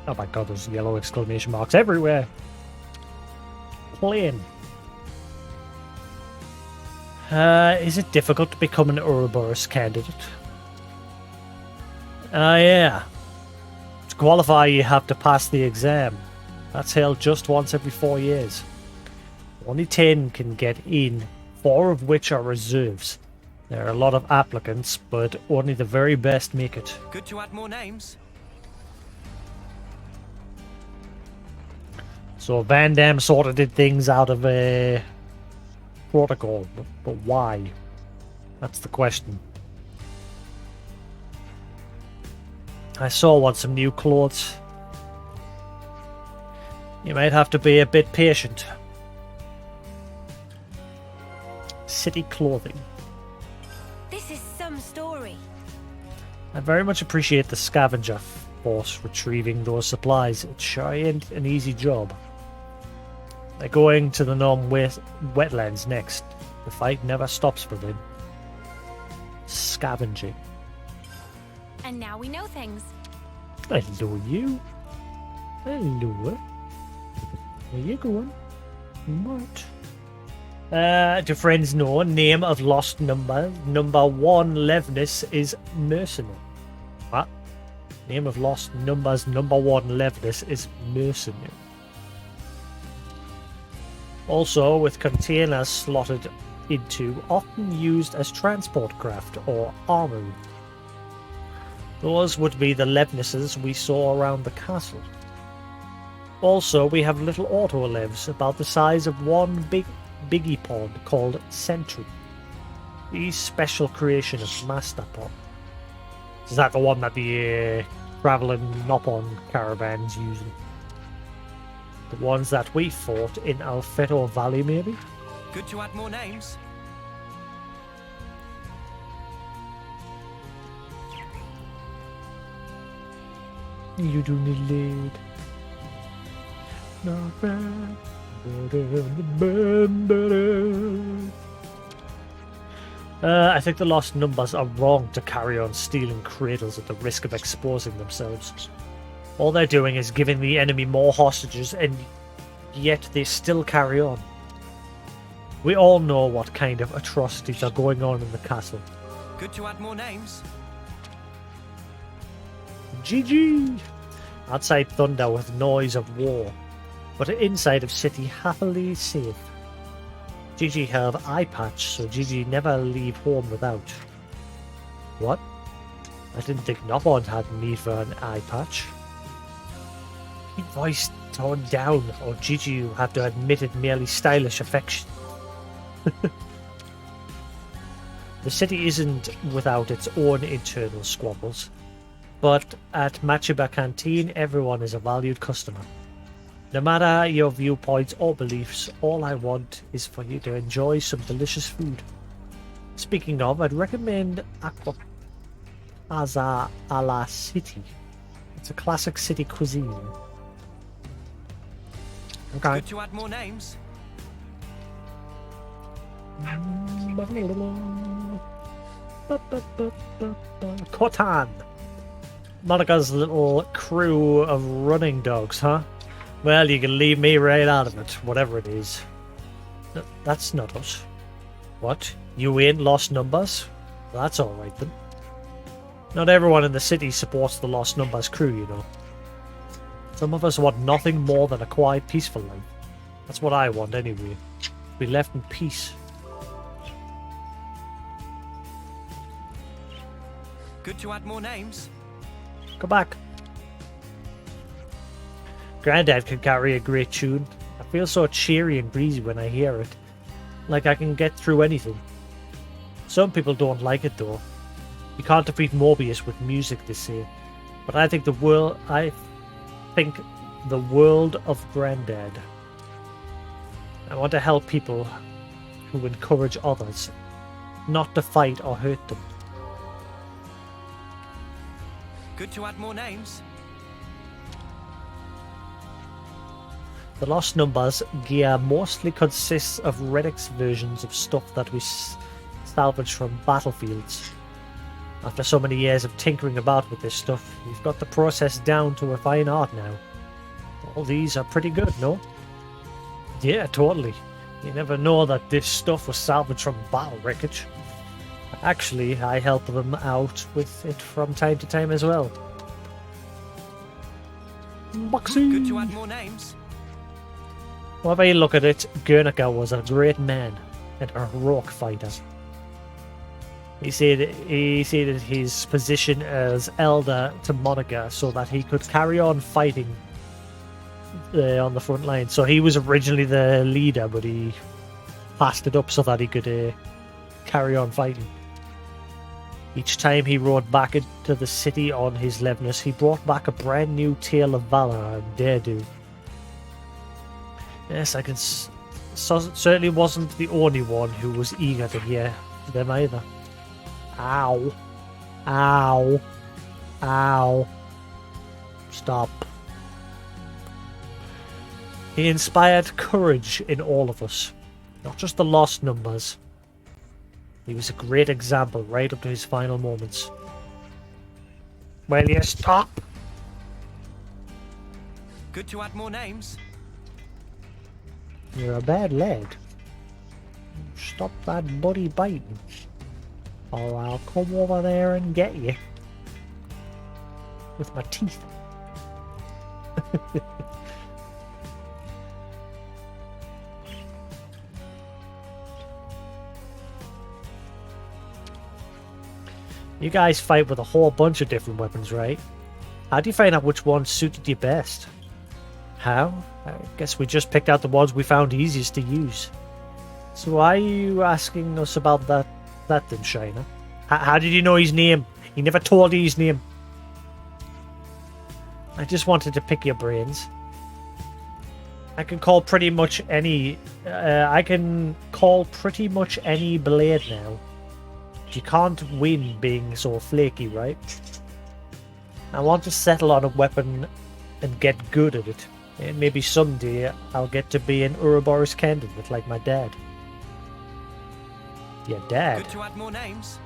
Oh my god, there's yellow exclamation marks everywhere. Plain. Is it difficult to become an Ouroboros candidate? Yeah. To qualify, you have to pass the exam. That's held just once every 4 years. Only 10 can get in, 4 of which are reserves. There are a lot of applicants, but only the very best make it. Good to add more names. So Van Damme sort of did things out of a protocol, but why? That's the question. I saw want some new clothes. You might have to be a bit patient. City clothing. This is some story. I very much appreciate the scavenger force retrieving those supplies. It sure ain't an easy job. They're going to the Norm wetlands next. The fight never stops for them. Scavenging. And now we know things. Hello, you. Hello. Where you going? What? Do friends know? Name of lost number. Number 1 Levness is mercenary. What? Name of lost numbers. Number 1 Levness is mercenary. Also, with containers slotted into, often used as transport craft or armory. Those would be the Levnesses we saw around the castle. Also, we have little auto-levs about the size of one biggie pod called Sentry. These special creation of Master Pod. Is that the one that the travelling Nopon caravans using? The ones that we fought in Alfeto Valley, maybe? Good to add more names. You do need lead. I think the lost numbers are wrong to carry on stealing cradles at the risk of exposing themselves. All they're doing is giving the enemy more hostages, and yet they still carry on. We all know what kind of atrocities are going on in the castle. Good to add more names. GG! Outside thunder with noise of war, but inside of city happily safe. GG have eye patch, so GG never leave home without. What? I didn't think Nopon had need for an eye patch. Keep voice toned down, or GG will have to admit it merely stylish affection. The city isn't without its own internal squabbles, but at Machiba Canteen everyone is a valued customer. No matter your viewpoints or beliefs, all I want is for you to enjoy some delicious food. Speaking of, I'd recommend Aqua Plaza a la City. It's a classic city cuisine. Okay. Good to add more names. Kotan! Monica's little crew of running dogs, huh? Well, you can leave me right out of it, whatever it is. That's not us. What? You ain't lost numbers? That's alright then. Not everyone in the city supports the Lost Numbers crew, you know. Some of us want nothing more than a quiet, peaceful life. That's what I want anyway. To be left in peace. Good to add more names. Go back. Grandad can carry a great tune. I feel so cheery and breezy when I hear it. Like I can get through anything. Some people don't like it though. You can't defeat Moebius with music, they say. But I think the world of Grandad. I want to help people who encourage others, not to fight or hurt them. Good to add more names. The Lost Numbers gear mostly consists of relics versions of stuff that we salvage from battlefields. After so many years of tinkering about with this stuff, we've got the process down to a fine art now. All these are pretty good, no? Yeah, totally. You never know that this stuff was salvaged from battle wreckage. Actually, I help them out with it from time to time as well. Boxing! Good to add more names. Whatever you look at it, Guernica was a great man and a heroic fighter. He said his position as elder to Monica so that he could carry on fighting on the front line. So he was originally the leader, but he passed it up so that he could carry on fighting. Each time he rode back into the city on his Levness, he brought back a brand new tale of valor and dare-do. Yes, I can. Certainly wasn't the only one who was eager to hear them either. Ow. Ow. Ow. Stop. He inspired courage in all of us, not just the lost numbers. He was a great example right up to his final moments. Will you stop? Good to add more names. You're a bad lad. Stop that buddy biting, or I'll come over there and get you. With my teeth. You guys fight with a whole bunch of different weapons, right? How do you find out which one suited you best? How? I guess we just picked out the ones we found easiest to use. So why are you asking us about that then, Shiner? How did you know his name? He never told you his name. I just wanted to pick your brains. I can call pretty much any... I can call pretty much any blade now. You can't win being so flaky, right? I want to settle on a weapon and get good at it. And maybe someday I'll get to be an Ouroboros candidate like my dad. Your dad? Good to add more names.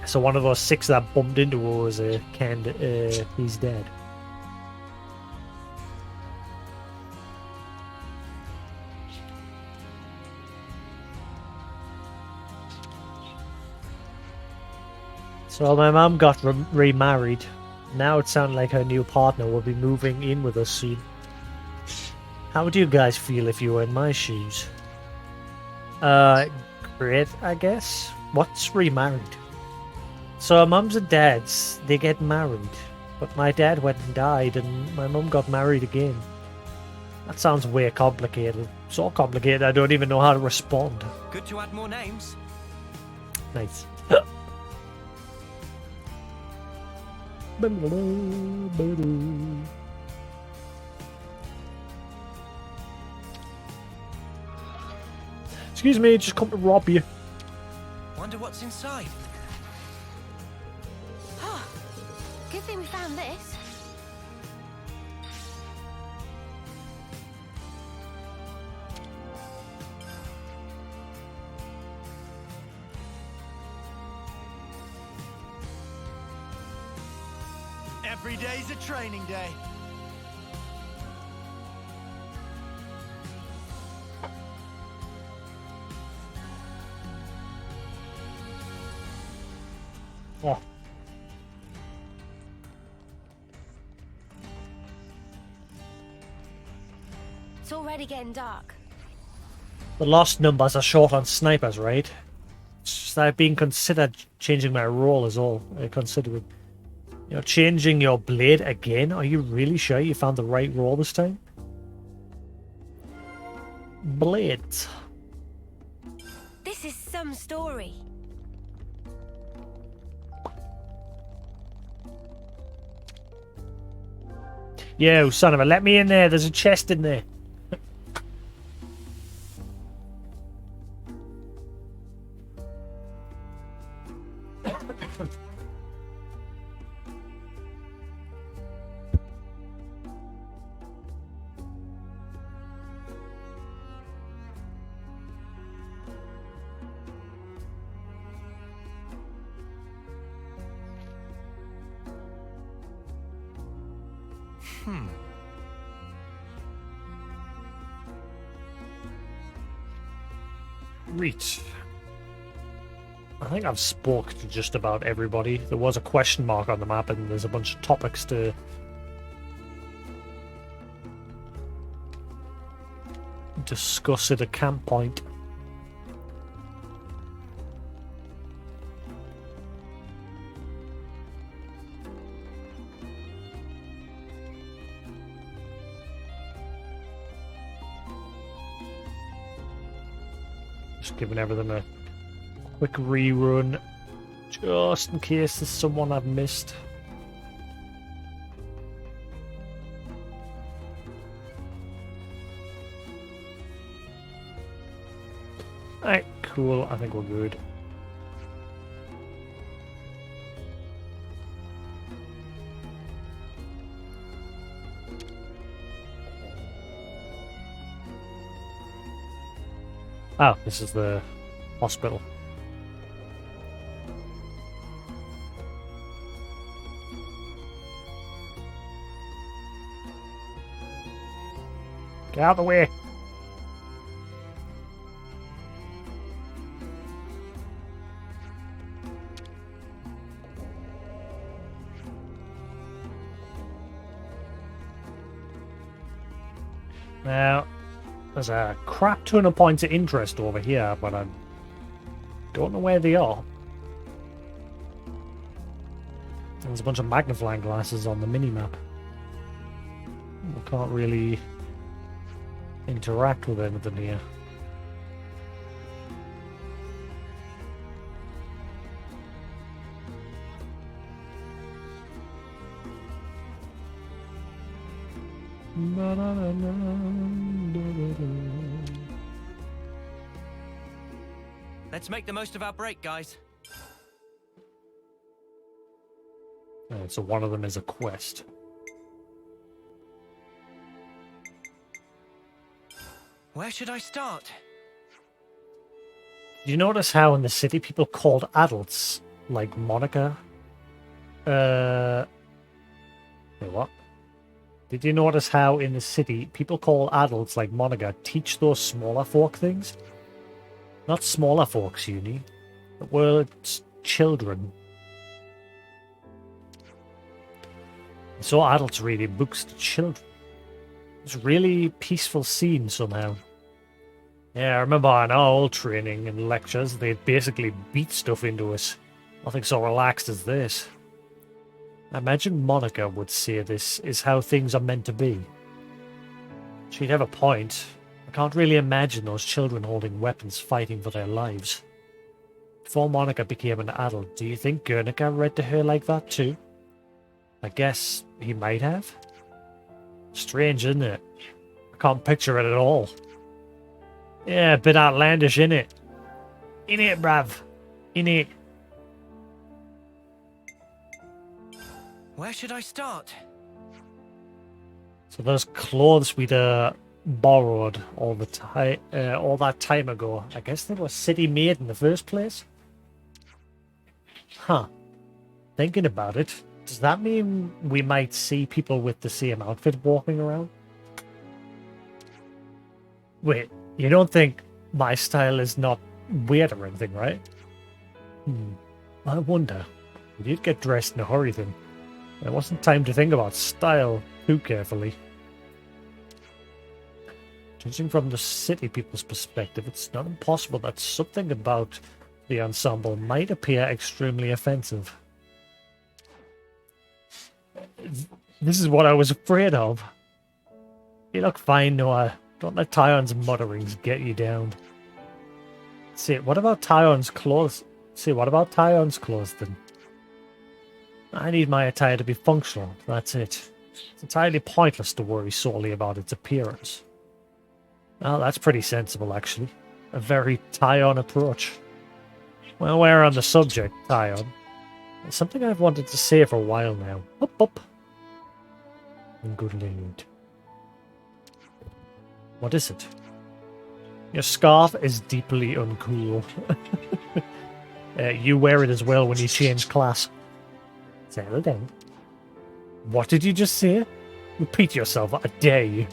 So one of those 6 that bumped into her was a he's dead. So my mum got remarried. Now it sounds like her new partner will be moving in with us soon. How would you guys feel if you were in my shoes? Great, I guess. What's remarried? So mums and dads, they get married. But my dad went and died and my mum got married again. That sounds way complicated. So complicated I don't even know how to respond. Good to add more names. Nice. Excuse me, just come to rob you. Wonder what's inside. Good thing we found this. Every day's a training day. Oh. It's already getting dark. The lost numbers are short on snipers, right? So I've been considered changing my role as all. Considering, you know, changing your blade again. Are you really sure you found the right role this time? Blades. This is some story. Yo, son of a, let me in there. There's a chest in there. Reach. I think I've spoke to just about everybody. There was a question mark on the map and there's a bunch of topics to discuss at a camp point. Just giving everything a quick rerun, just in case there's someone I've missed. Alright, cool. I think we're good. Oh, this is the hospital. Get out of the way! Now, there's a crap ton of points of interest over here, but I don't know where they are. There's a bunch of magnifying glasses on the mini-map. We can't really interact with anything here. Let's make the most of our break, guys. So one of them is a quest. Where should I start? Do you notice how in the city people called adults, like Monica? Wait, what? Did you notice how in the city people call adults like Monica teach those smaller folk things? Not smaller folks, Uni. The word's children. So adults reading books to children. It's a really peaceful scene somehow. Yeah, I remember in our old training and lectures, they'd basically beat stuff into us. Nothing so relaxed as this. I imagine Monica would say this is how things are meant to be. She'd have a point. I can't really imagine those children holding weapons fighting for their lives. Before Monica became an adult, do you think Guernica read to her like that too? I guess he might have. Strange, isn't it? I can't picture it at all. Yeah, a bit outlandish, innit? Innit, bruv? Innit? Where should I start? So those clothes we'd borrowed all that time ago. I guess they were city made in the first place. Huh. Thinking about it, does that mean we might see people with the same outfit walking around? Wait, you don't think my style is not weird or anything, right? I wonder. We did get dressed in a hurry then. There wasn't time to think about style too carefully. Judging from the city people's perspective, it's not impossible that something about the ensemble might appear extremely offensive. This is what I was afraid of. You look fine, Noah. Don't let Tyon's mutterings get you down. What about Tyon's clothes then? I need my attire to be functional, that's it. It's entirely pointless to worry solely about its appearance. Well, that's pretty sensible, actually. A very Tyon approach. Well, we're on the subject, Tyon. It's something I've wanted to say for a while now. Up. In good mood. What is it? Your scarf is deeply uncool. You wear it as well when you change class. Settle down. What did you just say? Repeat yourself, I dare you.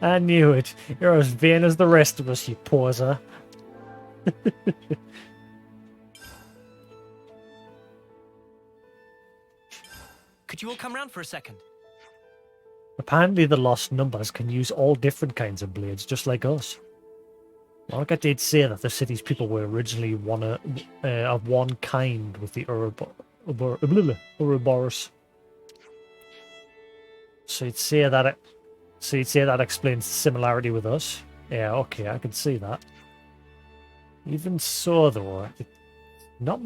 I knew it. You're as vain as the rest of us, you poser. Could you all come round for a second? Apparently the lost numbers can use all different kinds of blades, just like us. Monica did say that the city's people were originally of one kind with the Ouroboros. So you'd say that explains the similarity with us. Yeah, okay, I can see that. Even so, though, it's not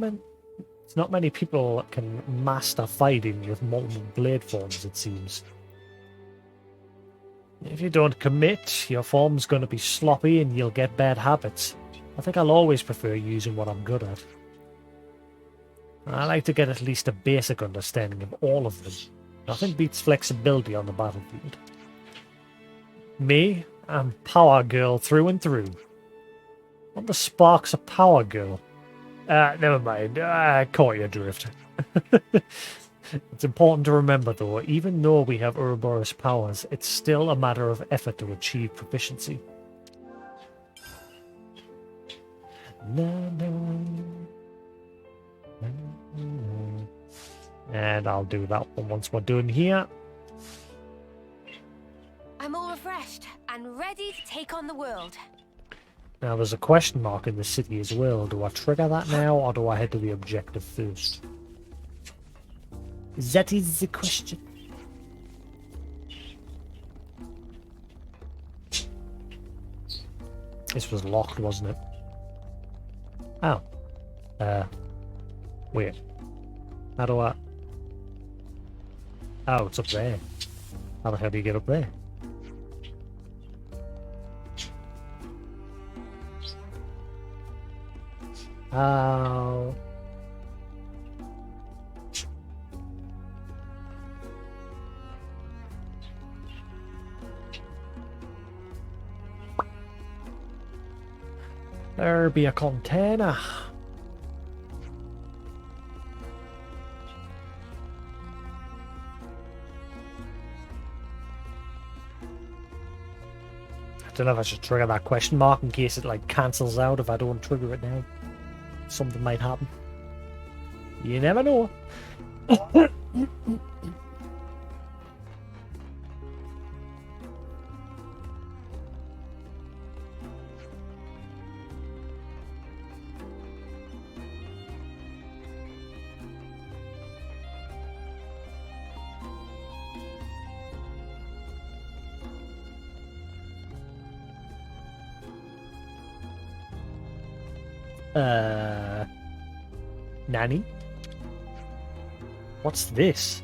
many people can master fighting with multiple blade forms, it seems. If you don't commit, your form's going to be sloppy and you'll get bad habits. I think I'll always prefer using what I'm good at. I like to get at least a basic understanding of all of them. Nothing beats flexibility on the battlefield. Me, I'm Power Girl through and through. What the sparks a Power Girl? Never mind. I caught your drift. It's important to remember, though, even though we have Ouroboros powers, it's still a matter of effort to achieve proficiency. And I'll do that one once we're done here. I'm all refreshed and ready to take on the world. Now, there's a question mark in the city as well. Do I trigger that now, or do I head to the objective first? That is the question. This was locked, wasn't it? Oh. Wait. How do I... Oh, it's up there. How the hell do you get up there? Oh... There be a container. I don't know if I should trigger that question mark in case it like cancels out if I don't trigger it now. Something might happen. You never know. Nanny? What's this?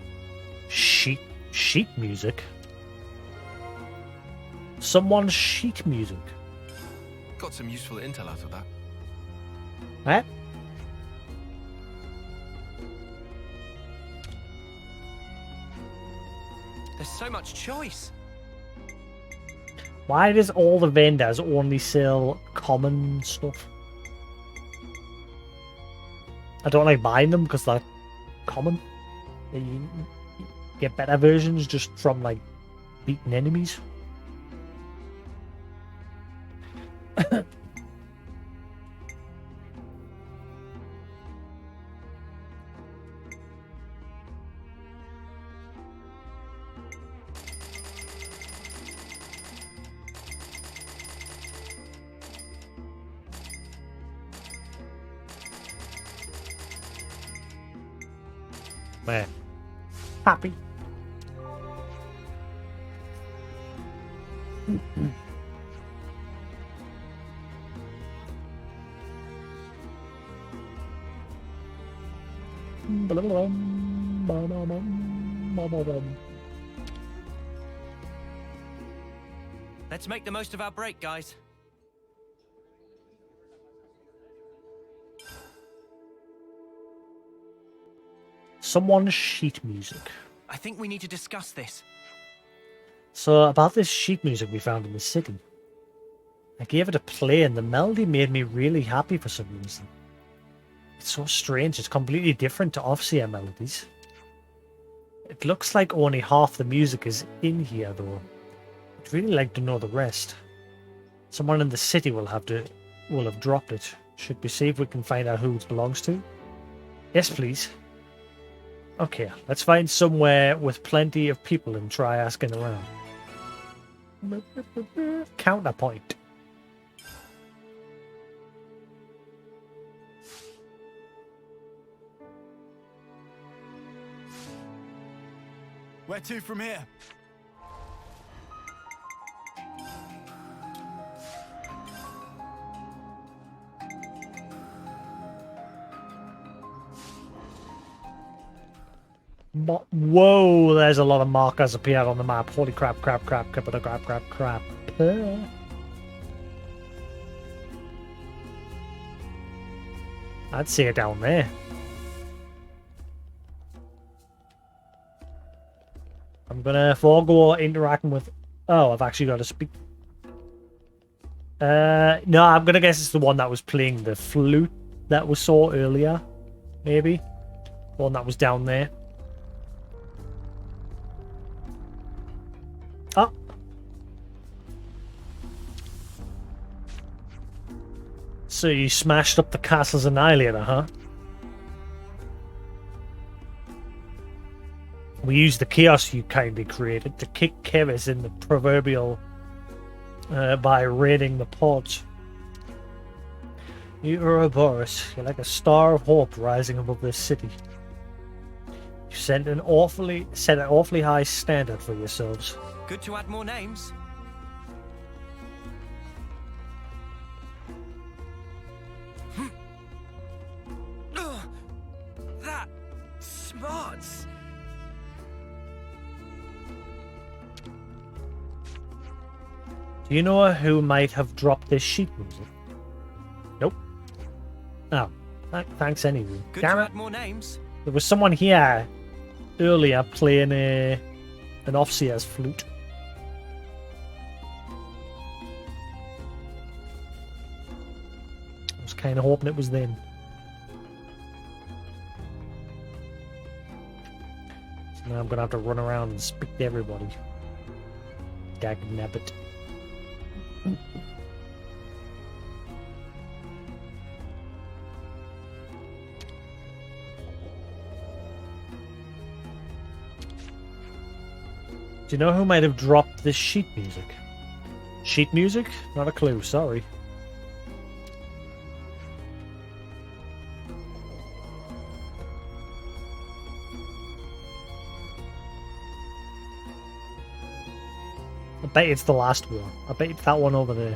Sheet music? Someone's sheet music. Got some useful intel out of that. What? There's so much choice. Why does all the vendors only sell common stuff? I don't like buying them because they're common. You get better versions just from like beating enemies. Where? Happy. Let's make the most of our break, guys. Someone's sheet music. I think we need to discuss this. So, about this sheet music we found in the city. I gave it a play and the melody made me really happy for some reason. It's so strange, it's completely different to Offseer melodies. It looks like only half the music is in here though. I'd really like to know the rest. Someone in the city will have dropped it. Should we see if we can find out who it belongs to? Yes, please. Okay, let's find somewhere with plenty of people and try asking around. Counterpoint. Where to from here? Whoa, there's a lot of markers appear on the map. Holy crap, crap, crap, crap, crap, crap, crap. I'd see it down there. I'm gonna forego interacting with... Oh, I've actually got to speak... No, I'm gonna guess it's the one that was playing the flute that we saw earlier. Maybe. The one that was down there. Oh. So you smashed up the castle's annihilator, huh? We used the chaos you kindly created to kick Kevis in the proverbial by raiding the port. You Ouroboros, you're like a star of hope rising above this city. You set an awfully high standard for yourselves. Good to add more names. That smarts. Do you know who might have dropped this sheet music? Nope. Oh, thanks anyway. Good Damn to it. add more names. There was someone here earlier playing an Offseer's flute. I was kind of hoping it was them. So now I'm going to have to run around and speak to everybody. Dag nabbit. Do you know who might have dropped this sheet music? Sheet music? Not a clue, sorry. I bet it's the last one. I bet it's that one over there.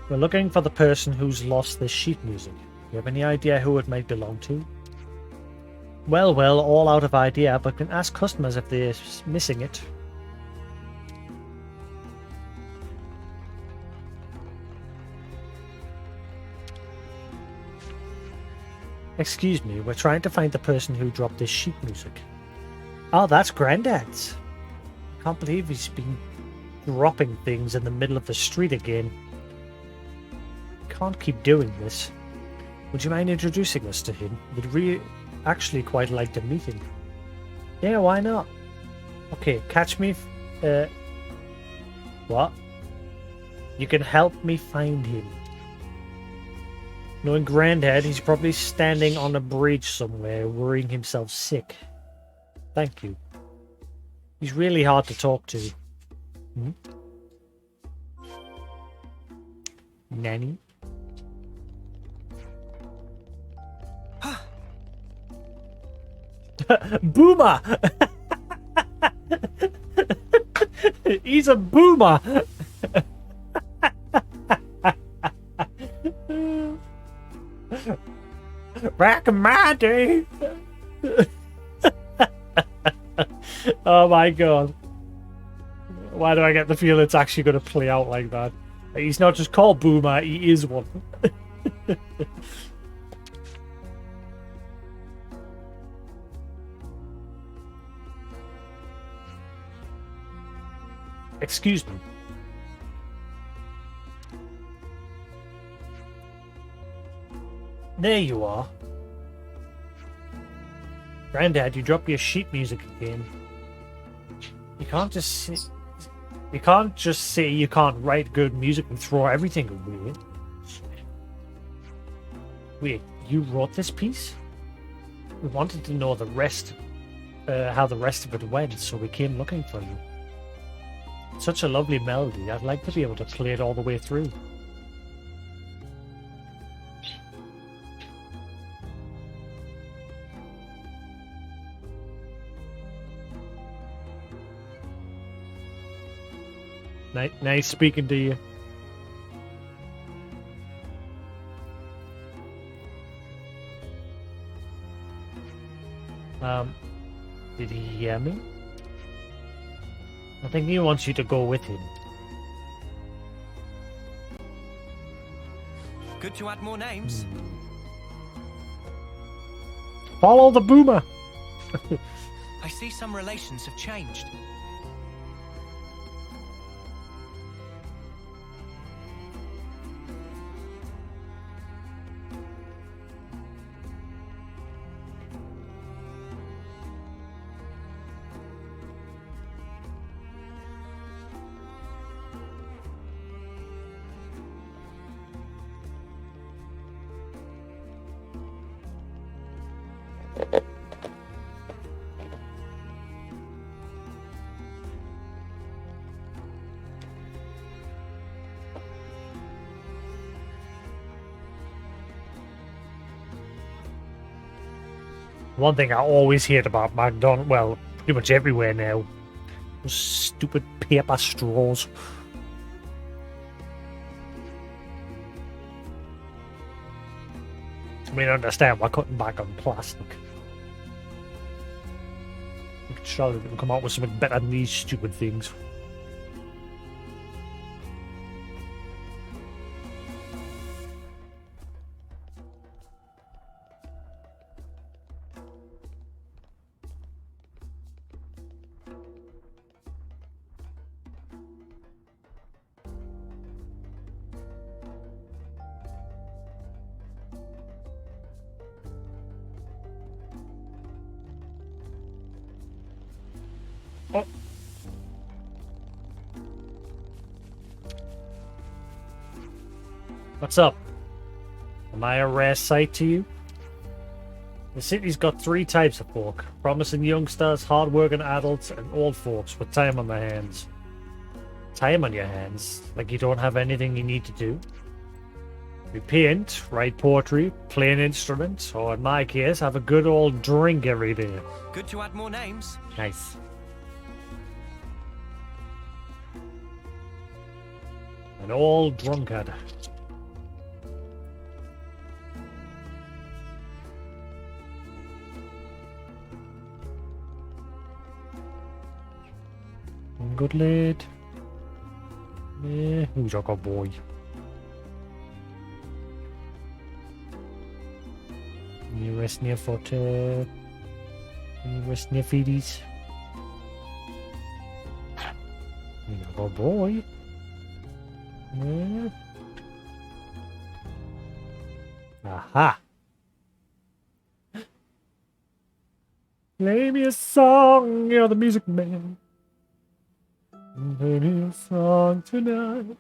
We're looking for the person who's lost this sheet music. You have any idea who it might belong to? Well, all out of idea, but can ask customers if they're missing it. Excuse me, we're trying to find the person who dropped this sheet music. Oh, that's Grandad's. I can't believe he's been dropping things in the middle of the street again. Can't keep doing this. Would you mind introducing us to him? We'd actually quite like to meet him. Yeah, why not? Okay, catch me. What? You can help me find him. Knowing Grandad, he's probably standing on a bridge somewhere, worrying himself sick. Thank you. He's really hard to talk to. Hmm? Nanny? Boomer! He's a boomer! Back in my day! Oh my god. Why do I get the feel it's actually going to play out like that? He's not just called Boomer, he is one. Excuse me. There you are. Grandad, you dropped your sheet music again. You can't just say you can't write good music and throw everything away. Wait, you wrote this piece? We wanted to know the rest, how the rest of it went, so we came looking for you. Such a lovely melody. I'd like to be able to play it all the way through. Nice speaking to you. Did he hear me? I think he wants you to go with him. Good to add more names. Follow the boomer! I see some relations have changed. One thing I always hate about McDonald's, well, pretty much everywhere now, those stupid paper straws. I mean, I understand we're cutting back on plastic. We could surely come out with something better than these stupid things. What's up? Am I a rare sight to you? The city's got three types of folk. Promising youngsters, hard-working adults, and old folks with time on their hands. Time on your hands? Like you don't have anything you need to do? We paint, write poetry, play an instrument, or in my case, have a good old drink every day. Good to add more names. Nice. An old drunkard. Good lad. Yeah, who's your good boy? You resting your foot, you resting your feeties? You're a good boy. Yeah. Aha! Play me a song, you're the music man. Play me a song tonight.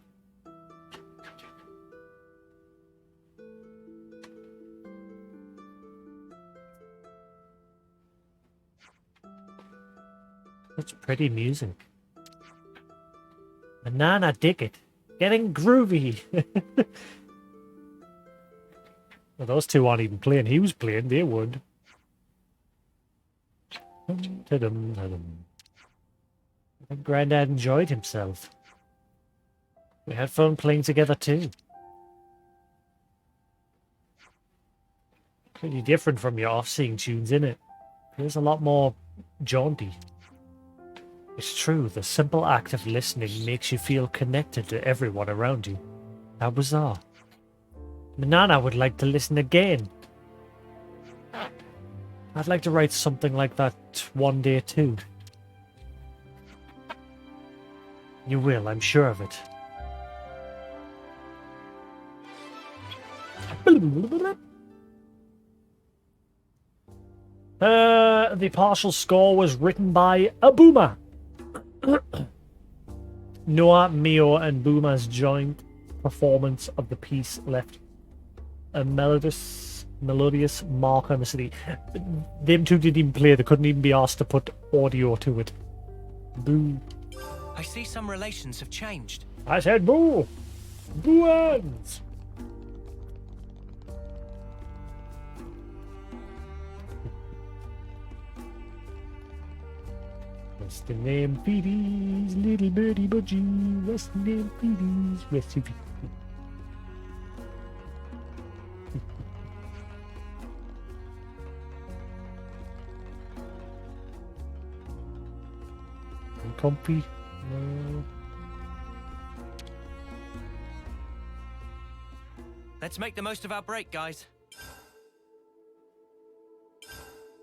Such pretty music. Banana dig it. Getting groovy. Well, those two aren't even playing. He was playing, they would. I think Grandad enjoyed himself. We had fun playing together too. Pretty different from your off-seeing tunes, innit? Feels a lot more jaunty. It's true, the simple act of listening makes you feel connected to everyone around you. How bizarre. Manana would like to listen again. I'd like to write something like that one day too. You will, I'm sure of it. The partial score was written by a boomer. Noah, Mio, and Boomer's joint performance of the piece left a melodious mark on the city. Them two didn't even play, they couldn't even be asked to put audio to it. Boo. I see some relations have changed. I said boo! Boo ends! Resting them feeties, little birdie budgie. Resting them feeties, resting feeties. Comfy. No. Let's make the most of our break, guys.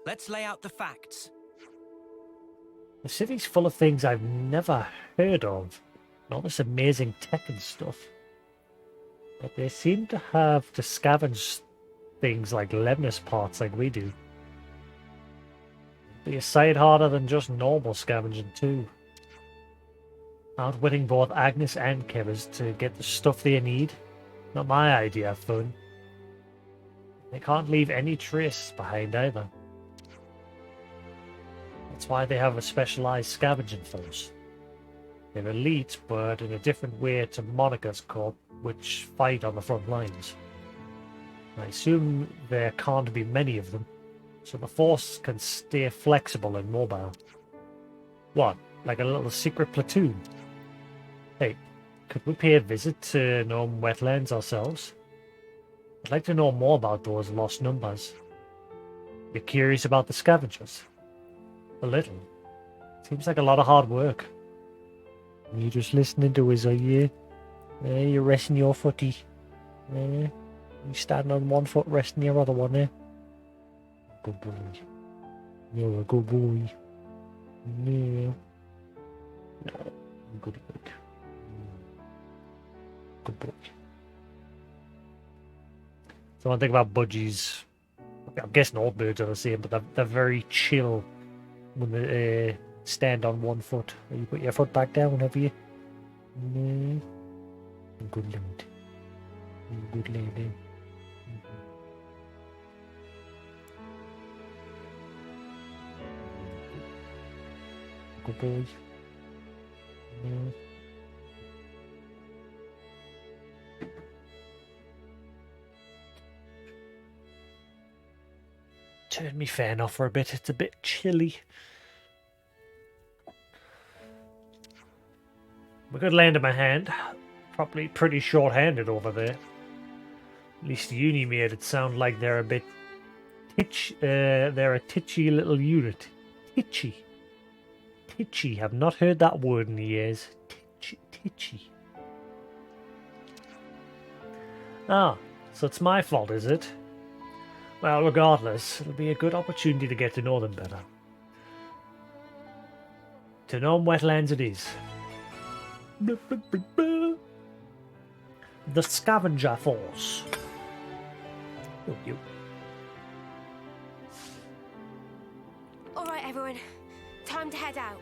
Let's lay out the facts. The city's full of things I've never heard of. All this amazing tech and stuff. But they seem to have to scavenge things like Lemnis parts like we do. Be a sight harder than just normal scavenging too. Outwitting both Agnes and Kevers to get the stuff they need. Not my idea of fun. They can't leave any trace behind either. That's why they have a specialized scavenging force. They're elite, but in a different way to Monica's corps, which fight on the front lines. I assume there can't be many of them, so the force can stay flexible and mobile. What, like a little secret platoon? Hey, could we pay a visit to Gnome Wetlands ourselves? I'd like to know more about those lost numbers. You're curious about the scavengers? A little. Seems like a lot of hard work. You just listening to us, are you? You're resting your footy. You standing on one foot, resting your other one, eh? Good boy. You're a good boy. Yeah. No, good. Good boy. So one thing about budgies, I'm guessing all birds are the same, but they're very chill when they stand on one foot. You put your foot back down, have you? No. Good lad. Good lady. Good boy. No. Turn me fan off for a bit, it's a bit chilly. We could land in my hand. Probably pretty short-handed over there. At least Uni made it sound like they're a bit they're a titchy little unit. Titchy. Titchy. I've not heard that word in years. Titchy. Ah, so it's my fault, is it? Well, regardless, it'll be a good opportunity to get to know them better. To Gnome Wetlands it is. The Scavenger Force. Oh, you. Alright, everyone. Time to head out.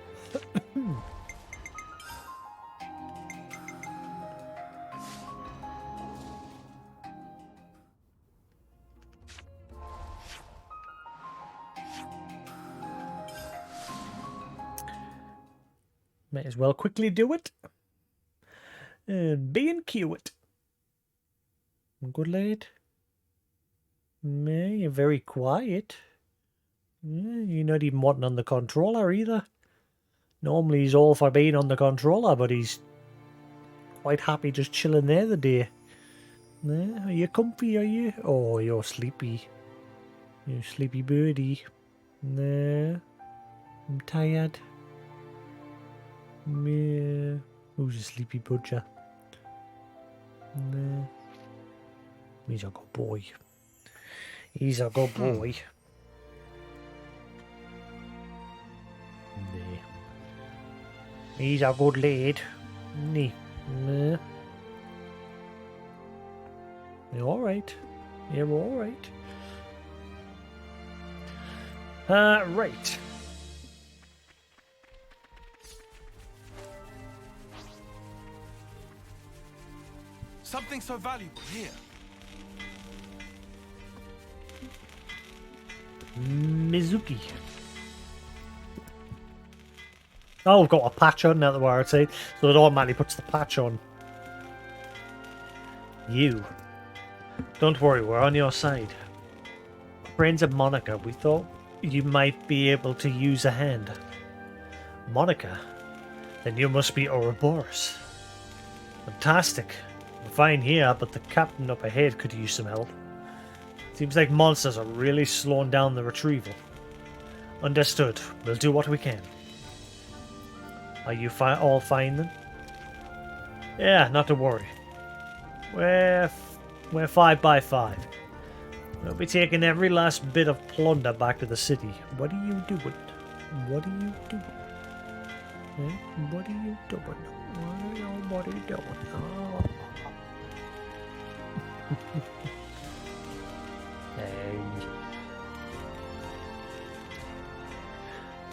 Might as well quickly do it. And be and cue it. Good lad. You're very quiet. You're not even wanting on the controller either. Normally he's all for being on the controller, but he's quite happy just chilling there the day. Are you comfy, are you? Oh, you're sleepy. You're sleepy birdie. Nah, I'm tired. Yeah. Who's a sleepy butcher? Nah. He's a good boy. He's a good boy. Nah. He's a good lad. Nah. You're alright. You're alright. Right. Something so valuable here. Mizuki. Oh, we've got a patch on now, the wire outside, so it automatically puts the patch on. You. Don't worry, we're on your side. Friends of Monica, we thought you might be able to use a hand. Monica? Then you must be Ouroboros. Fantastic. We're fine here, but the captain up ahead could use some help. Seems like monsters are really slowing down the retrieval. Understood. We'll do what we can. Are you all fine then? Yeah, not to worry. We're 5 by 5. We'll be taking every last bit of plunder back to the city. What are you doing? What are you doing? What are you doing? What are you doing? Oh. Hey.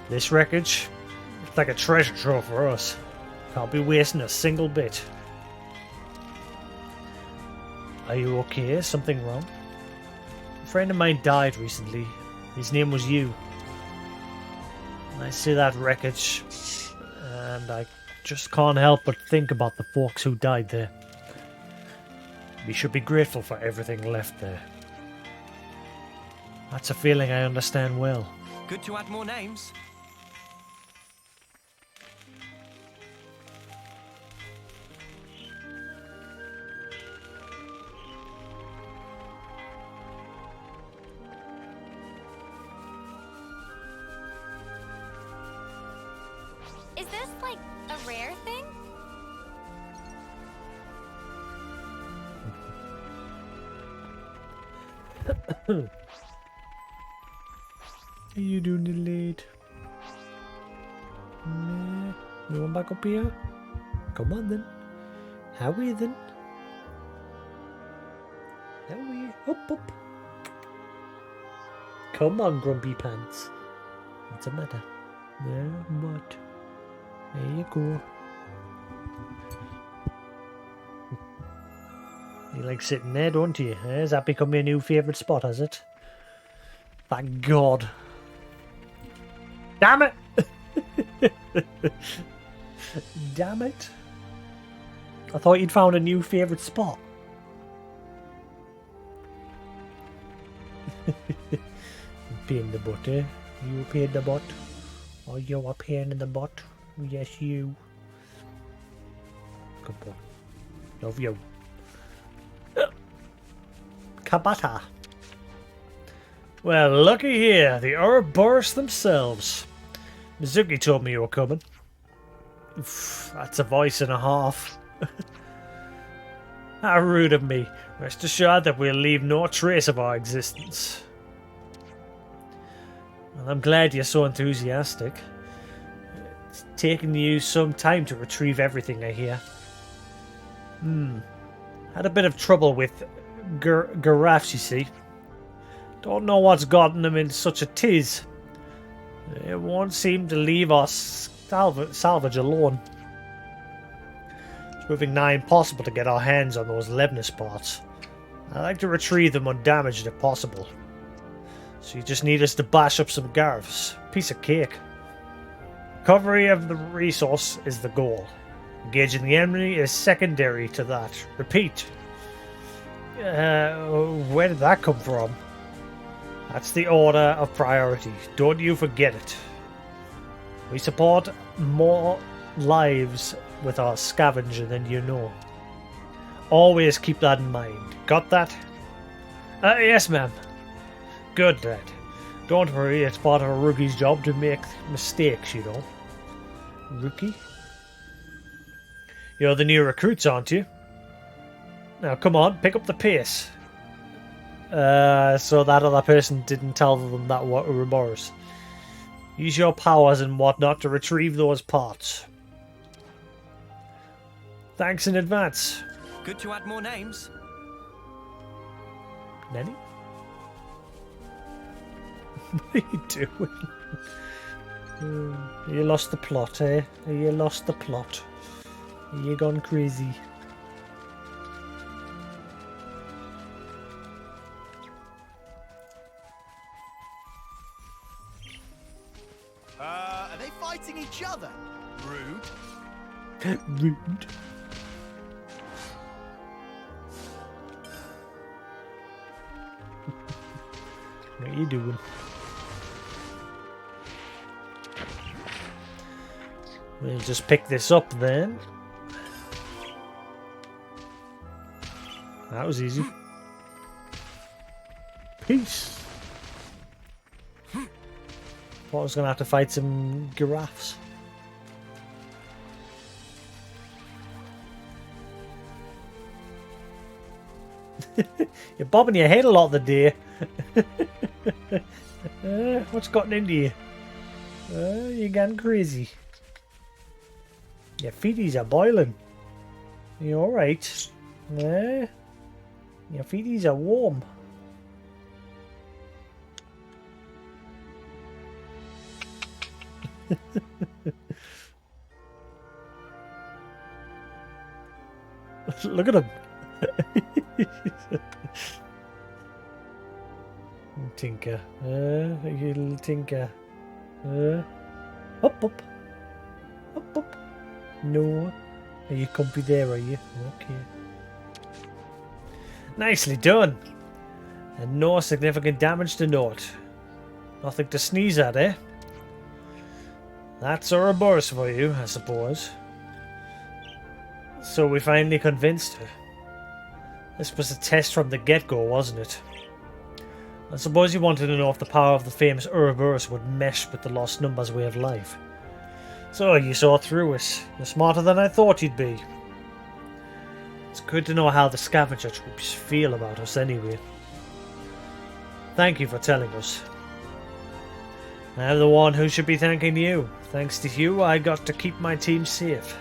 This wreckage, it's like a treasure trove for us. Can't be wasting a single bit. Are you okay? Something wrong? A friend of mine died recently. His name was you. And I see that wreckage, and I just can't help but think about the folks who died there. We should be grateful for everything left there. That's a feeling I understand well. Good to add more names. Is this, like, a rare thing? How you doing, little lad? Nah, you want back up here? Come on then. How are you then? How are you? Up, up. Come on, grumpy pants. What's the matter? Yeah, what? There you go. You like sitting there, don't you? Has that become your new favourite spot, has it? Thank God. Damn it! Damn it. I thought you'd found a new favourite spot. Pain in the butt, eh? You a pain in the butt? Oh, you're a pain in the butt? Yes, you. Good boy. Love you. Kabata. Well, looky here. The Ouroboros themselves. Mizuki told me you were coming. Oof, that's a voice and a half. How rude of me. Rest assured that we'll leave no trace of our existence. Well, I'm glad you're so enthusiastic. It's taken you some time to retrieve everything, I hear. Had a bit of trouble with giraffes, you see. Don't know what's gotten them in such a tiz. It won't seem to leave us salvage alone. It's proving nigh impossible to get our hands on those Leibniz parts. I like to retrieve them undamaged if possible. So you just need us to bash up some garves. Piece of cake. Recovery of the resource is the goal. Engaging the enemy is secondary to that. Repeat. Where did that come from? That's the order of priority. Don't you forget it. We support more lives with our scavenger than you know. Always keep that in mind. Got that? Yes, ma'am. Good, lad. Don't worry, it's part of a rookie's job to make mistakes, you know. Rookie? You're the new recruits, aren't you? Now, come on, pick up the pace. So that other person didn't tell them that were Ouroboros. Use your powers and whatnot to retrieve those parts. Thanks in advance. Good to add more names. Nanny? What are you doing? You lost the plot, eh? You lost the plot. You gone crazy. Are they fighting each other? Rude. Rude. What are you doing? We'll just pick this up then. That was easy. Peace. Thought I was going to have to fight some giraffes. You're bobbing your head a lot of the day. What's gotten into you? You're getting crazy. Your feeties are boiling. You alright? Your feeties are warm. Look at him. Tinker. You little tinker. Up, up. Up, up. No. Are you comfy there, are you? Okay. Nicely done. And no significant damage to note. Nothing to sneeze at, eh? That's Ouroboros for you, I suppose. So we finally convinced her. This was a test from the get-go, wasn't it? I suppose you wanted to know if the power of the famous Ouroboros would mesh with the Lost Numbers way of life. So you saw through us. You're smarter than I thought you'd be. It's good to know how the scavenger troops feel about us anyway. Thank you for telling us. I'm the one who should be thanking you. Thanks to you, I got to keep my team safe.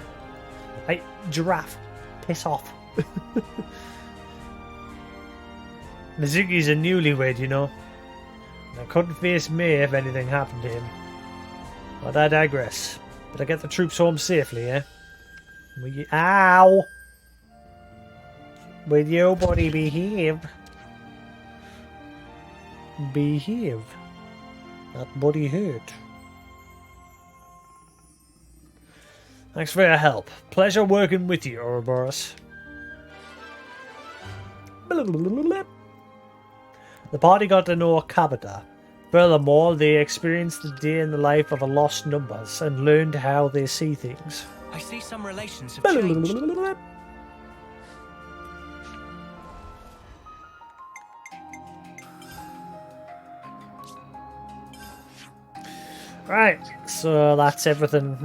Hey, giraffe, piss off. Mizuki's a newlywed, you know. I couldn't face me if anything happened to him. But I digress. But I get the troops home safely, eh? Will you... Ow! Will you, buddy, behave? Behave. That buddy hurt. Thanks for your help. Pleasure working with you, Ouroboros. The party got to know Kabata. Furthermore, they experienced the day in the life of a lost numbers and learned how they see things. I see some relations have changed. Right, so that's everything.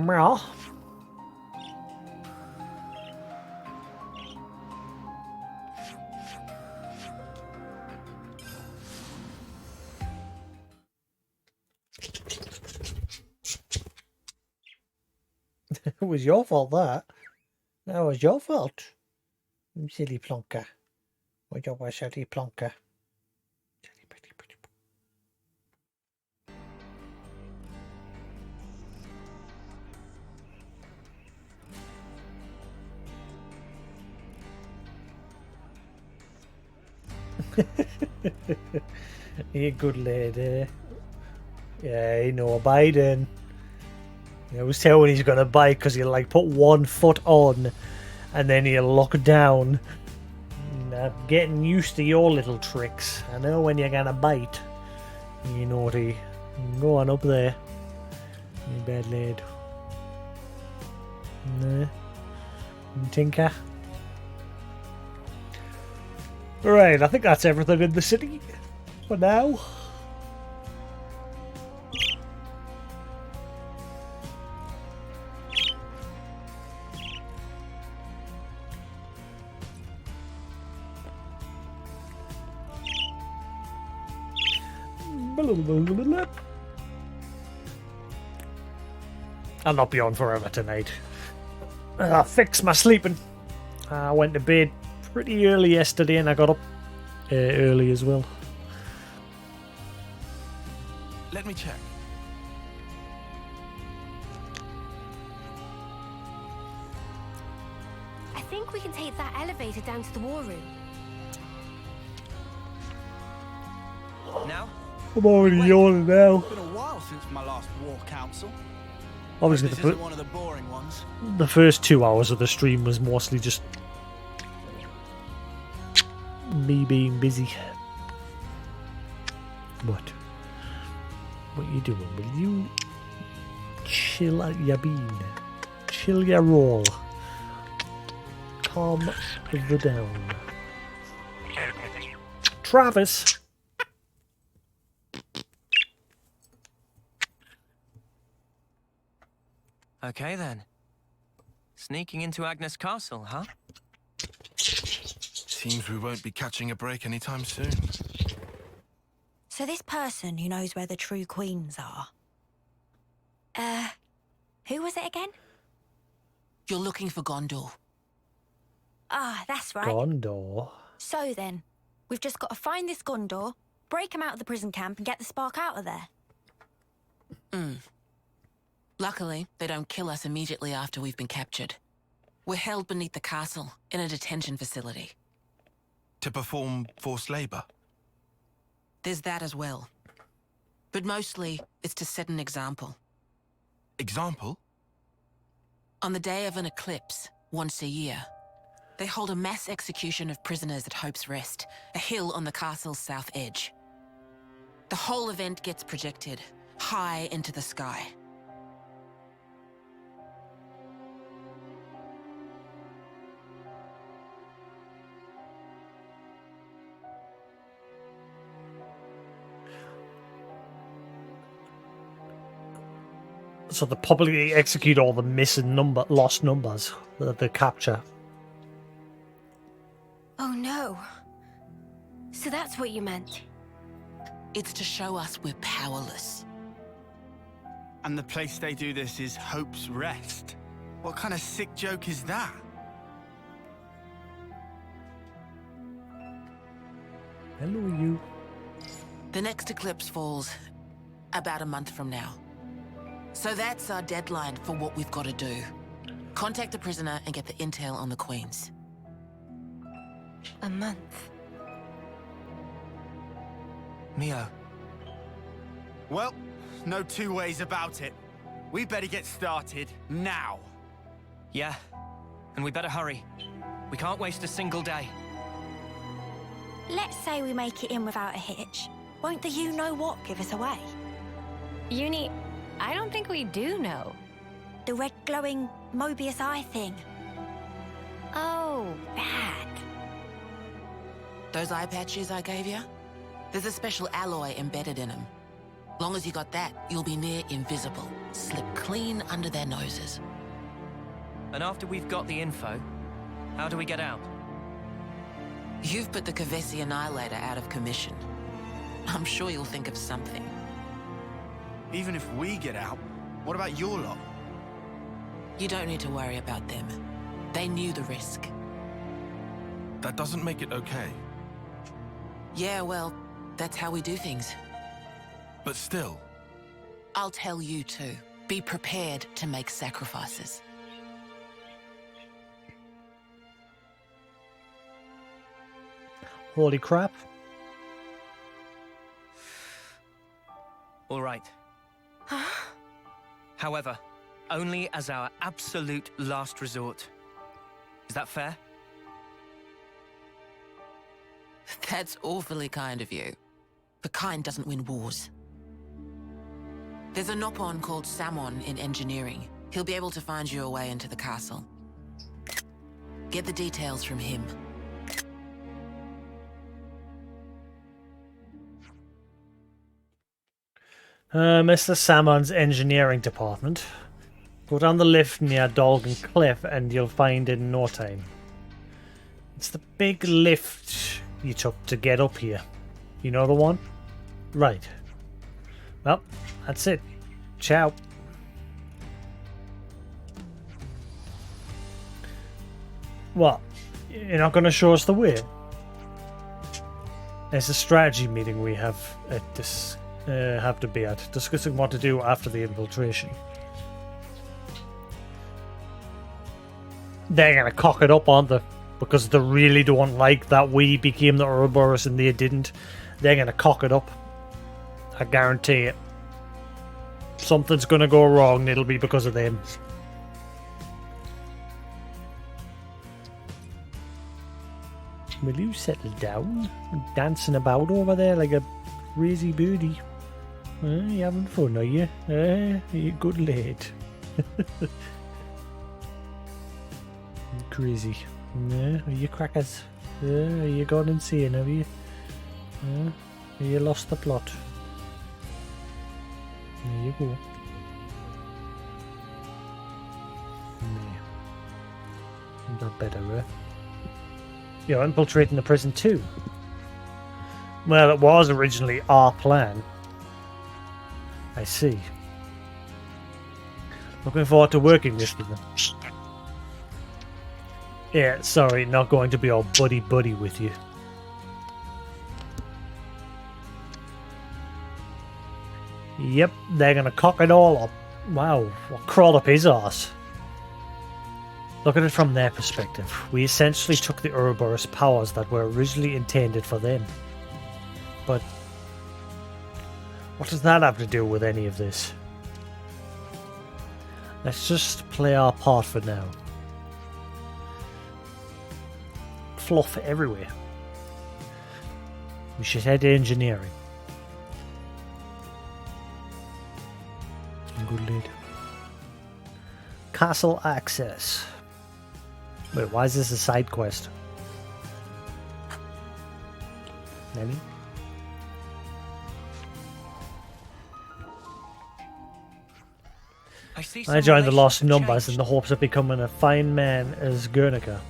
It was your fault, that. That was your fault. Silly plonker. What your silly plonker? You good lady. Yeah, you know, Biden. I was telling he's gonna bite because he'll like put one foot on and then he'll look down. I'm getting used to your little tricks. I know when you're gonna bite. You naughty. Go on up there. You bad lad. Nah. Tinker. Right, I think that's everything in the city for now. I'll not be on forever tonight. I'll fix my sleeping. I went to bed pretty early yesterday and I got up early as well. Let me check. I think we can take that elevator down to the war room. Now? I'm already yawning now. It's been a while since my last war council. Obviously, This isn't one of the boring ones. the first 2 hours of the stream was mostly just me being busy. What? What are you doing? Will you chill out your bean? Chill your roll. Calm the down. Travis. Okay then. Sneaking into Agnes Castle, huh? Seems we won't be catching a break anytime soon. So this person who knows where the true queens are... who was it again? You're looking for Gondor. Ah, that's right. Gondor. So then, we've just got to find this Gondor, break him out of the prison camp and get the spark out of there. Luckily, they don't kill us immediately after we've been captured. We're held beneath the castle, in a detention facility. To perform forced labor? There's that as well. But mostly, it's to set an example. Example? On the day of an eclipse, once a year, they hold a mass execution of prisoners at Hope's Rest, a hill on the castle's south edge. The whole event gets projected, high into the sky. So they publicly execute all the lost numbers that they capture. Oh no. So that's what you meant. It's to show us we're powerless. And the place they do this is Hope's Rest. What kind of sick joke is that? Hello, you. The next eclipse falls about a month from now. So that's our deadline for what we've got to do. Contact the prisoner and get the intel on the queens. A month. Mio. Well, no two ways about it. We better get started now. Yeah, and we better hurry. We can't waste a single day. Let's say we make it in without a hitch. Won't the you-know-what give us away? Uni, I don't think we do know. The red glowing Moebius eye thing. Oh, that. Those eye patches I gave you? There's a special alloy embedded in them. Long as you got that, you'll be near invisible. Slip clean under their noses. And after we've got the info, how do we get out? You've put the Kavesi Annihilator out of commission. I'm sure you'll think of something. Even if we get out, what about your lot? You don't need to worry about them. They knew the risk. That doesn't make it okay. Yeah, well, that's how we do things. But still. I'll tell you too. Be prepared to make sacrifices. Holy crap. All right. However, only as our absolute last resort. Is that fair? That's awfully kind of you. The kind doesn't win wars. There's a Nopon called Samon in engineering. He'll be able to find you a way into the castle. Get the details from him. Mr. Samon's engineering department. Go down the lift near Dolgan Cliff and you'll find it in no time. It's the big lift you took to get up here. You know the one? Right. Well, that's it. Ciao. What? You're not going to show us the way? It's a strategy meeting we have at this have to be at, discussing what to do after the infiltration. They're gonna cock it up, aren't they? Because they really don't like that we became the Ouroboros and they didn't. They're gonna cock it up. I guarantee it. Something's gonna go wrong and it'll be because of them. Will you settle down? Dancing about over there like a crazy birdie. You having fun, are you? You good lad. Crazy. No, are you crackers? Are you gone insane, have you? You lost the plot. There you go. That better, You're infiltrating the prison too. Well, it was originally our plan. I see. Looking forward to working with them. Yeah, sorry, not going to be all buddy-buddy with you. Yep, they're gonna cock it all up. Wow, what crawled up his arse. Look at it from their perspective. We essentially took the Ouroboros powers that were originally intended for them. But what does that have to do with any of this? Let's just play our part for now. Fluff everywhere. We should head to engineering. Good lead. Castle access. Wait, why is this a side quest? Any? I joined the Lost Numbers in the hopes of becoming a fine man as Guernica.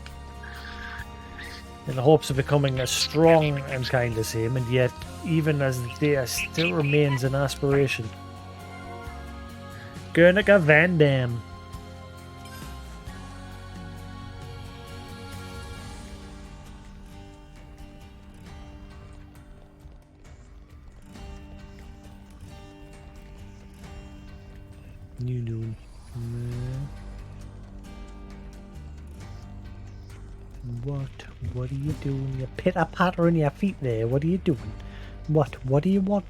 In the hopes of becoming as strong and kind as him, and yet, even as there still remains an aspiration. Guernica Van Damme. New. What are you doing? You pitter-patter on your feet there. What are you doing? What do you want?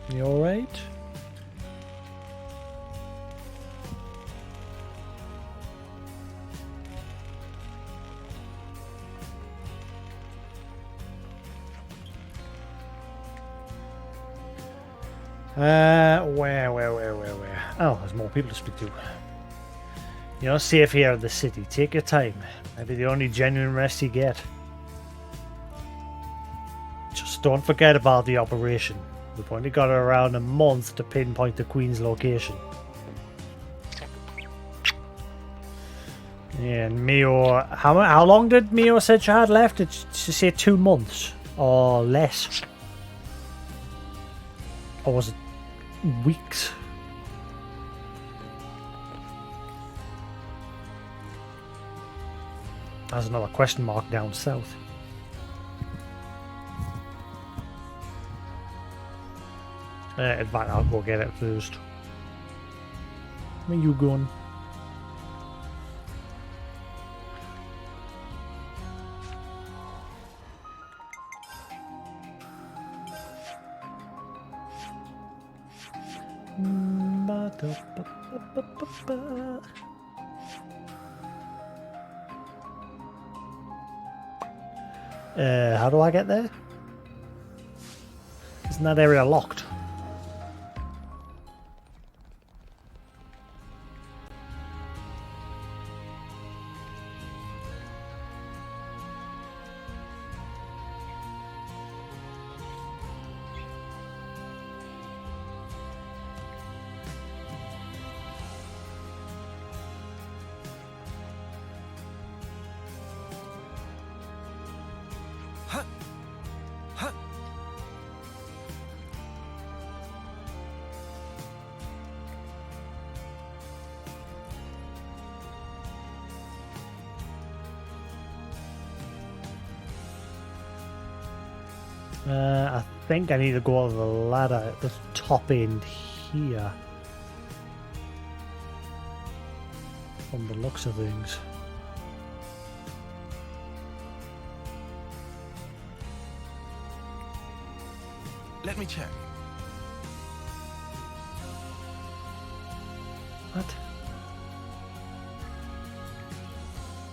You alright? Where? Oh, there's more people to speak to. You're safe here in the city. Take your time. Maybe the only genuine rest you get. Just don't forget about the operation. We've only got around a month to pinpoint the Queen's location. Yeah, and Mio... How long did Mio said she had left? Did she say 2 months? Or less? Or was it weeks? There's another question mark down south. In fact, I'll go get it first. Where you going? How do I get there? Isn't that area locked? I think I need to go over the ladder at the top end here. From the looks of things. Let me check. What?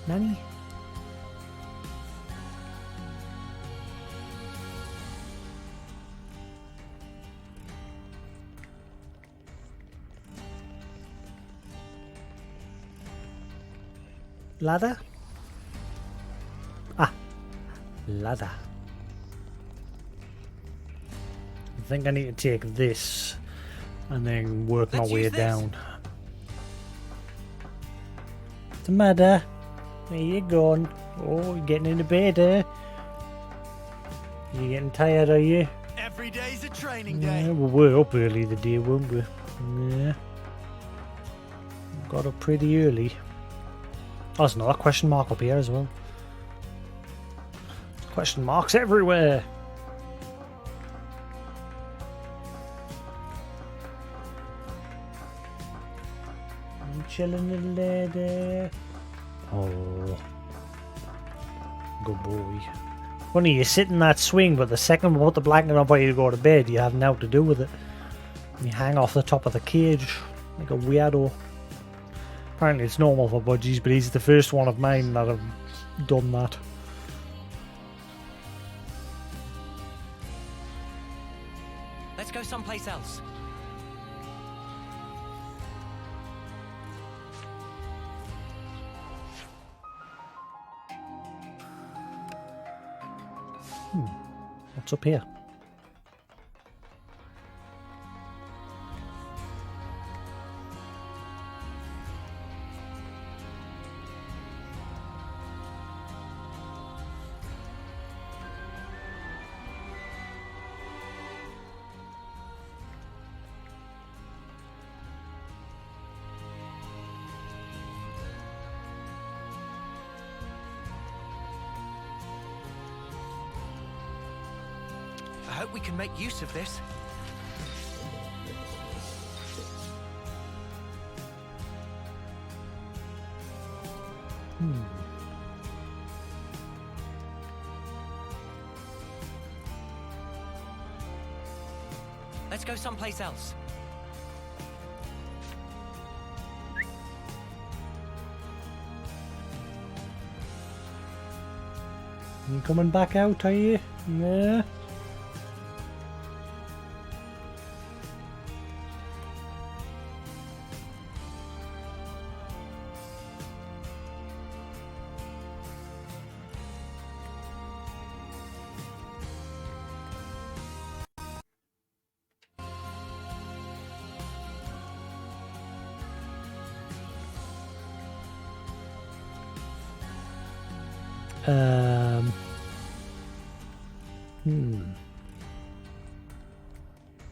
Nanny? Ladder? Ah, ladder. I think I need to take this and then work my way down. What's the matter? Where you going? Oh, you're getting into bed, eh? You getting tired, are you? Every day's a training day. Yeah, well, we're up early today, won't we? Yeah. Got up pretty early. Oh, there's another question mark up here as well. Question marks everywhere. I'm chilling in there. Oh. Good boy. Funny, you sit in that swing, but the second we put the blanket on for you to go to bed, you have nothing to do with it. You hang off the top of the cage like a weirdo. Apparently it's normal for budgies, but he's the first one of mine that have done that. Let's go someplace else. What's up here? I hope we can make use of this. Let's go someplace else. You coming back out, are you? Yeah.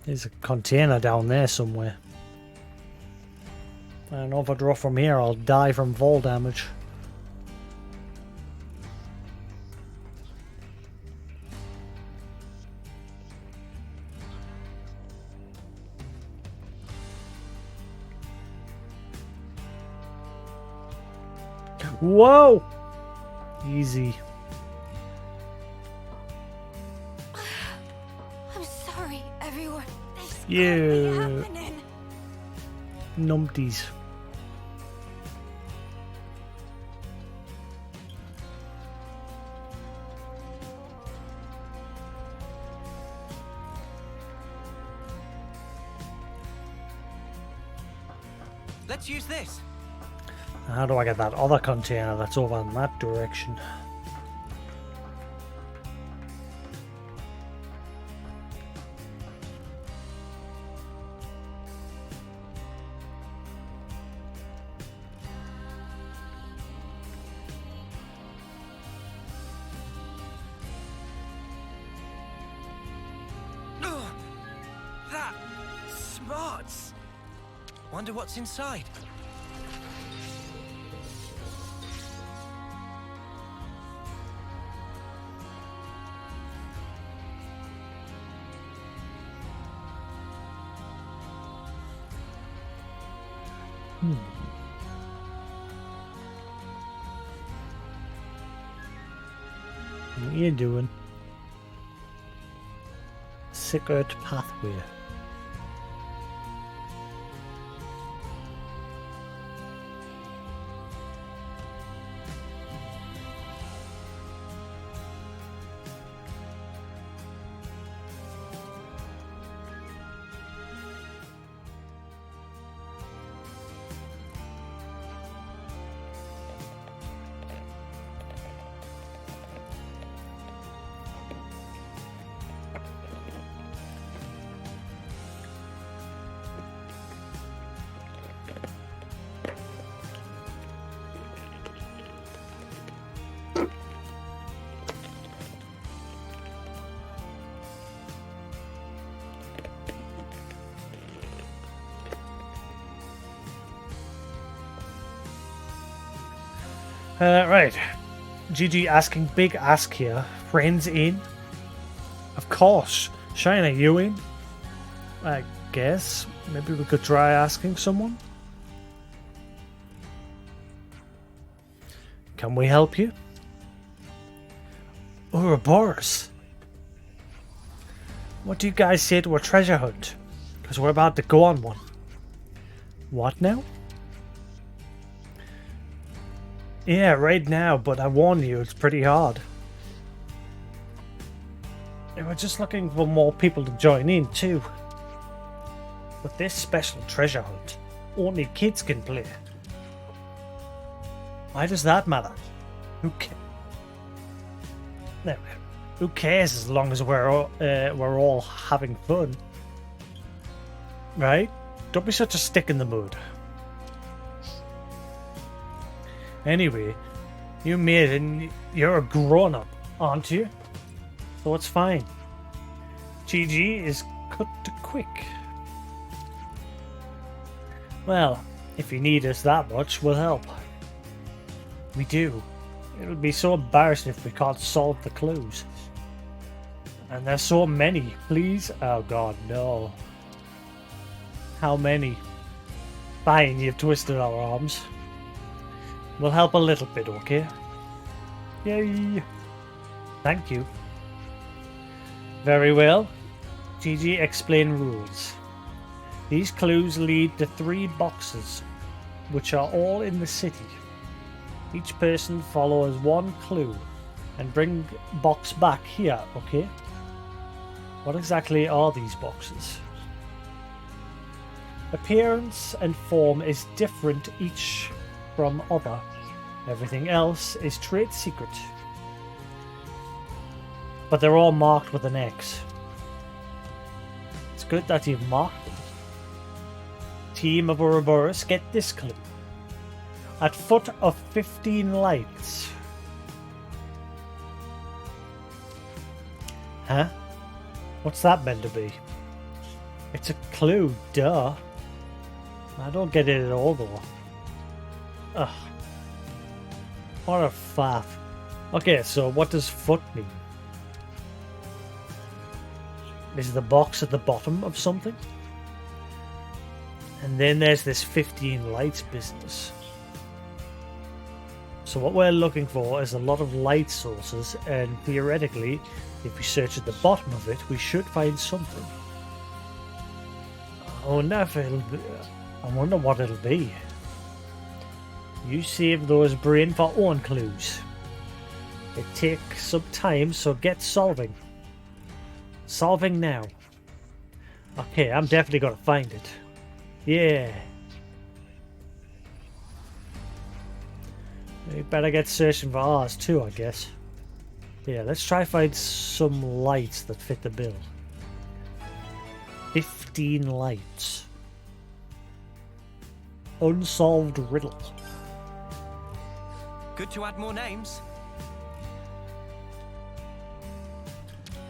There's a container down there somewhere. I don't know if I draw from here, I'll die from fall damage. Whoa! Easy. I'm sorry, everyone. Yeah. Numpties. Let's use this. How do I get that other container that's over in that direction? That smarts. Wonder what's inside. What are you doing? Secret pathway. Right. GG asking big ask here. Friends in? Of course. Shane, are you in? I guess. Maybe we could try asking someone? Can we help you? Ouroboros. What do you guys say to a treasure hunt? Because we're about to go on one. What now? Yeah, right now, but I warn you, it's pretty hard. And we're just looking for more people to join in, too. With this special treasure hunt, only kids can play. Why does that matter? Who cares as long as we're all having fun? Right? Don't be such a stick in the mud. Anyway, you made it and you're a grown-up, aren't you? So it's fine. GG is cut to quick. Well, if you need us that much, we'll help. We do. It'll be so embarrassing if we can't solve the clues. And there's so many. Please? Oh god, no. How many? Fine, you've twisted our arms. We'll help a little bit, okay? Yay! Thank you. Very well. GG explain rules. These clues lead to 3 boxes, which are all in the city. Each person follows 1 clue and bring box back here, okay? What exactly are these boxes? Appearance and form is different each from other. Everything else is trade secret. But they're all marked with an X. It's good that you've marked them. Team of Ouroboros, get this clue. At foot of 15 lights. Huh? What's that meant to be? It's a clue, duh. I don't get it at all, though. Ugh. What a faff. Okay, so what does foot mean? Is the box at the bottom of something? And then there's this 15 lights business. So what we're looking for is a lot of light sources, and theoretically, if we search at the bottom of it, we should find something. I wonder what it'll be. You save those brain for own clues. It takes some time, so get solving. Solving now. Okay, I'm definitely gonna find it. Yeah. We better get searching for ours too, I guess. Yeah, let's try find some lights that fit the bill. 15 lights. Unsolved riddle. Good to add more names.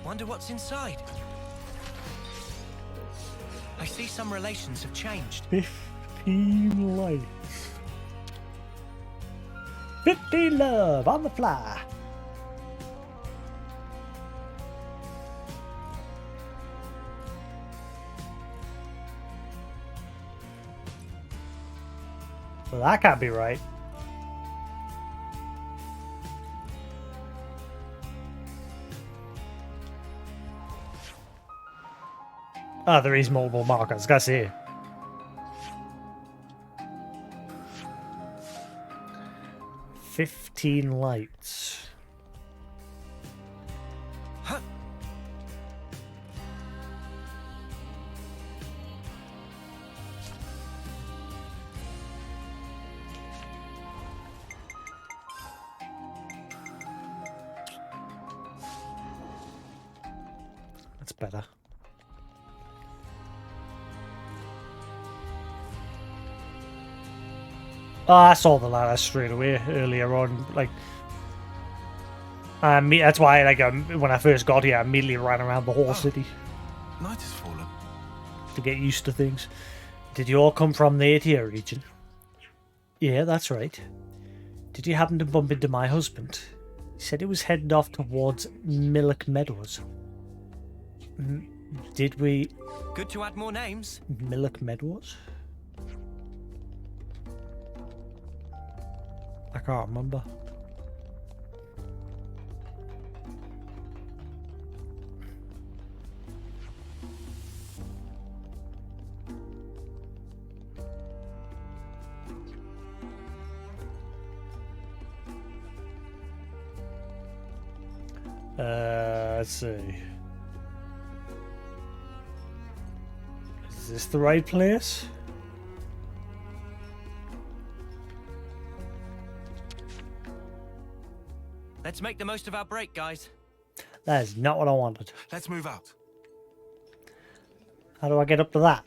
Wonder what's inside. I see some relations have changed. 15 lights. 15 love on the fly. Well, that can't be right. Ah, there is multiple markers. Gotta see. "15 lights." Huh. That's better. Oh, I saw the ladder straight away earlier on. Like, that's why, like, when I first got here, I immediately ran around the whole city. Night has fallen. To get used to things. Did you all come from the ATIA region? Yeah, that's right. Did you happen to bump into my husband? He said he was heading off towards Milk Meadows. Did we... Good to add more names. Milk Meadows? I can't remember. Let's see. Is this the right place? Let's make the most of our break, guys. That is not what I wanted. Let's move out. How do I get up to that?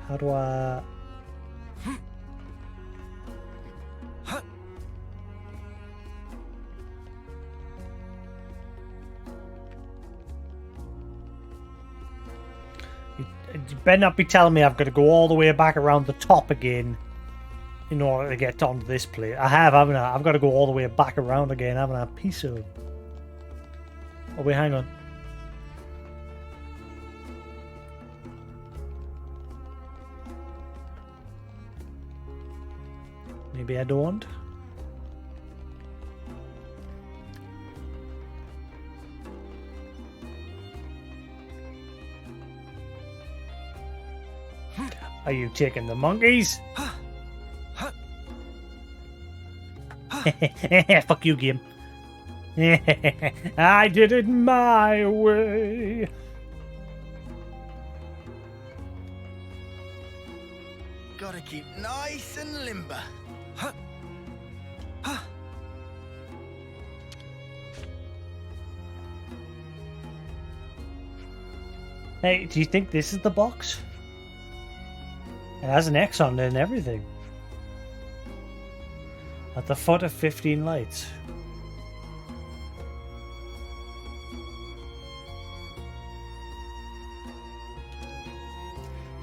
How do I... You better not be telling me I've got to go all the way back around the top again in order to get onto this plate. I have, haven't I? I've got to go all the way back around again, haven't I? Piece of... Oh, wait, hang on. Maybe I don't. Are you taking the monkeys? Fuck you, game. I did it my way. Gotta keep nice and limber. Hey, do you think this is the box? It has an X on it and everything. At the foot of 15 lights.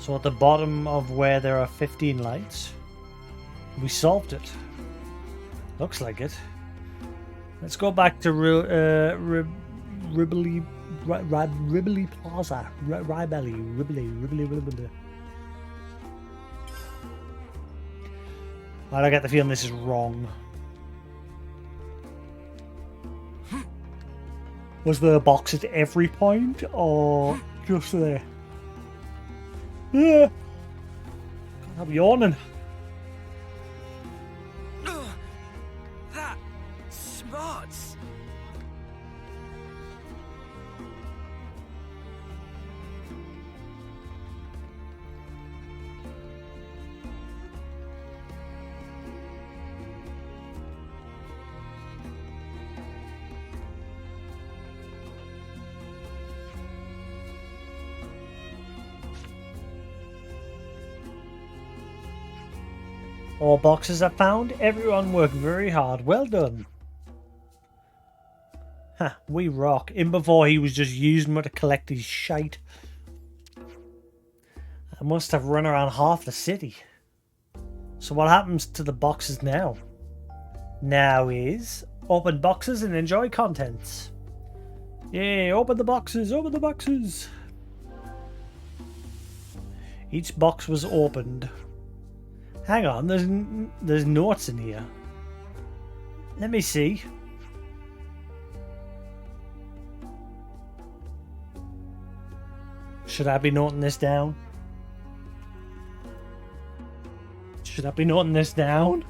So at the bottom of where there are 15 lights, we solved it. Looks like it. Let's go back to Ribbly Plaza. Ribbly. I get the feeling this is wrong. Was there a box at every point, or just there? Yeah. I'm yawning. That smarts. All boxes are found. Everyone worked very hard. Well done. Ha, we rock. In before he was just using them to collect his shite. I must have run around half the city. So what happens to the boxes now? Now is open boxes and enjoy contents. Yay, open the boxes, open the boxes. Each box was opened. Hang on, there's notes in here. Let me see. Should I be noting this down? Should I be noting this down?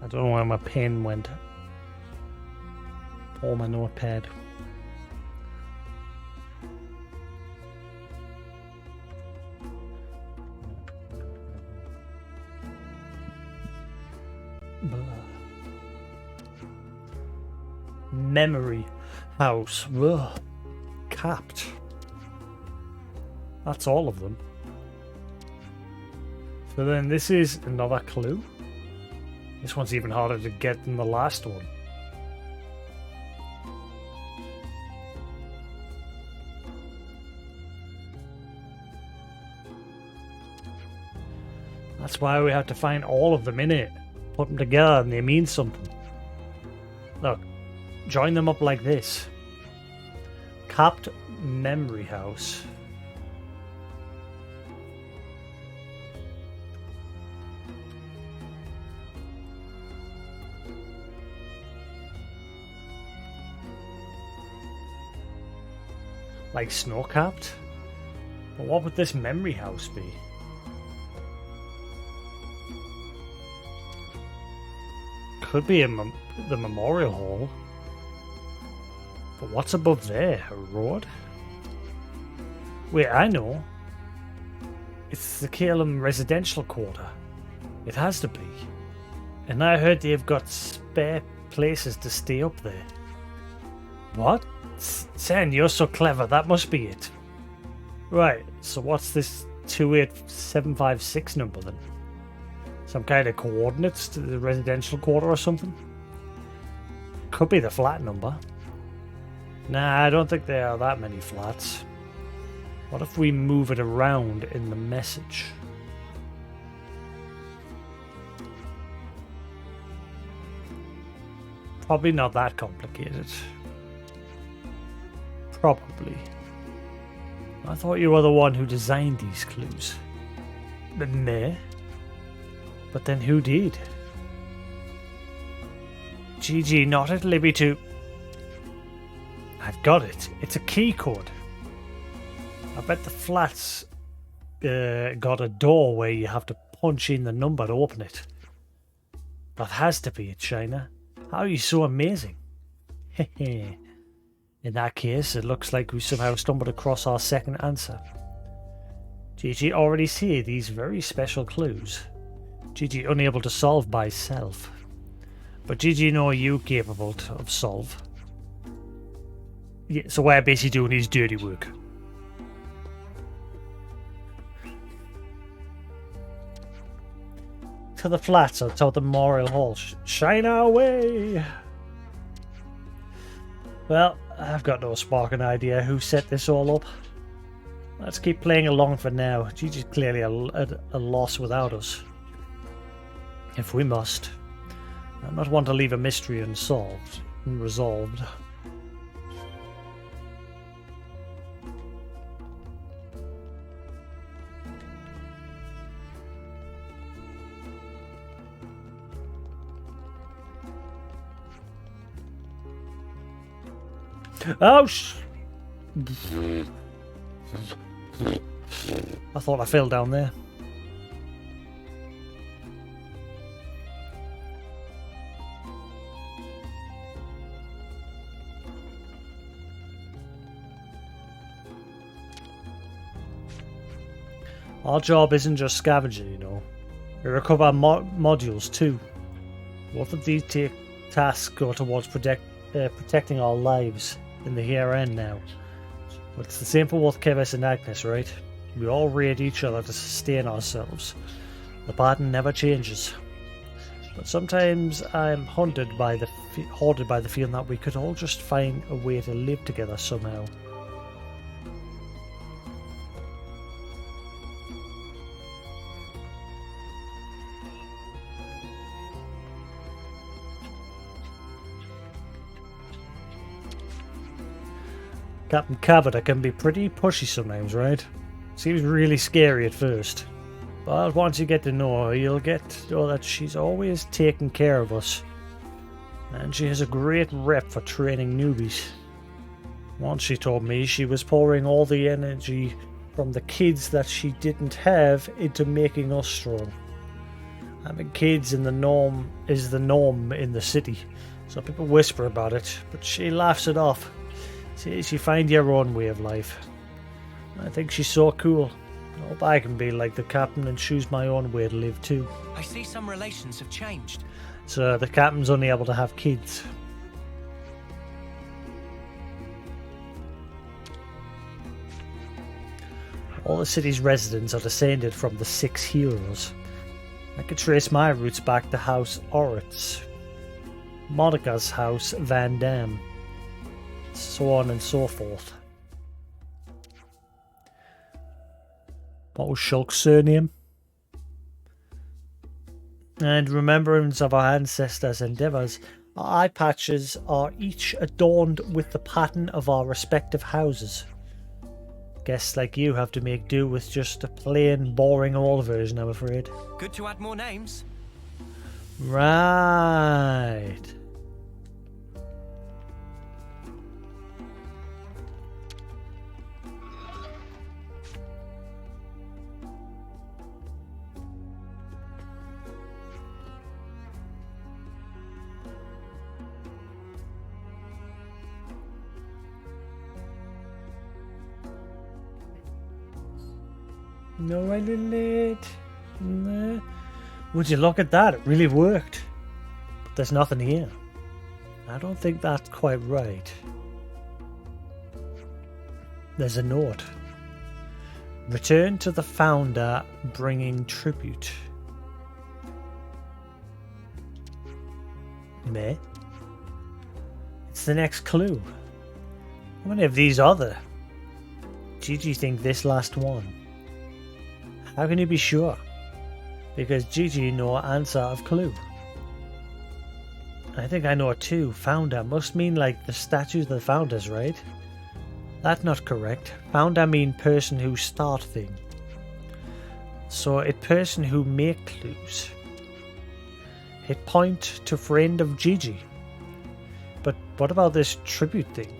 I don't know where my pen went. Or my notepad. Memory house. Ugh. Capped. That's all of them. So then this is another clue. This one's even harder to get than the last one. That's why we have to find all of them in it. Put them together and they mean something. Look, join them up like this. Capped memory house. Like snow-capped? But what would this memory house be? Could be the memorial hall. But what's above there? A road? Wait, I know. It's the Calum residential quarter. It has to be. And I heard they've got spare places to stay up there. What? Sen, you're so clever, that must be it. Right, so what's this 28756 number then? Some kind of coordinates to the residential quarter or something? Could be the flat number. Nah, I don't think there are that many flats. What if we move it around in the message? Probably not that complicated. Probably. I thought you were the one who designed these clues. Me? But then who did? GG, not at liberty to... I've got it. It's a key code. I bet the flats got a door where you have to punch in the number to open it. That has to be it, Shiner. How are you so amazing? Hehe. In that case, it looks like we somehow stumbled across our second answer. GG already see these very special clues. GG unable to solve by self. But GG know you capable of solve. Yeah, so we're basically doing his dirty work. To the flats outside the Memorial Hall. Shine our way! Well, I've got no sparking idea who set this all up. Let's keep playing along for now. GG's clearly a loss without us. If we must. I not want to leave a mystery unresolved. Oh, I thought I fell down there. Our job isn't just scavenging, you know. We recover modules too. Both of these tasks go towards protecting our lives in the here and now. But it's the same for both Kevis and Agnes, right? We all raid each other to sustain ourselves. The pattern never changes. But sometimes I'm haunted by the feeling that we could all just find a way to live together somehow. Captain Caviter can be pretty pushy sometimes, right? Seems really scary at first. But once you get to know her, you'll get to know that she's always taking care of us. And she has a great rep for training newbies. Once she told me she was pouring all the energy from the kids that she didn't have into making us strong. Having kids in the norm is the norm in the city, so people whisper about it, but she laughs it off. Says you find your own way of life. I think she's so cool. I hope I can be like the captain and choose my own way to live too. I see some relations have changed. So the captain's only able to have kids. All the city's residents are descended from the 6 heroes. I could trace my roots back to House Oritz, Monica's house Van Dam, so on and so forth. What was Shulk's surname? And remembrance of our ancestors' endeavours, our eye patches are each adorned with the pattern of our respective houses. Guests like you have to make do with just a plain, boring old version, I'm afraid. Good to add more names. Right. No, I didn't it. No. Would you look at that? It really worked. But there's nothing here. I don't think that's quite right. There's a note. Return to the founder, bringing tribute. Meh? It's the next clue. How many of these are there? Gigi think this last one. How can you be sure? Because Gigi no answer of clue. I think I know it too. Founder must mean like the statues of the founders, right? That's not correct. Founder mean person who start thing. So it person who make clues. It point to friend of Gigi. But what about this tribute thing?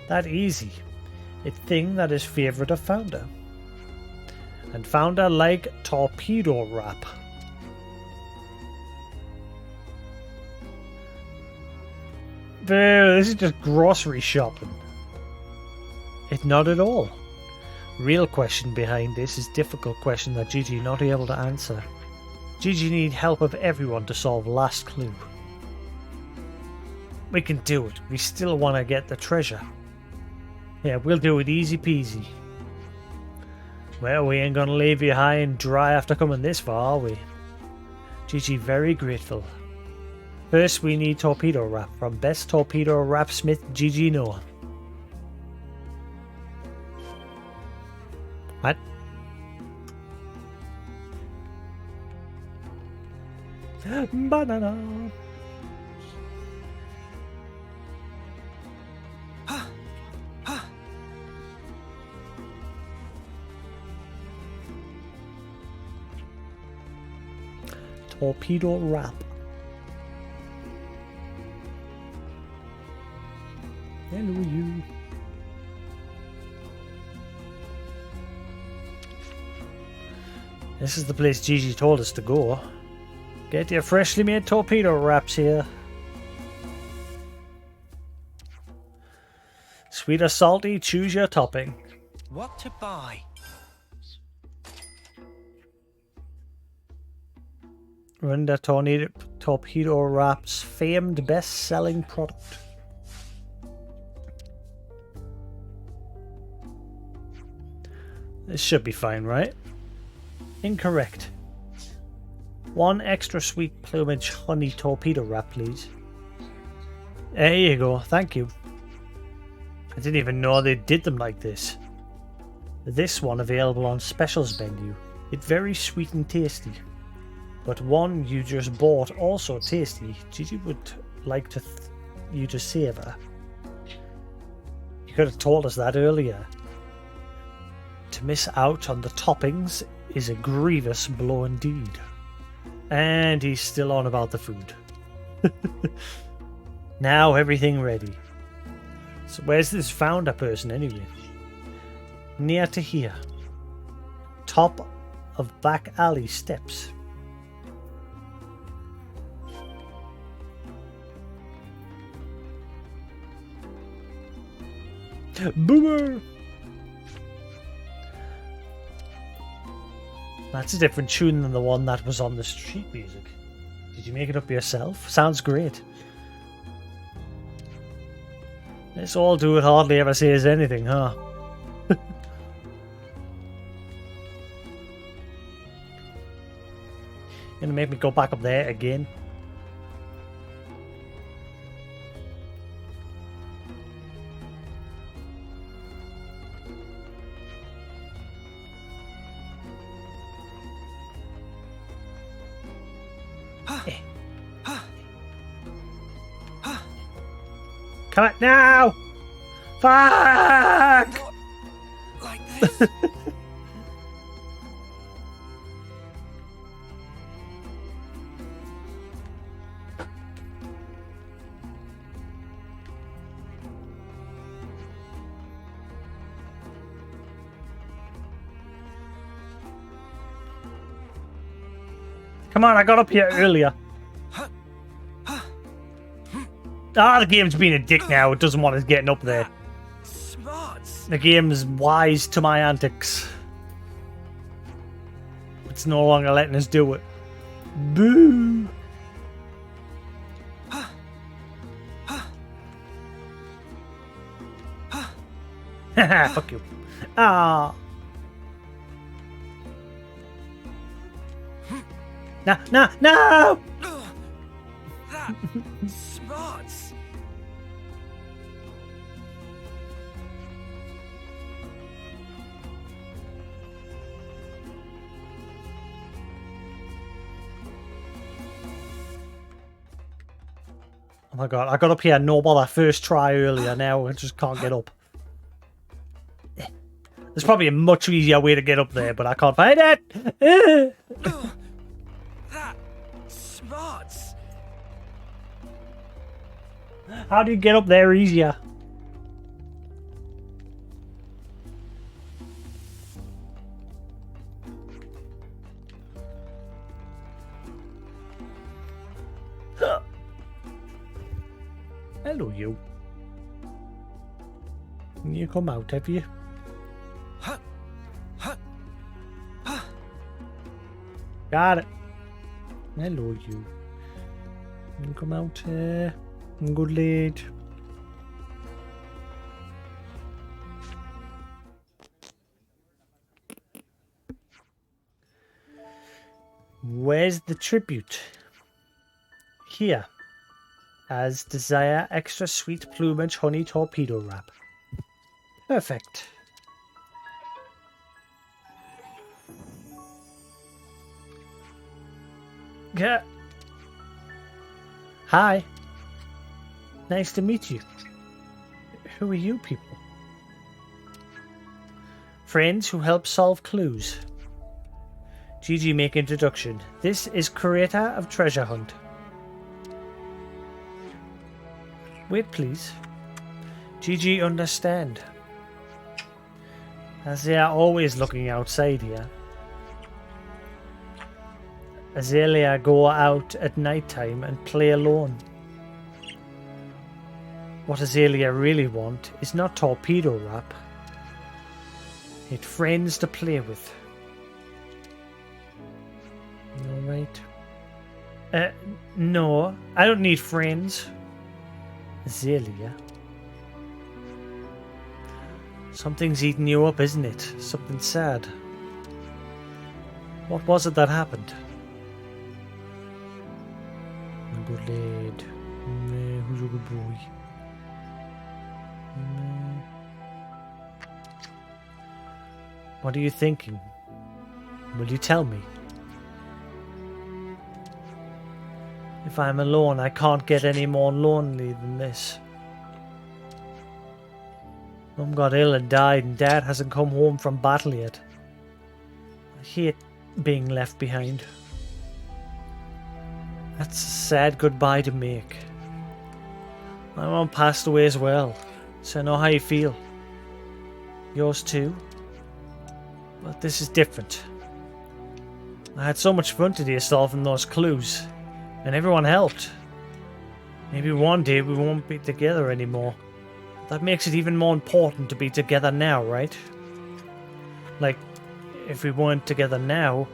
That easy. It thing that is favorite of founder. And founder like torpedo wrap. This is just grocery shopping. It not at all. Real question behind this is difficult question that Gigi not able to answer. Gigi need help of everyone to solve last clue. We can do it. We still want to get the treasure. Yeah, we'll do it easy peasy. Well, we ain't gonna leave you high and dry after coming this far, are we? Gigi very grateful. First, we need torpedo wrap from best torpedo wrap smith Gigi Noah. What? Banana. Torpedo wrap. Hello, you. This is the place Gigi told us to go. Get your freshly made torpedo wraps here. Sweet or salty, choose your topping. What to buy? Render torpedo wrap's famed best-selling product. This should be fine, right? Incorrect. 1 extra sweet plumage honey torpedo wrap, please. There you go, thank you. I didn't even know they did them like this. This one available on specials menu. It's very sweet and tasty. But one you just bought also tasty. Gigi would like to you to savour. You could have told us that earlier. To miss out on the toppings is a grievous blow indeed. And he's still on about the food. Now everything ready. So where's this founder person anyway? Near to here. Top of back alley steps. Boomer! That's a different tune than the one that was on the street music. Did you make it up yourself? Sounds great. This all dude hardly ever says anything, huh? Gonna make me go back up there again. Come on now! Fuck! Not like this. Come on, I got up here earlier. Ah, the game's being a dick now. It doesn't want us getting up there. Smarts. The game's wise to my antics. It's no longer letting us do it. Boo! Haha, fuck you. Ah. No, no, no! That smarts. Oh my god, I got up here no bother first try earlier, now I just can't get up. There's probably a much easier way to get up there, but I can't find it! That smarts. How do you get up there easier? Hello, you. You come out, have you? Got it. Hello, you. You come out here. Good lad. Where's the tribute? Here. As desire, extra sweet plumage honey torpedo wrap. Perfect. Yeah. Hi. Nice to meet you. Who are you people? Friends who help solve clues. GG make introduction. This is creator of treasure hunt. Wait please. GG understand. As they are always looking outside here. Azalea go out at night time and play alone. What Azalea really want is not torpedo wrap. It friends to play with. Alright. No, I don't need friends. Azalea. Something's eating you up, isn't it? Something sad. What was it that happened? Good lad. Who's a good boy? What are you thinking? Will you tell me? If I'm alone, I can't get any more lonely than this. Mum got ill and died, and Dad hasn't come home from battle yet. I hate being left behind. That's a sad goodbye to make. My mum passed away as well, so I know how you feel. Yours too? But this is different. I had so much fun today solving those clues, and everyone helped. Maybe one day we won't be together anymore. That makes it even more important to be together now, right? Like, if we weren't together now,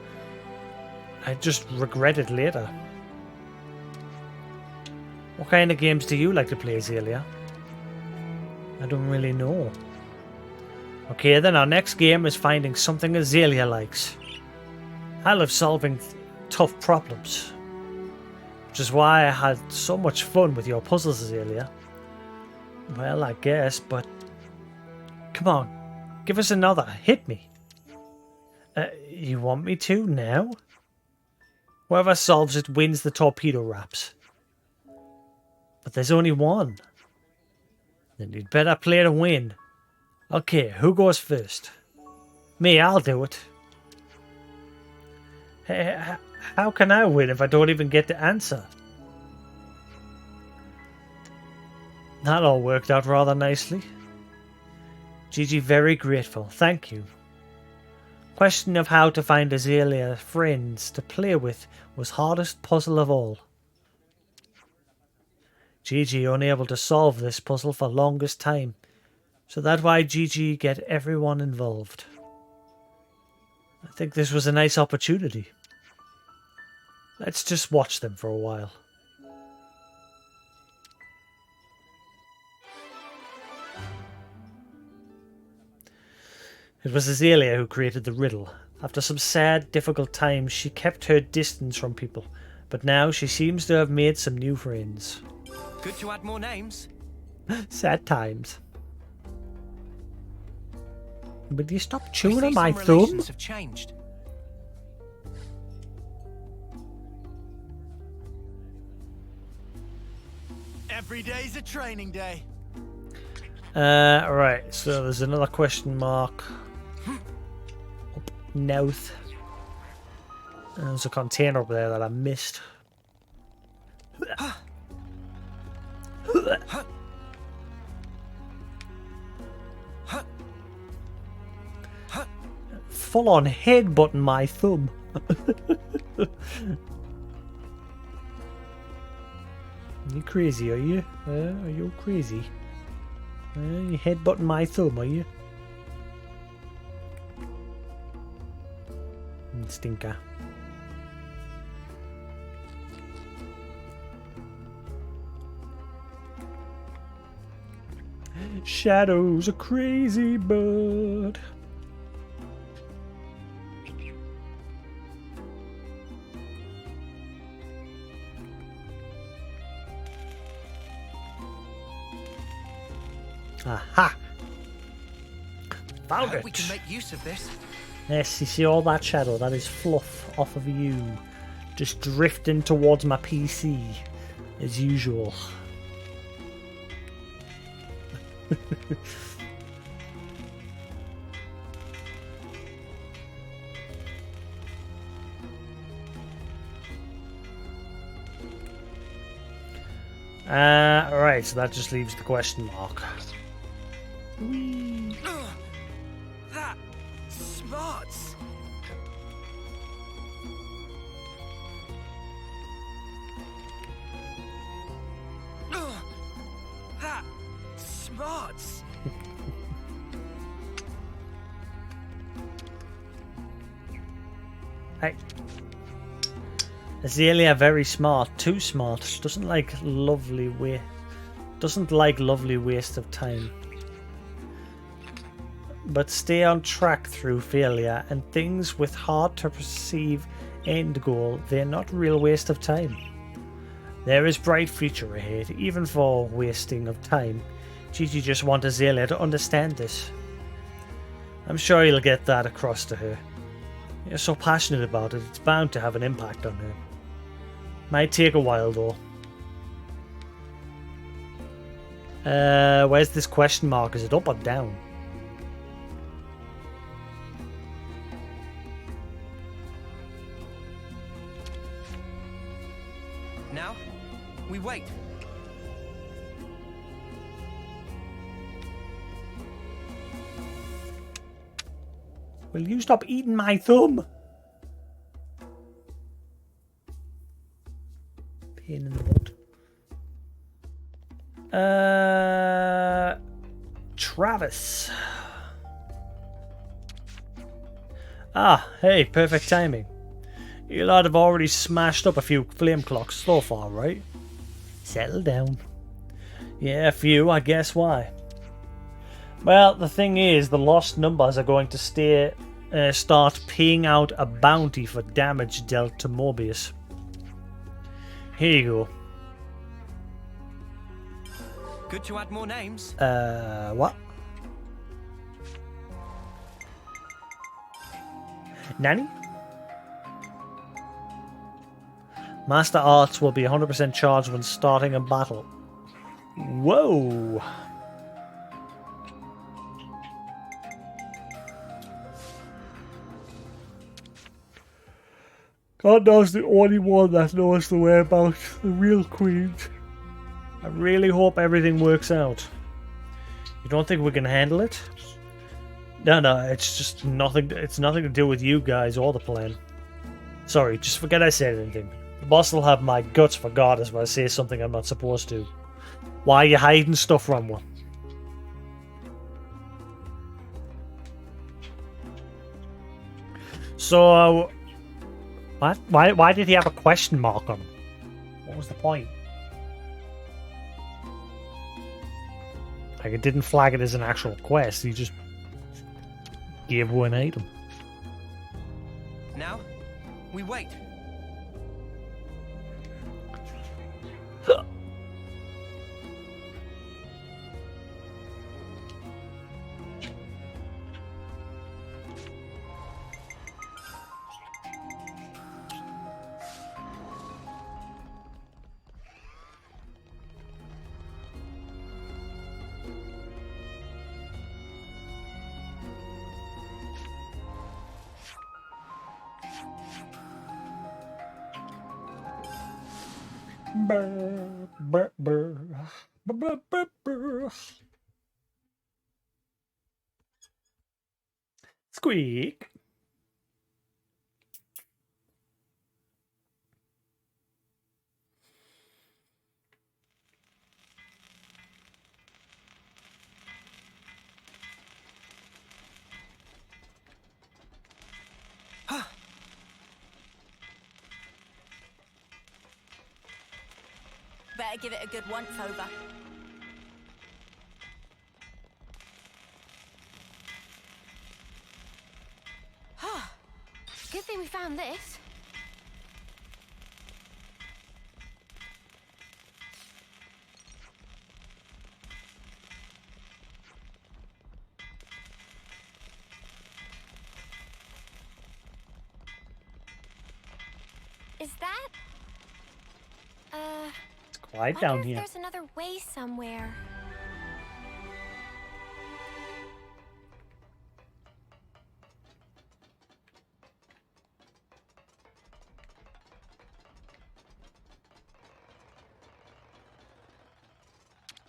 I'd just regret it later. What kind of games do you like to play, Azalea? I don't really know. Okay, then our next game is finding something Azalea likes. I love solving tough problems, which is why I had so much fun with your puzzles, Azalea. Well, I guess, but come on, give us another. Hit me. You want me to now? Whoever solves it wins the torpedo wraps. But there's only one. Then you'd better play to win. Okay, who goes first? Me, I'll do it. Hey, how can I win if I don't even get to answer? That all worked out rather nicely. Gigi, very grateful. Thank you. Question of how to find Azalea friends to play with was hardest puzzle of all. Gigi unable to solve this puzzle for longest time, so that's why Gigi get everyone involved. I think this was a nice opportunity. Let's just watch them for a while. It was Azalea who created the riddle. After some sad, difficult times, she kept her distance from people, but now she seems to have made some new friends. Good to add more names. Sad times. Will you stop chewing on my thumb? Have changed. Every day's a training day. Right, so there's another question mark. Up north. And there's a container up there that I missed. Full on headbutting my thumb. You crazy, are you? Are you crazy? You headbutting my thumb, are you? Stinker. Shadow's a crazy bird. Aha! Found it! We can make use of this. Yes, you see all that shadow? That is fluff off of you. Just drifting towards my PC, as usual. Right, so that just leaves the question mark. Whee. That smarts. That smarts. Hey. Azalea very smart, too smart. Doesn't like lovely waste of time. But stay on track through failure and things with hard to perceive end goal, they're not real waste of time. There is bright future ahead, even for wasting of time. Gigi just wants Azalea to understand this. I'm sure you'll get that across to her. You're so passionate about it, it's bound to have an impact on her. Might take a while though. Where's this question mark? Is it up or down? Now, we wait. Will you stop eating my thumb? Pain in the butt. Travis. Ah, hey, perfect timing. You lot have already smashed up a few flame clocks so far, right? Settle down. Yeah, a few, I guess why. Well, the thing is, the lost numbers are going to start paying out a bounty for damage dealt to Moebius. Here you go. Good to add more names. What? Nanny? Master Arts will be 100% charged when starting a battle. Whoa! God knows the only one that knows the way about the real queens. I really hope everything works out. You don't think we can handle it? No, it's just nothing. It's nothing to do with you guys or the plan. Sorry, just forget I said anything. The boss will have my guts for goddess when I say something I'm not supposed to. Why are you hiding stuff from one? So, what? Why did he have a question mark on him? What was the point? Like, it didn't flag it as an actual quest. He just gave away an item. Now, we wait. Brr, brr, brr. Brr, brr, brr, brr. Squeak. Better give it a good once over. Good thing we found this. Is that? It's quiet down Wonder if here. there's another way somewhere.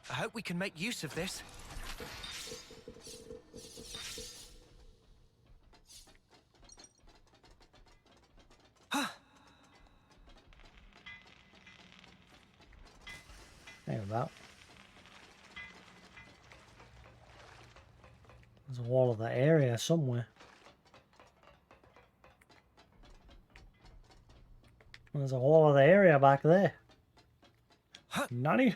I hope we can make use of this. Hang about. There's a wall of that area somewhere. There's a whole other area back there. Nani?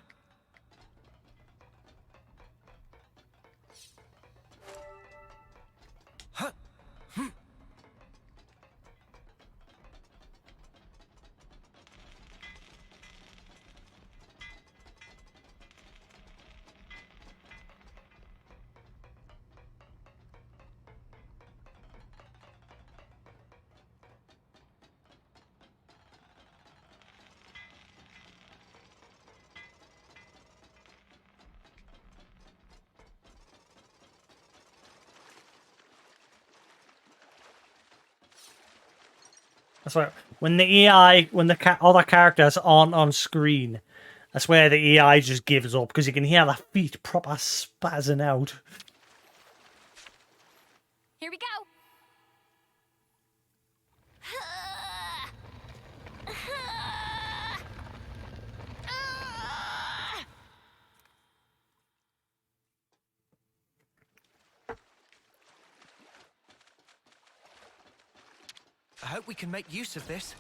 That's right. When the AI, when the other characters aren't on screen, that's where the AI just gives up because you can hear the feet proper spazzing out. Here we go. hope we can make use of this.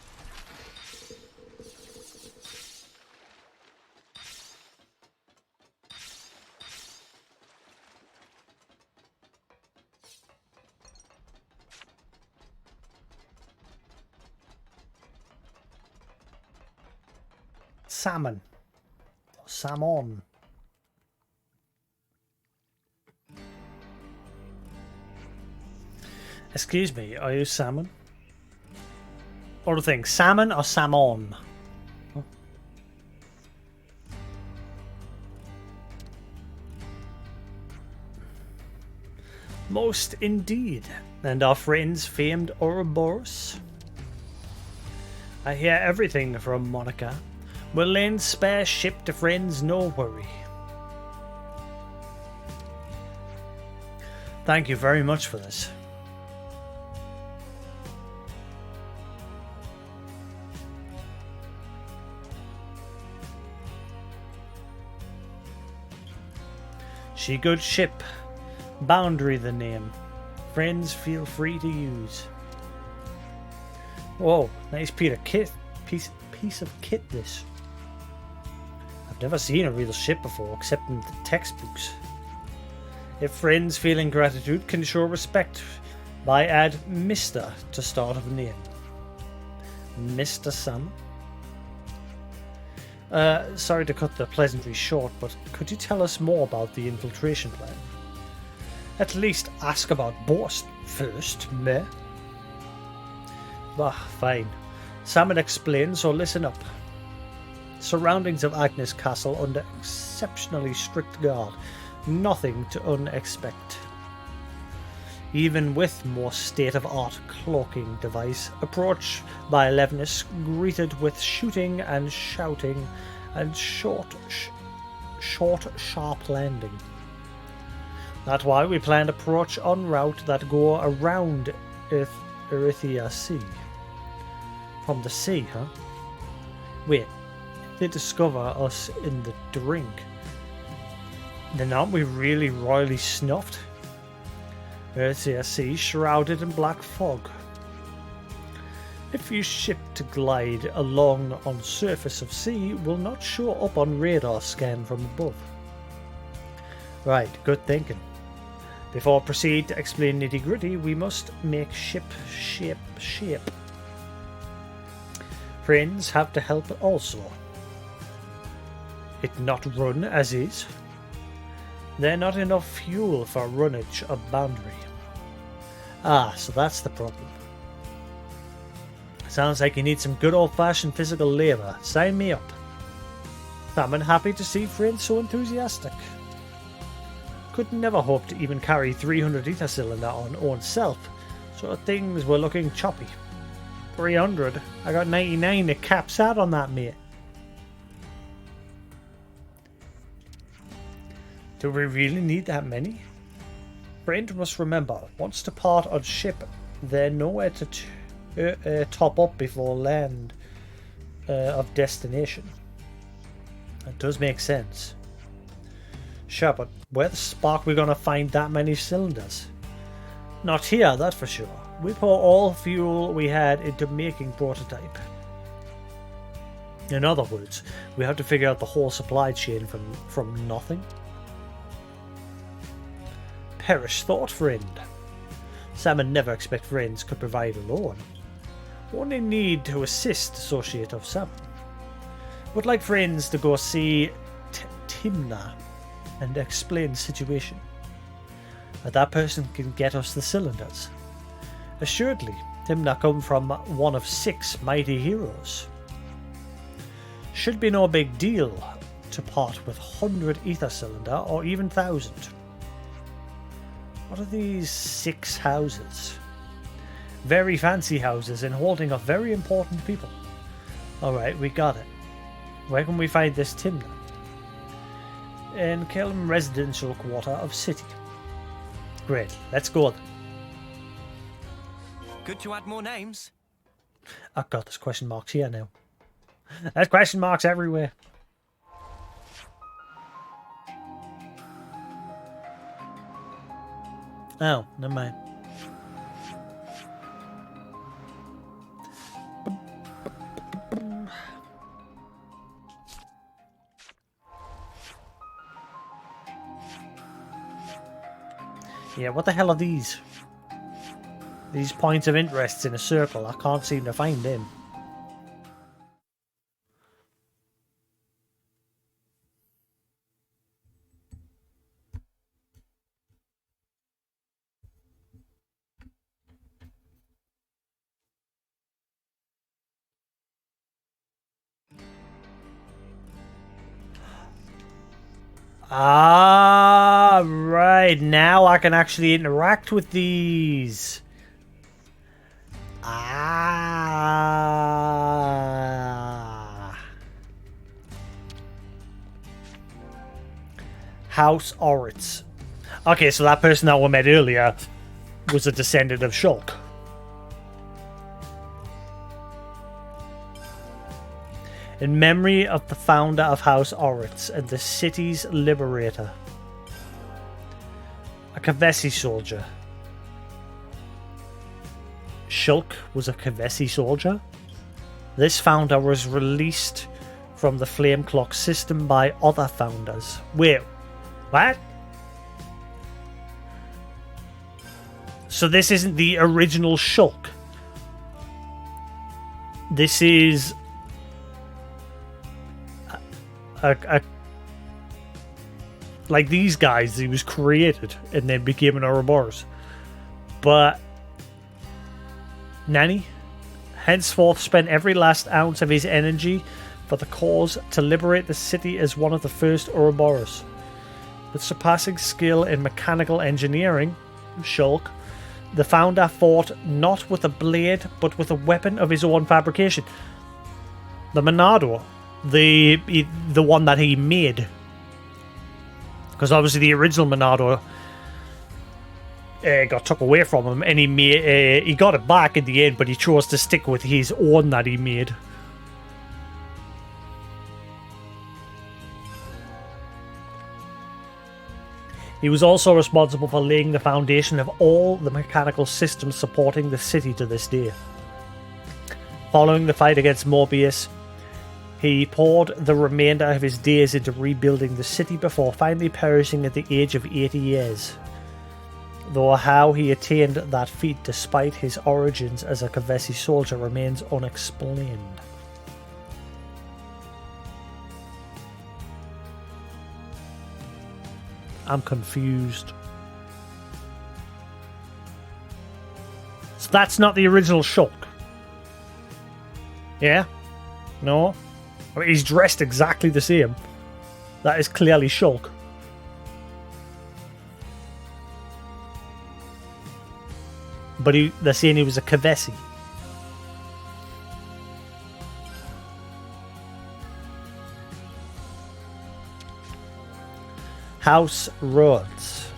Salmon. Salmon. Excuse me, are you salmon? What do you think, salmon or salmon? Oh. Most indeed. And our friends famed Ouroboros? I hear everything from Monica. We'll lend spare ship to friends, no worry. Thank you very much for this. She good ship. Boundary the name. Friends feel free to use. Whoa, nice piece of kit this. I've never seen a real ship before except in the textbooks. If friends feeling gratitude can show respect by add Mr. to start of a name. Mr. Sam. Sorry to cut the pleasantry short, but could you tell us more about the infiltration plan? At least ask about Borst first, meh? Bah, fine. Salmon explains, so listen up. Surroundings of Agnes Castle under exceptionally strict guard. Nothing to unexpect. Even with more state-of-art cloaking device, approach by Levinus greeted with shooting and shouting and short, sharp landing. That's why we planned approach en route that go around Erythia Sea. From the sea, huh? Wait, if they discover us in the drink, then aren't we really royally snuffed? Erythia Sea shrouded in black fog. If you ship to glide along on surface of sea, will not show up on radar scan from above. Right, good thinking. Before proceed to explain nitty gritty, we must make ship shape. Friends have to help also. It not run as is. There not enough fuel for runnage of boundary. Ah, so that's the problem. Sounds like you need some good old-fashioned physical labour. Sign me up. I'm happy to see friends so enthusiastic. Could never hope to even carry 300 ether cylinder on own self, so things were looking choppy. 300? I got 99 that caps out on that, mate. Do we really need that many? Friend must remember, once to part on ship, they're nowhere to top up before land of destination. That does make sense. Sure, but where the spark we gonna find that many cylinders? Not here, that's for sure. We pour all fuel we had into making prototype. In other words, we have to figure out the whole supply chain from nothing. Perish thought, friend. Salmon never expect friends could provide alone. Only need to assist associate of salmon. Would like friends to go see Timna and explain the situation. That person can get us the cylinders. Assuredly, Timna come from one of 6 mighty heroes. Should be no big deal to part with 100 ether cylinder or even 1,000. What are these 6 houses? Very fancy houses and holding of very important people. Alright, we got it. Where can we find this Timna? In Kelm residential quarter of city. Great, let's go then. Good to add more names. Oh god, there's question marks here now. There's question marks everywhere. Oh, never mind. Yeah, what the hell are these? These points of interest in a circle. I can't seem to find them. Ah, right. Now I can actually interact with these. Ah. House Oritz. Okay, so that person that we met earlier was a descendant of Shulk. In memory of the founder of House Oritz and the city's liberator. A Kavesi soldier. Shulk was a Kavesi soldier? This founder was released from the Flame Clock system by other founders. Wait, what? So this isn't the original Shulk. This is like these guys. He was created and then became an Ouroboros. But Nani henceforth spent every last ounce of his energy for the cause to liberate the city as one of the first Ouroboros. With surpassing skill in mechanical engineering, Shulk, the founder, fought not with a blade but with a weapon of his own fabrication. The Monado, the one that he made, because obviously the original Monado got took away from him, and he got it back in the end, but he chose to stick with his own that he made. He was also responsible for laying the foundation of all the mechanical systems supporting the city to this day. Following the fight against Moebius, he poured the remainder of his days into rebuilding the city before finally perishing at the age of 80 years. Though how he attained that feat despite his origins as a Kavesi soldier remains unexplained. I'm confused. So that's not the original Shulk. Yeah? No? I mean, he's dressed exactly the same. That is clearly Shulk. But they're saying he was a Kavesi. House Rhodes.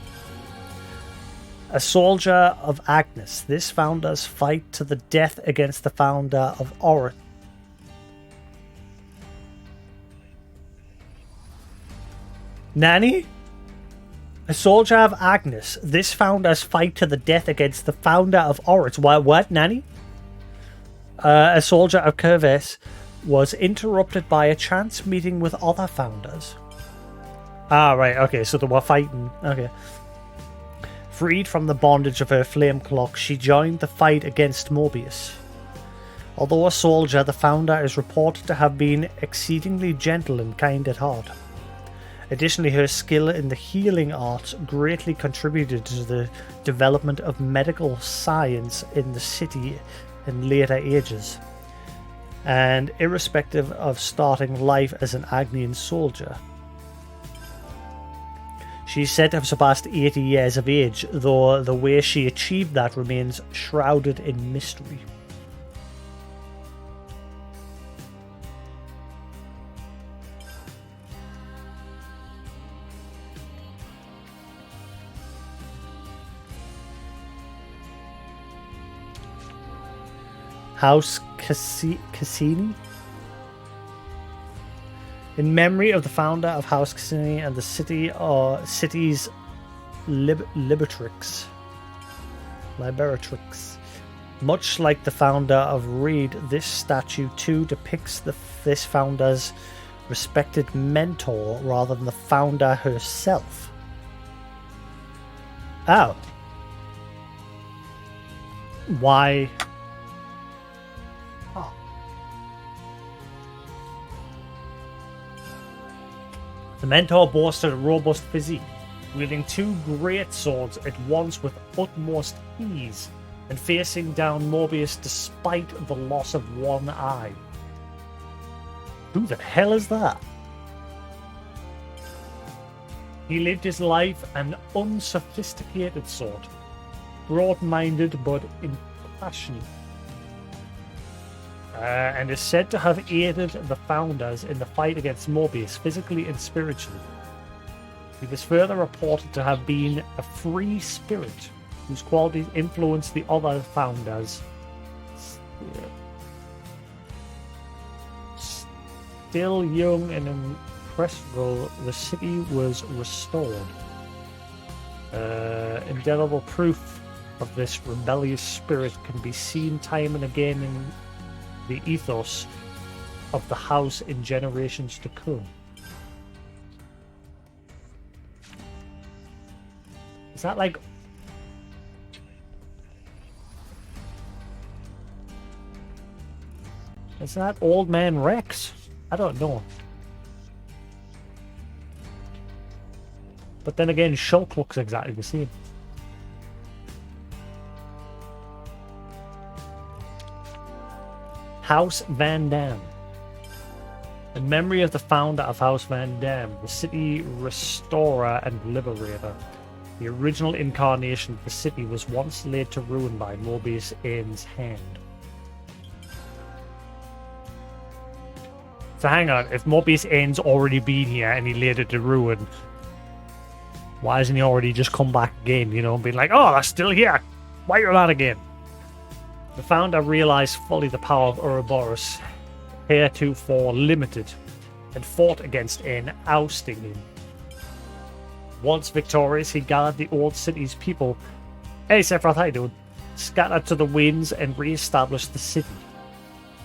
A soldier of Agnes. This founder's fight to the death against the founder of Orit. Nani? A soldier of Agnes. This founder's fight to the death against the founder of Orit. What? Nani? A soldier of Curves was interrupted by a chance meeting with other founders. Ah, right, okay, so they were fighting. Okay. Freed from the bondage of her flame clock, she joined the fight against Moebius. Although a soldier, the founder is reported to have been exceedingly gentle and kind at heart. Additionally, her skill in the healing arts greatly contributed to the development of medical science in the city in later ages. And irrespective of starting life as an Agnian soldier, she's said to have surpassed 80 years of age, though the way she achieved that remains shrouded in mystery. House Cassini? In memory of the founder of House Cassini and the city's Liberatrix. Much like the founder of Reed, this statue too depicts this founder's respected mentor rather than the founder herself. Oh. Why? Oh. The Mentor boasted a robust physique, wielding 2 great swords at once with utmost ease, and facing down Moebius despite the loss of one eye. Who the hell is that? He lived his life an unsophisticated sort, broad-minded but impassioned, and is said to have aided the founders in the fight against Moebius physically and spiritually. He was further reported to have been a free spirit whose qualities influenced the other founders. Still young and impressible, the city was restored. Indelible proof of this rebellious spirit can be seen time and again in the ethos of the house in generations to come. Is that like... Is that Old Man Rex? I don't know. But then again, Shulk looks exactly the same. House Van Dam. In memory of the founder of House Van Dam, the city restorer and liberator, the original incarnation of the city was once laid to ruin by Moebius Ain's hand. So hang on, if Moebius Ain's already been here and he laid it to ruin, why hasn't he already just come back again, you know, and been like, oh, they're still here, wipe them out again? The founder realized fully the power of Ouroboros, heretofore limited, and fought against Ain, ousting him. Once victorious, he gathered the old city's people, hey Sephiroth, how you doing? Scattered to the winds and re-established the city.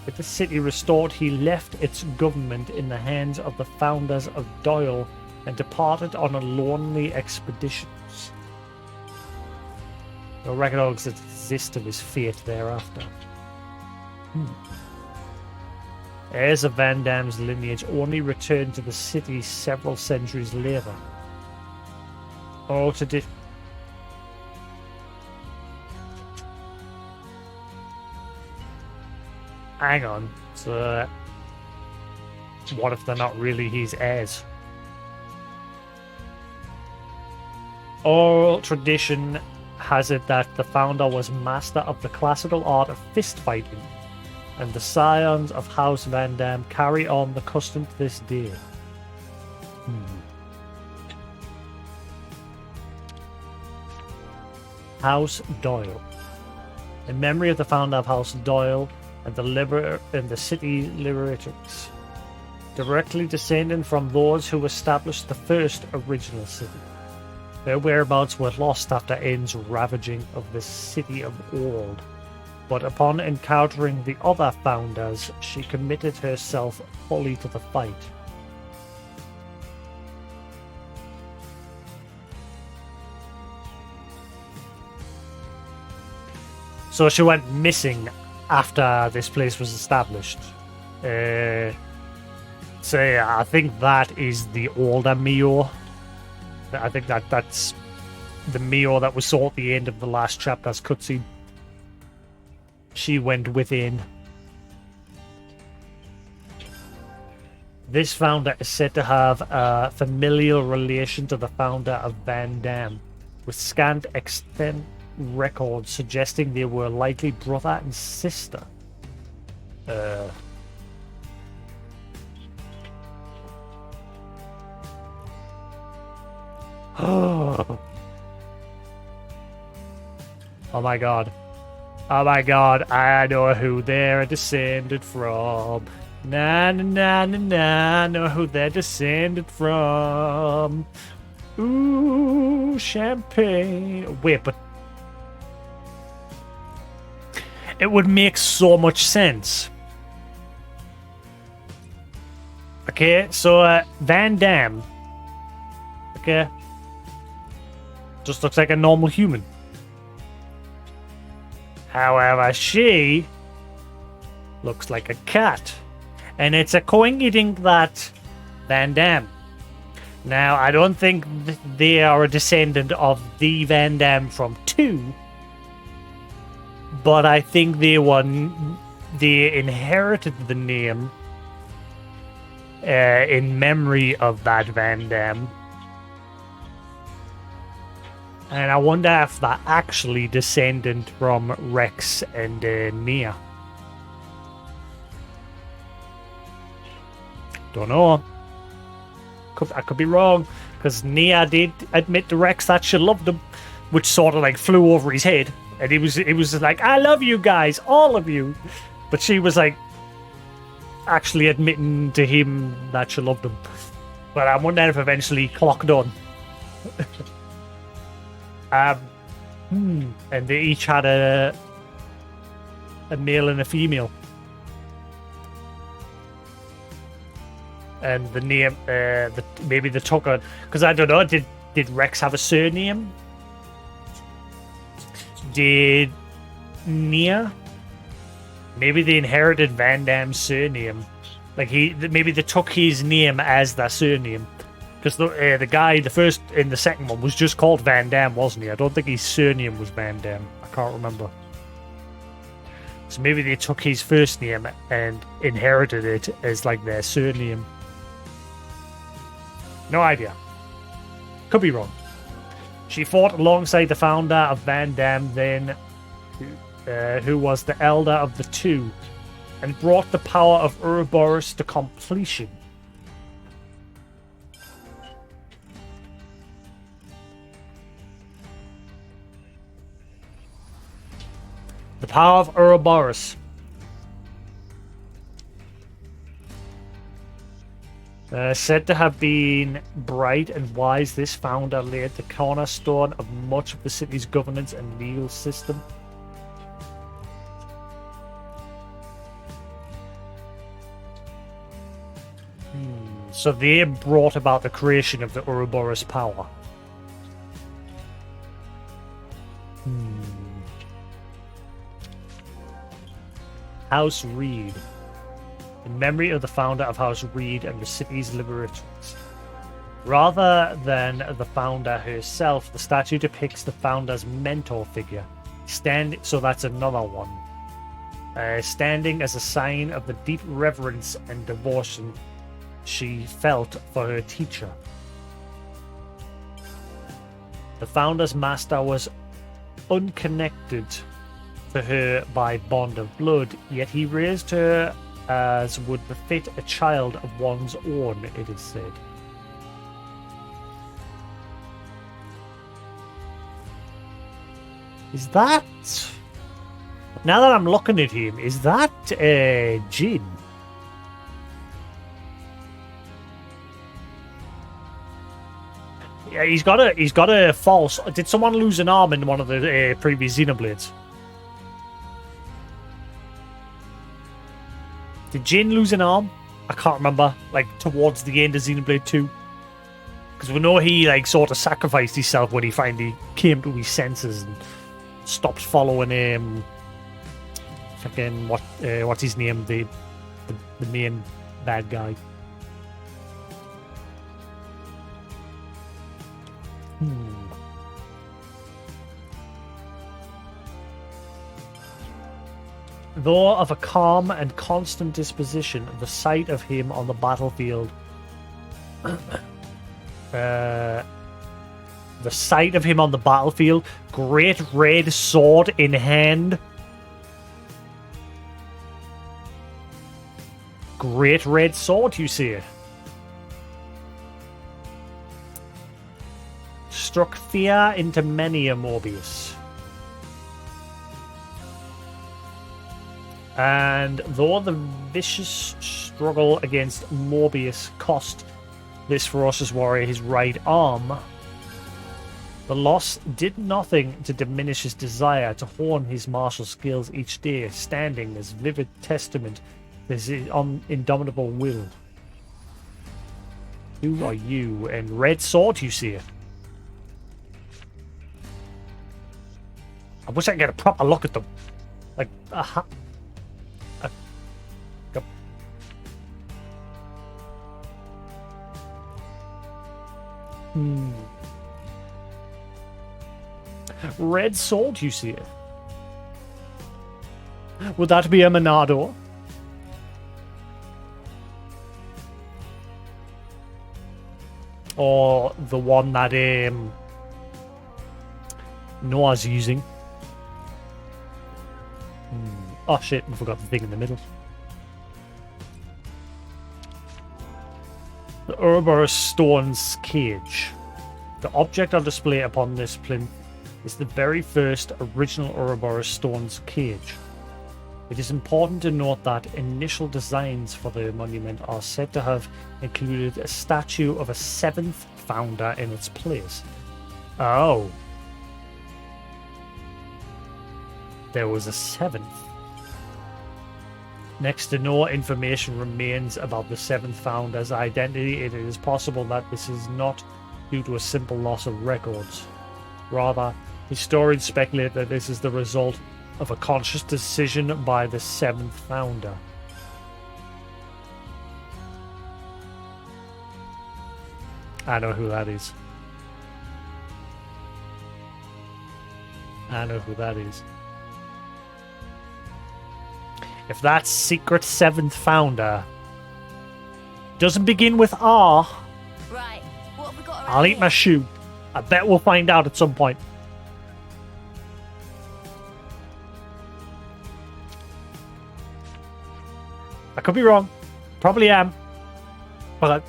With the city restored, he left its government in the hands of the founders of Doyle and departed on a lonely expedition. No record exists of his fate thereafter. Heirs of Van Dam's lineage only returned to the city several centuries later. Oh, hang on. So, what if they're not really his heirs? Oral tradition has it that the founder was master of the classical art of fist fighting, and the scions of House Van Dam carry on the custom to this day. House Doyle. In memory of the founder of House Doyle and the city liberators, directly descending from those who established the first original city. Their whereabouts were lost after Ain's ravaging of the city of Old, but upon encountering the other founders, she committed herself fully to the fight. So she went missing after this place was established. So yeah, I think that is the older Mio. I think that's the Mio that we saw at the end of the last chapter's cutscene. She went within. This founder is said to have a familial relation to the founder of Van Dam, with scant extent records suggesting they were likely brother and sister. Oh my god. Oh my god, I know who they're descended from. Na na na na na, I know who they're descended from. Ooh, champagne. Wait, but it would make so much sense. Okay, so Van Dam. Okay. Just looks like a normal human. However, she looks like a cat. And it's a coincidence that Van Damme. Now, I don't think they are a descendant of the Van Damme from 2, but I think they inherited the name in memory of that Van Damme. And I wonder if they're actually descendant from Rex and Nia. Don't know. I could be wrong, because Nia did admit to Rex that she loved him, which sort of like flew over his head, and it was like, I love you guys, all of you, but she was like actually admitting to him that she loved him. But I wonder if eventually clocked on. And they each had a male and a female. And the name, maybe they took it, because I don't know, did Rex have a surname? Did Nia? Maybe they inherited Van Damme's surname. Like maybe they took his name as their surname. Because the guy, the first and the second one, was just called Van Damme, wasn't he? I don't think his surname was Van Damme. I can't remember. So maybe they took his first name and inherited it as like their surname. No idea. Could be wrong. She fought alongside the founder of Van Damme then, who was the elder of the two, and brought the power of Ouroboros to completion. The power of Ouroboros. Said to have been bright and wise, this founder laid the cornerstone of much of the city's governance and legal system. So they brought about the creation of the Ouroboros power. House Reed. In memory of the founder of House Reed and the city's liberators. Rather than the founder herself, the statue depicts the founder's mentor figure. So that's another one. Standing as a sign of the deep reverence and devotion she felt for her teacher. The founder's master was unconnected to her by bond of blood, yet he raised her as would befit a child of one's own, it is said. Is that... Now that I'm looking at him, is that Jin? Yeah, he's got a false... Did someone lose an arm in one of the previous Xenoblades? Did Jin lose an arm? I can't remember. Like, towards the end of Xenoblade 2. Because we know he, like, sort of sacrificed himself when he finally came to his senses and stopped following him. Fucking, what's his name? The main bad guy. Though of a calm and constant disposition, the sight of him on the battlefield, great red sword in hand, great red sword, you see it, struck fear into many a Moebius. And though the vicious struggle against Moebius cost this ferocious warrior his right arm, the loss did nothing to diminish his desire to hone his martial skills each day, standing as vivid testament to his indomitable will. Who are you? And red sword, you see it. I wish I could get a proper look at them. Like, Red sword, you see it. Would that be a Monado? Or the one that Noah's using? Oh shit, I forgot the thing in the middle. The Ouroboros Stone's cage. The object on display upon this plinth is the very first original Ouroboros Stone's cage. It is important to note that initial designs for the monument are said to have included a statue of a 7th founder in its place. Oh. There was a 7th. Next to no information remains about the 7th founder's identity, it is possible that this is not due to a simple loss of records. Rather, historians speculate that this is the result of a conscious decision by the 7th founder. I know who that is. I know who that is. If that secret 7th founder doesn't begin with R, Right, what have we got I'll eat my shoe. I bet we'll find out at some point. I could be wrong. Probably am. But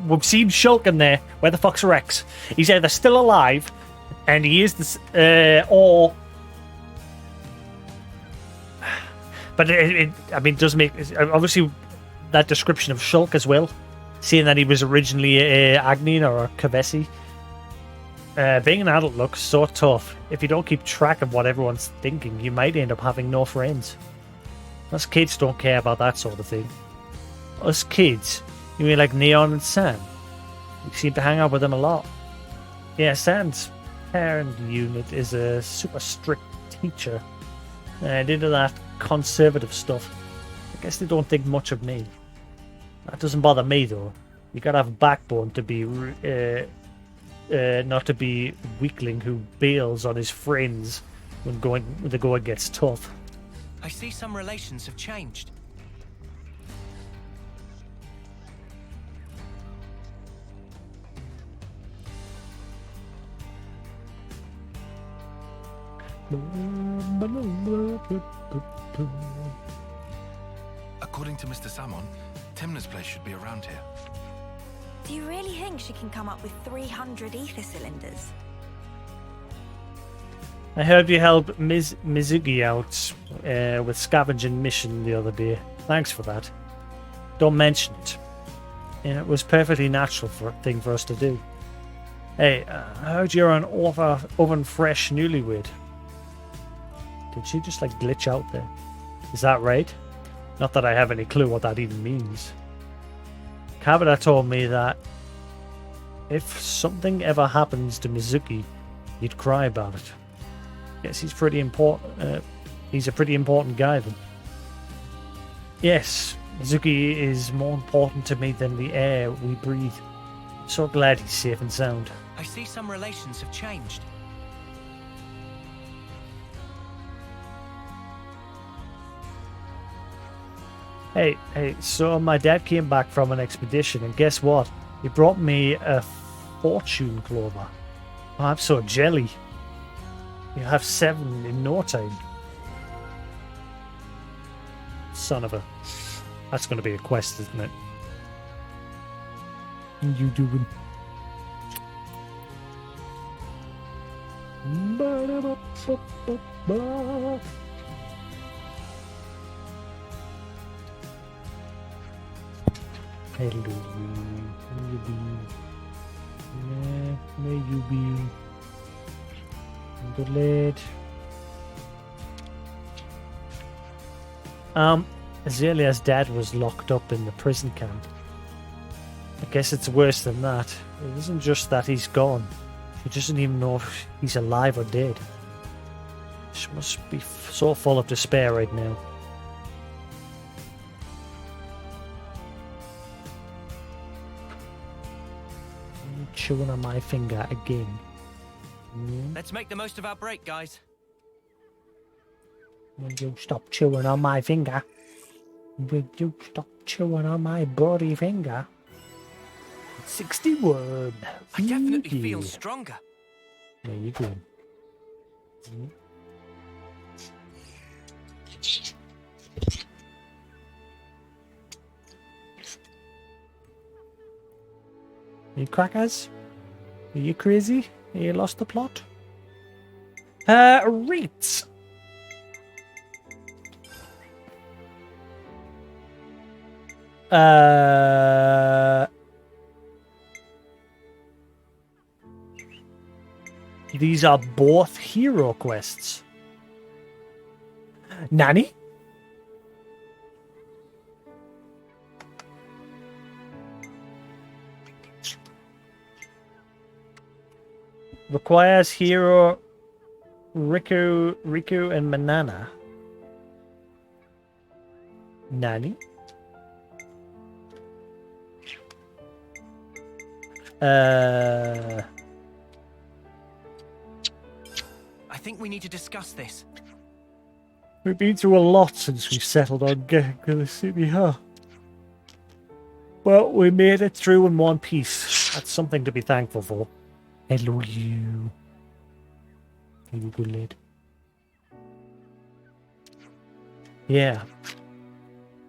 we've seen Shulk in there. Where the fuck's Rex? He's either still alive, and he is this, or... But I mean, it does make... Obviously, that description of Shulk as well, seeing that he was originally Agnian or a Kavesi. Being an adult looks so tough. If you don't keep track of what everyone's thinking, you might end up having no friends. Us kids don't care about that sort of thing. Us kids? You mean like Neon and Sam? You seem to hang out with them a lot. Yeah, Sam's parent unit is a super strict teacher. And into that conservative stuff. I guess they don't think much of me. That doesn't bother me though. You gotta have a backbone to be not to be a weakling who bails on his friends when the going gets tough. I see some relations have changed. According to Mr. Salmon, Timna's place should be around here. Do you really think she can come up with 300 ether cylinders? I heard you helped Mizuki out with scavenging mission the other day. Thanks for that. Don't mention it. And it was perfectly natural thing for us to do. Hey, I heard you're an oven fresh newlywed. Did she just like glitch out there? Is that right? Not that I have any clue what that even means. Kabata told me that if something ever happens to Mizuki, you'd cry about it. Yes, he's pretty important. He's a pretty important guy then. Yes, Mizuki is more important to me than the air we breathe. I'm so glad he's safe and sound. I see some relations have changed. Hey, so my dad came back from an expedition, and guess what? He brought me a fortune clover. Oh, I'm so jelly. You'll have 7 in no time. Son of a... That's going to be a quest, isn't it? What you doing? Hello, where you been? Yeah, where you been? Good lad. Azalea's dad was locked up in the prison camp. I guess it's worse than that. It isn't just that he's gone. She doesn't even know if he's alive or dead. She must be so full of despair right now. I'm chewing on my finger again. Let's make the most of our break, guys. Will you stop chewing on my finger? Will you stop chewing on my bloody finger? 61. I definitely feel stronger. There you go. You crackers? Are you crazy? You lost the plot? Right. These are both hero quests. Nani? Requires hero Riku and Manana. Nani? I think we need to discuss this. We've been through a lot since we settled on getting to the city, huh? Well, we made it through in one piece. That's something to be thankful for. Hello, you. You good lad. Yeah.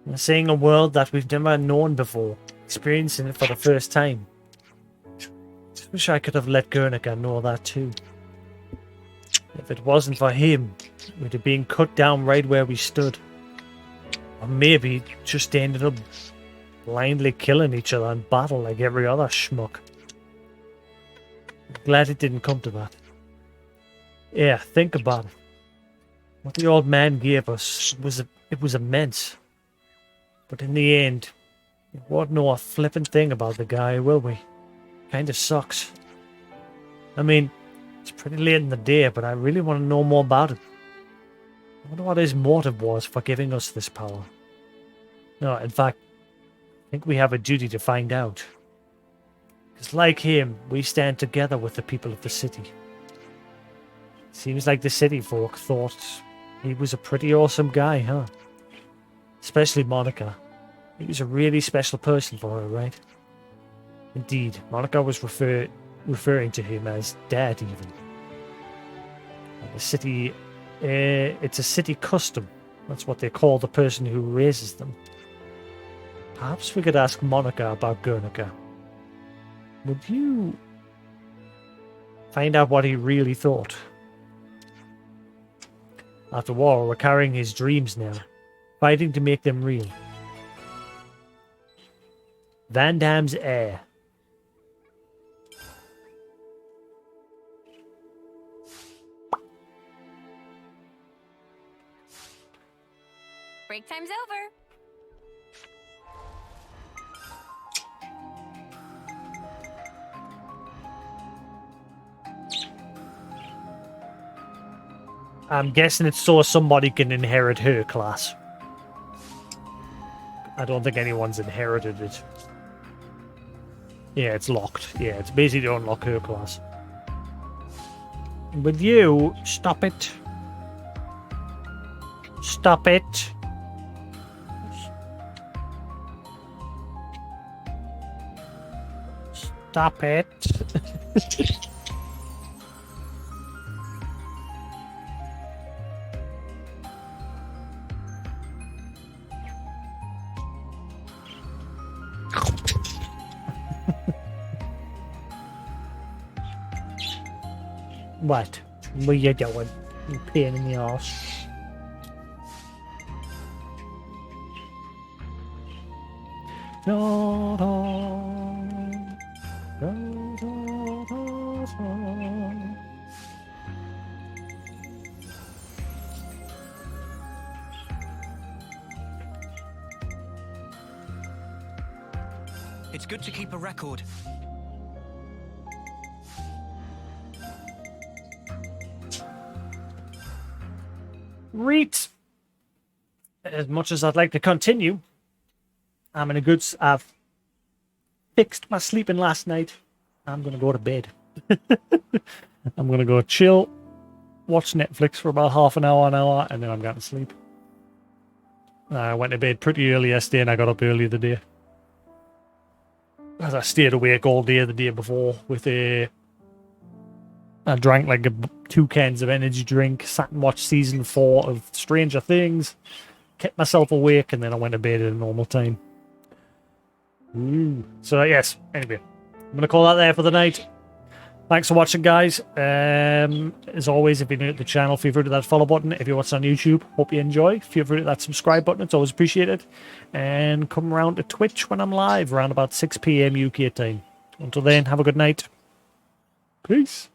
We're seeing a world that we've never known before. Experiencing it for the first time. Just wish I could have let Guernica know that too. If it wasn't for him, we'd have been cut down right where we stood. Or maybe just ended up blindly killing each other in battle like every other schmuck. Glad it didn't come to that. Yeah, think about it. What the old man gave us it was immense. But in the end, we won't know a flippin' thing about the guy, will we? Kinda sucks. I mean, it's pretty late in the day, but I really want to know more about it. I wonder what his motive was for giving us this power. No, in fact, I think we have a duty to find out. Because like him, we stand together with the people of the city. Seems like the city folk thought he was a pretty awesome guy, huh? Especially Monica. He was a really special person for her, right? Indeed, Monica was referring to him as Dad, even. And the city... it's a city custom. That's what they call the person who raises them. Perhaps we could ask Monica about Guernica. Would you... find out what he really thought? After all, we're carrying his dreams now. Fighting to make them real. Van Damme's heir. Break time's over. I'm guessing it's so somebody can inherit her class. I don't think anyone's inherited it. Yeah, it's locked. Yeah, it's basically to unlock her class. With you, stop it. Stop it. Stop it. What? What are you doing? You pain in the arse. It's good to keep a record. Reet. As much as I'd like to continue, I'm in a good... I've fixed my sleeping last night. I'm going to go to bed. I'm going to go chill, watch Netflix for about half an hour, and then I'm going to sleep. I went to bed pretty early yesterday and I got up early the day. As I stayed awake all day the day before with I drank like 2 cans of energy drink, sat and watched season 4 of Stranger Things, kept myself awake, and then I went to bed at a normal time. Ooh. So yes, anyway, I'm going to call that there for the night. Thanks for watching, guys. As always, if you're new to the channel, feel free to hit that follow button. If you're watching on YouTube, hope you enjoy. Feel free to hit that subscribe button. It's always appreciated. And come around to Twitch when I'm live, around about 6 p.m. UK time. Until then, have a good night. Peace.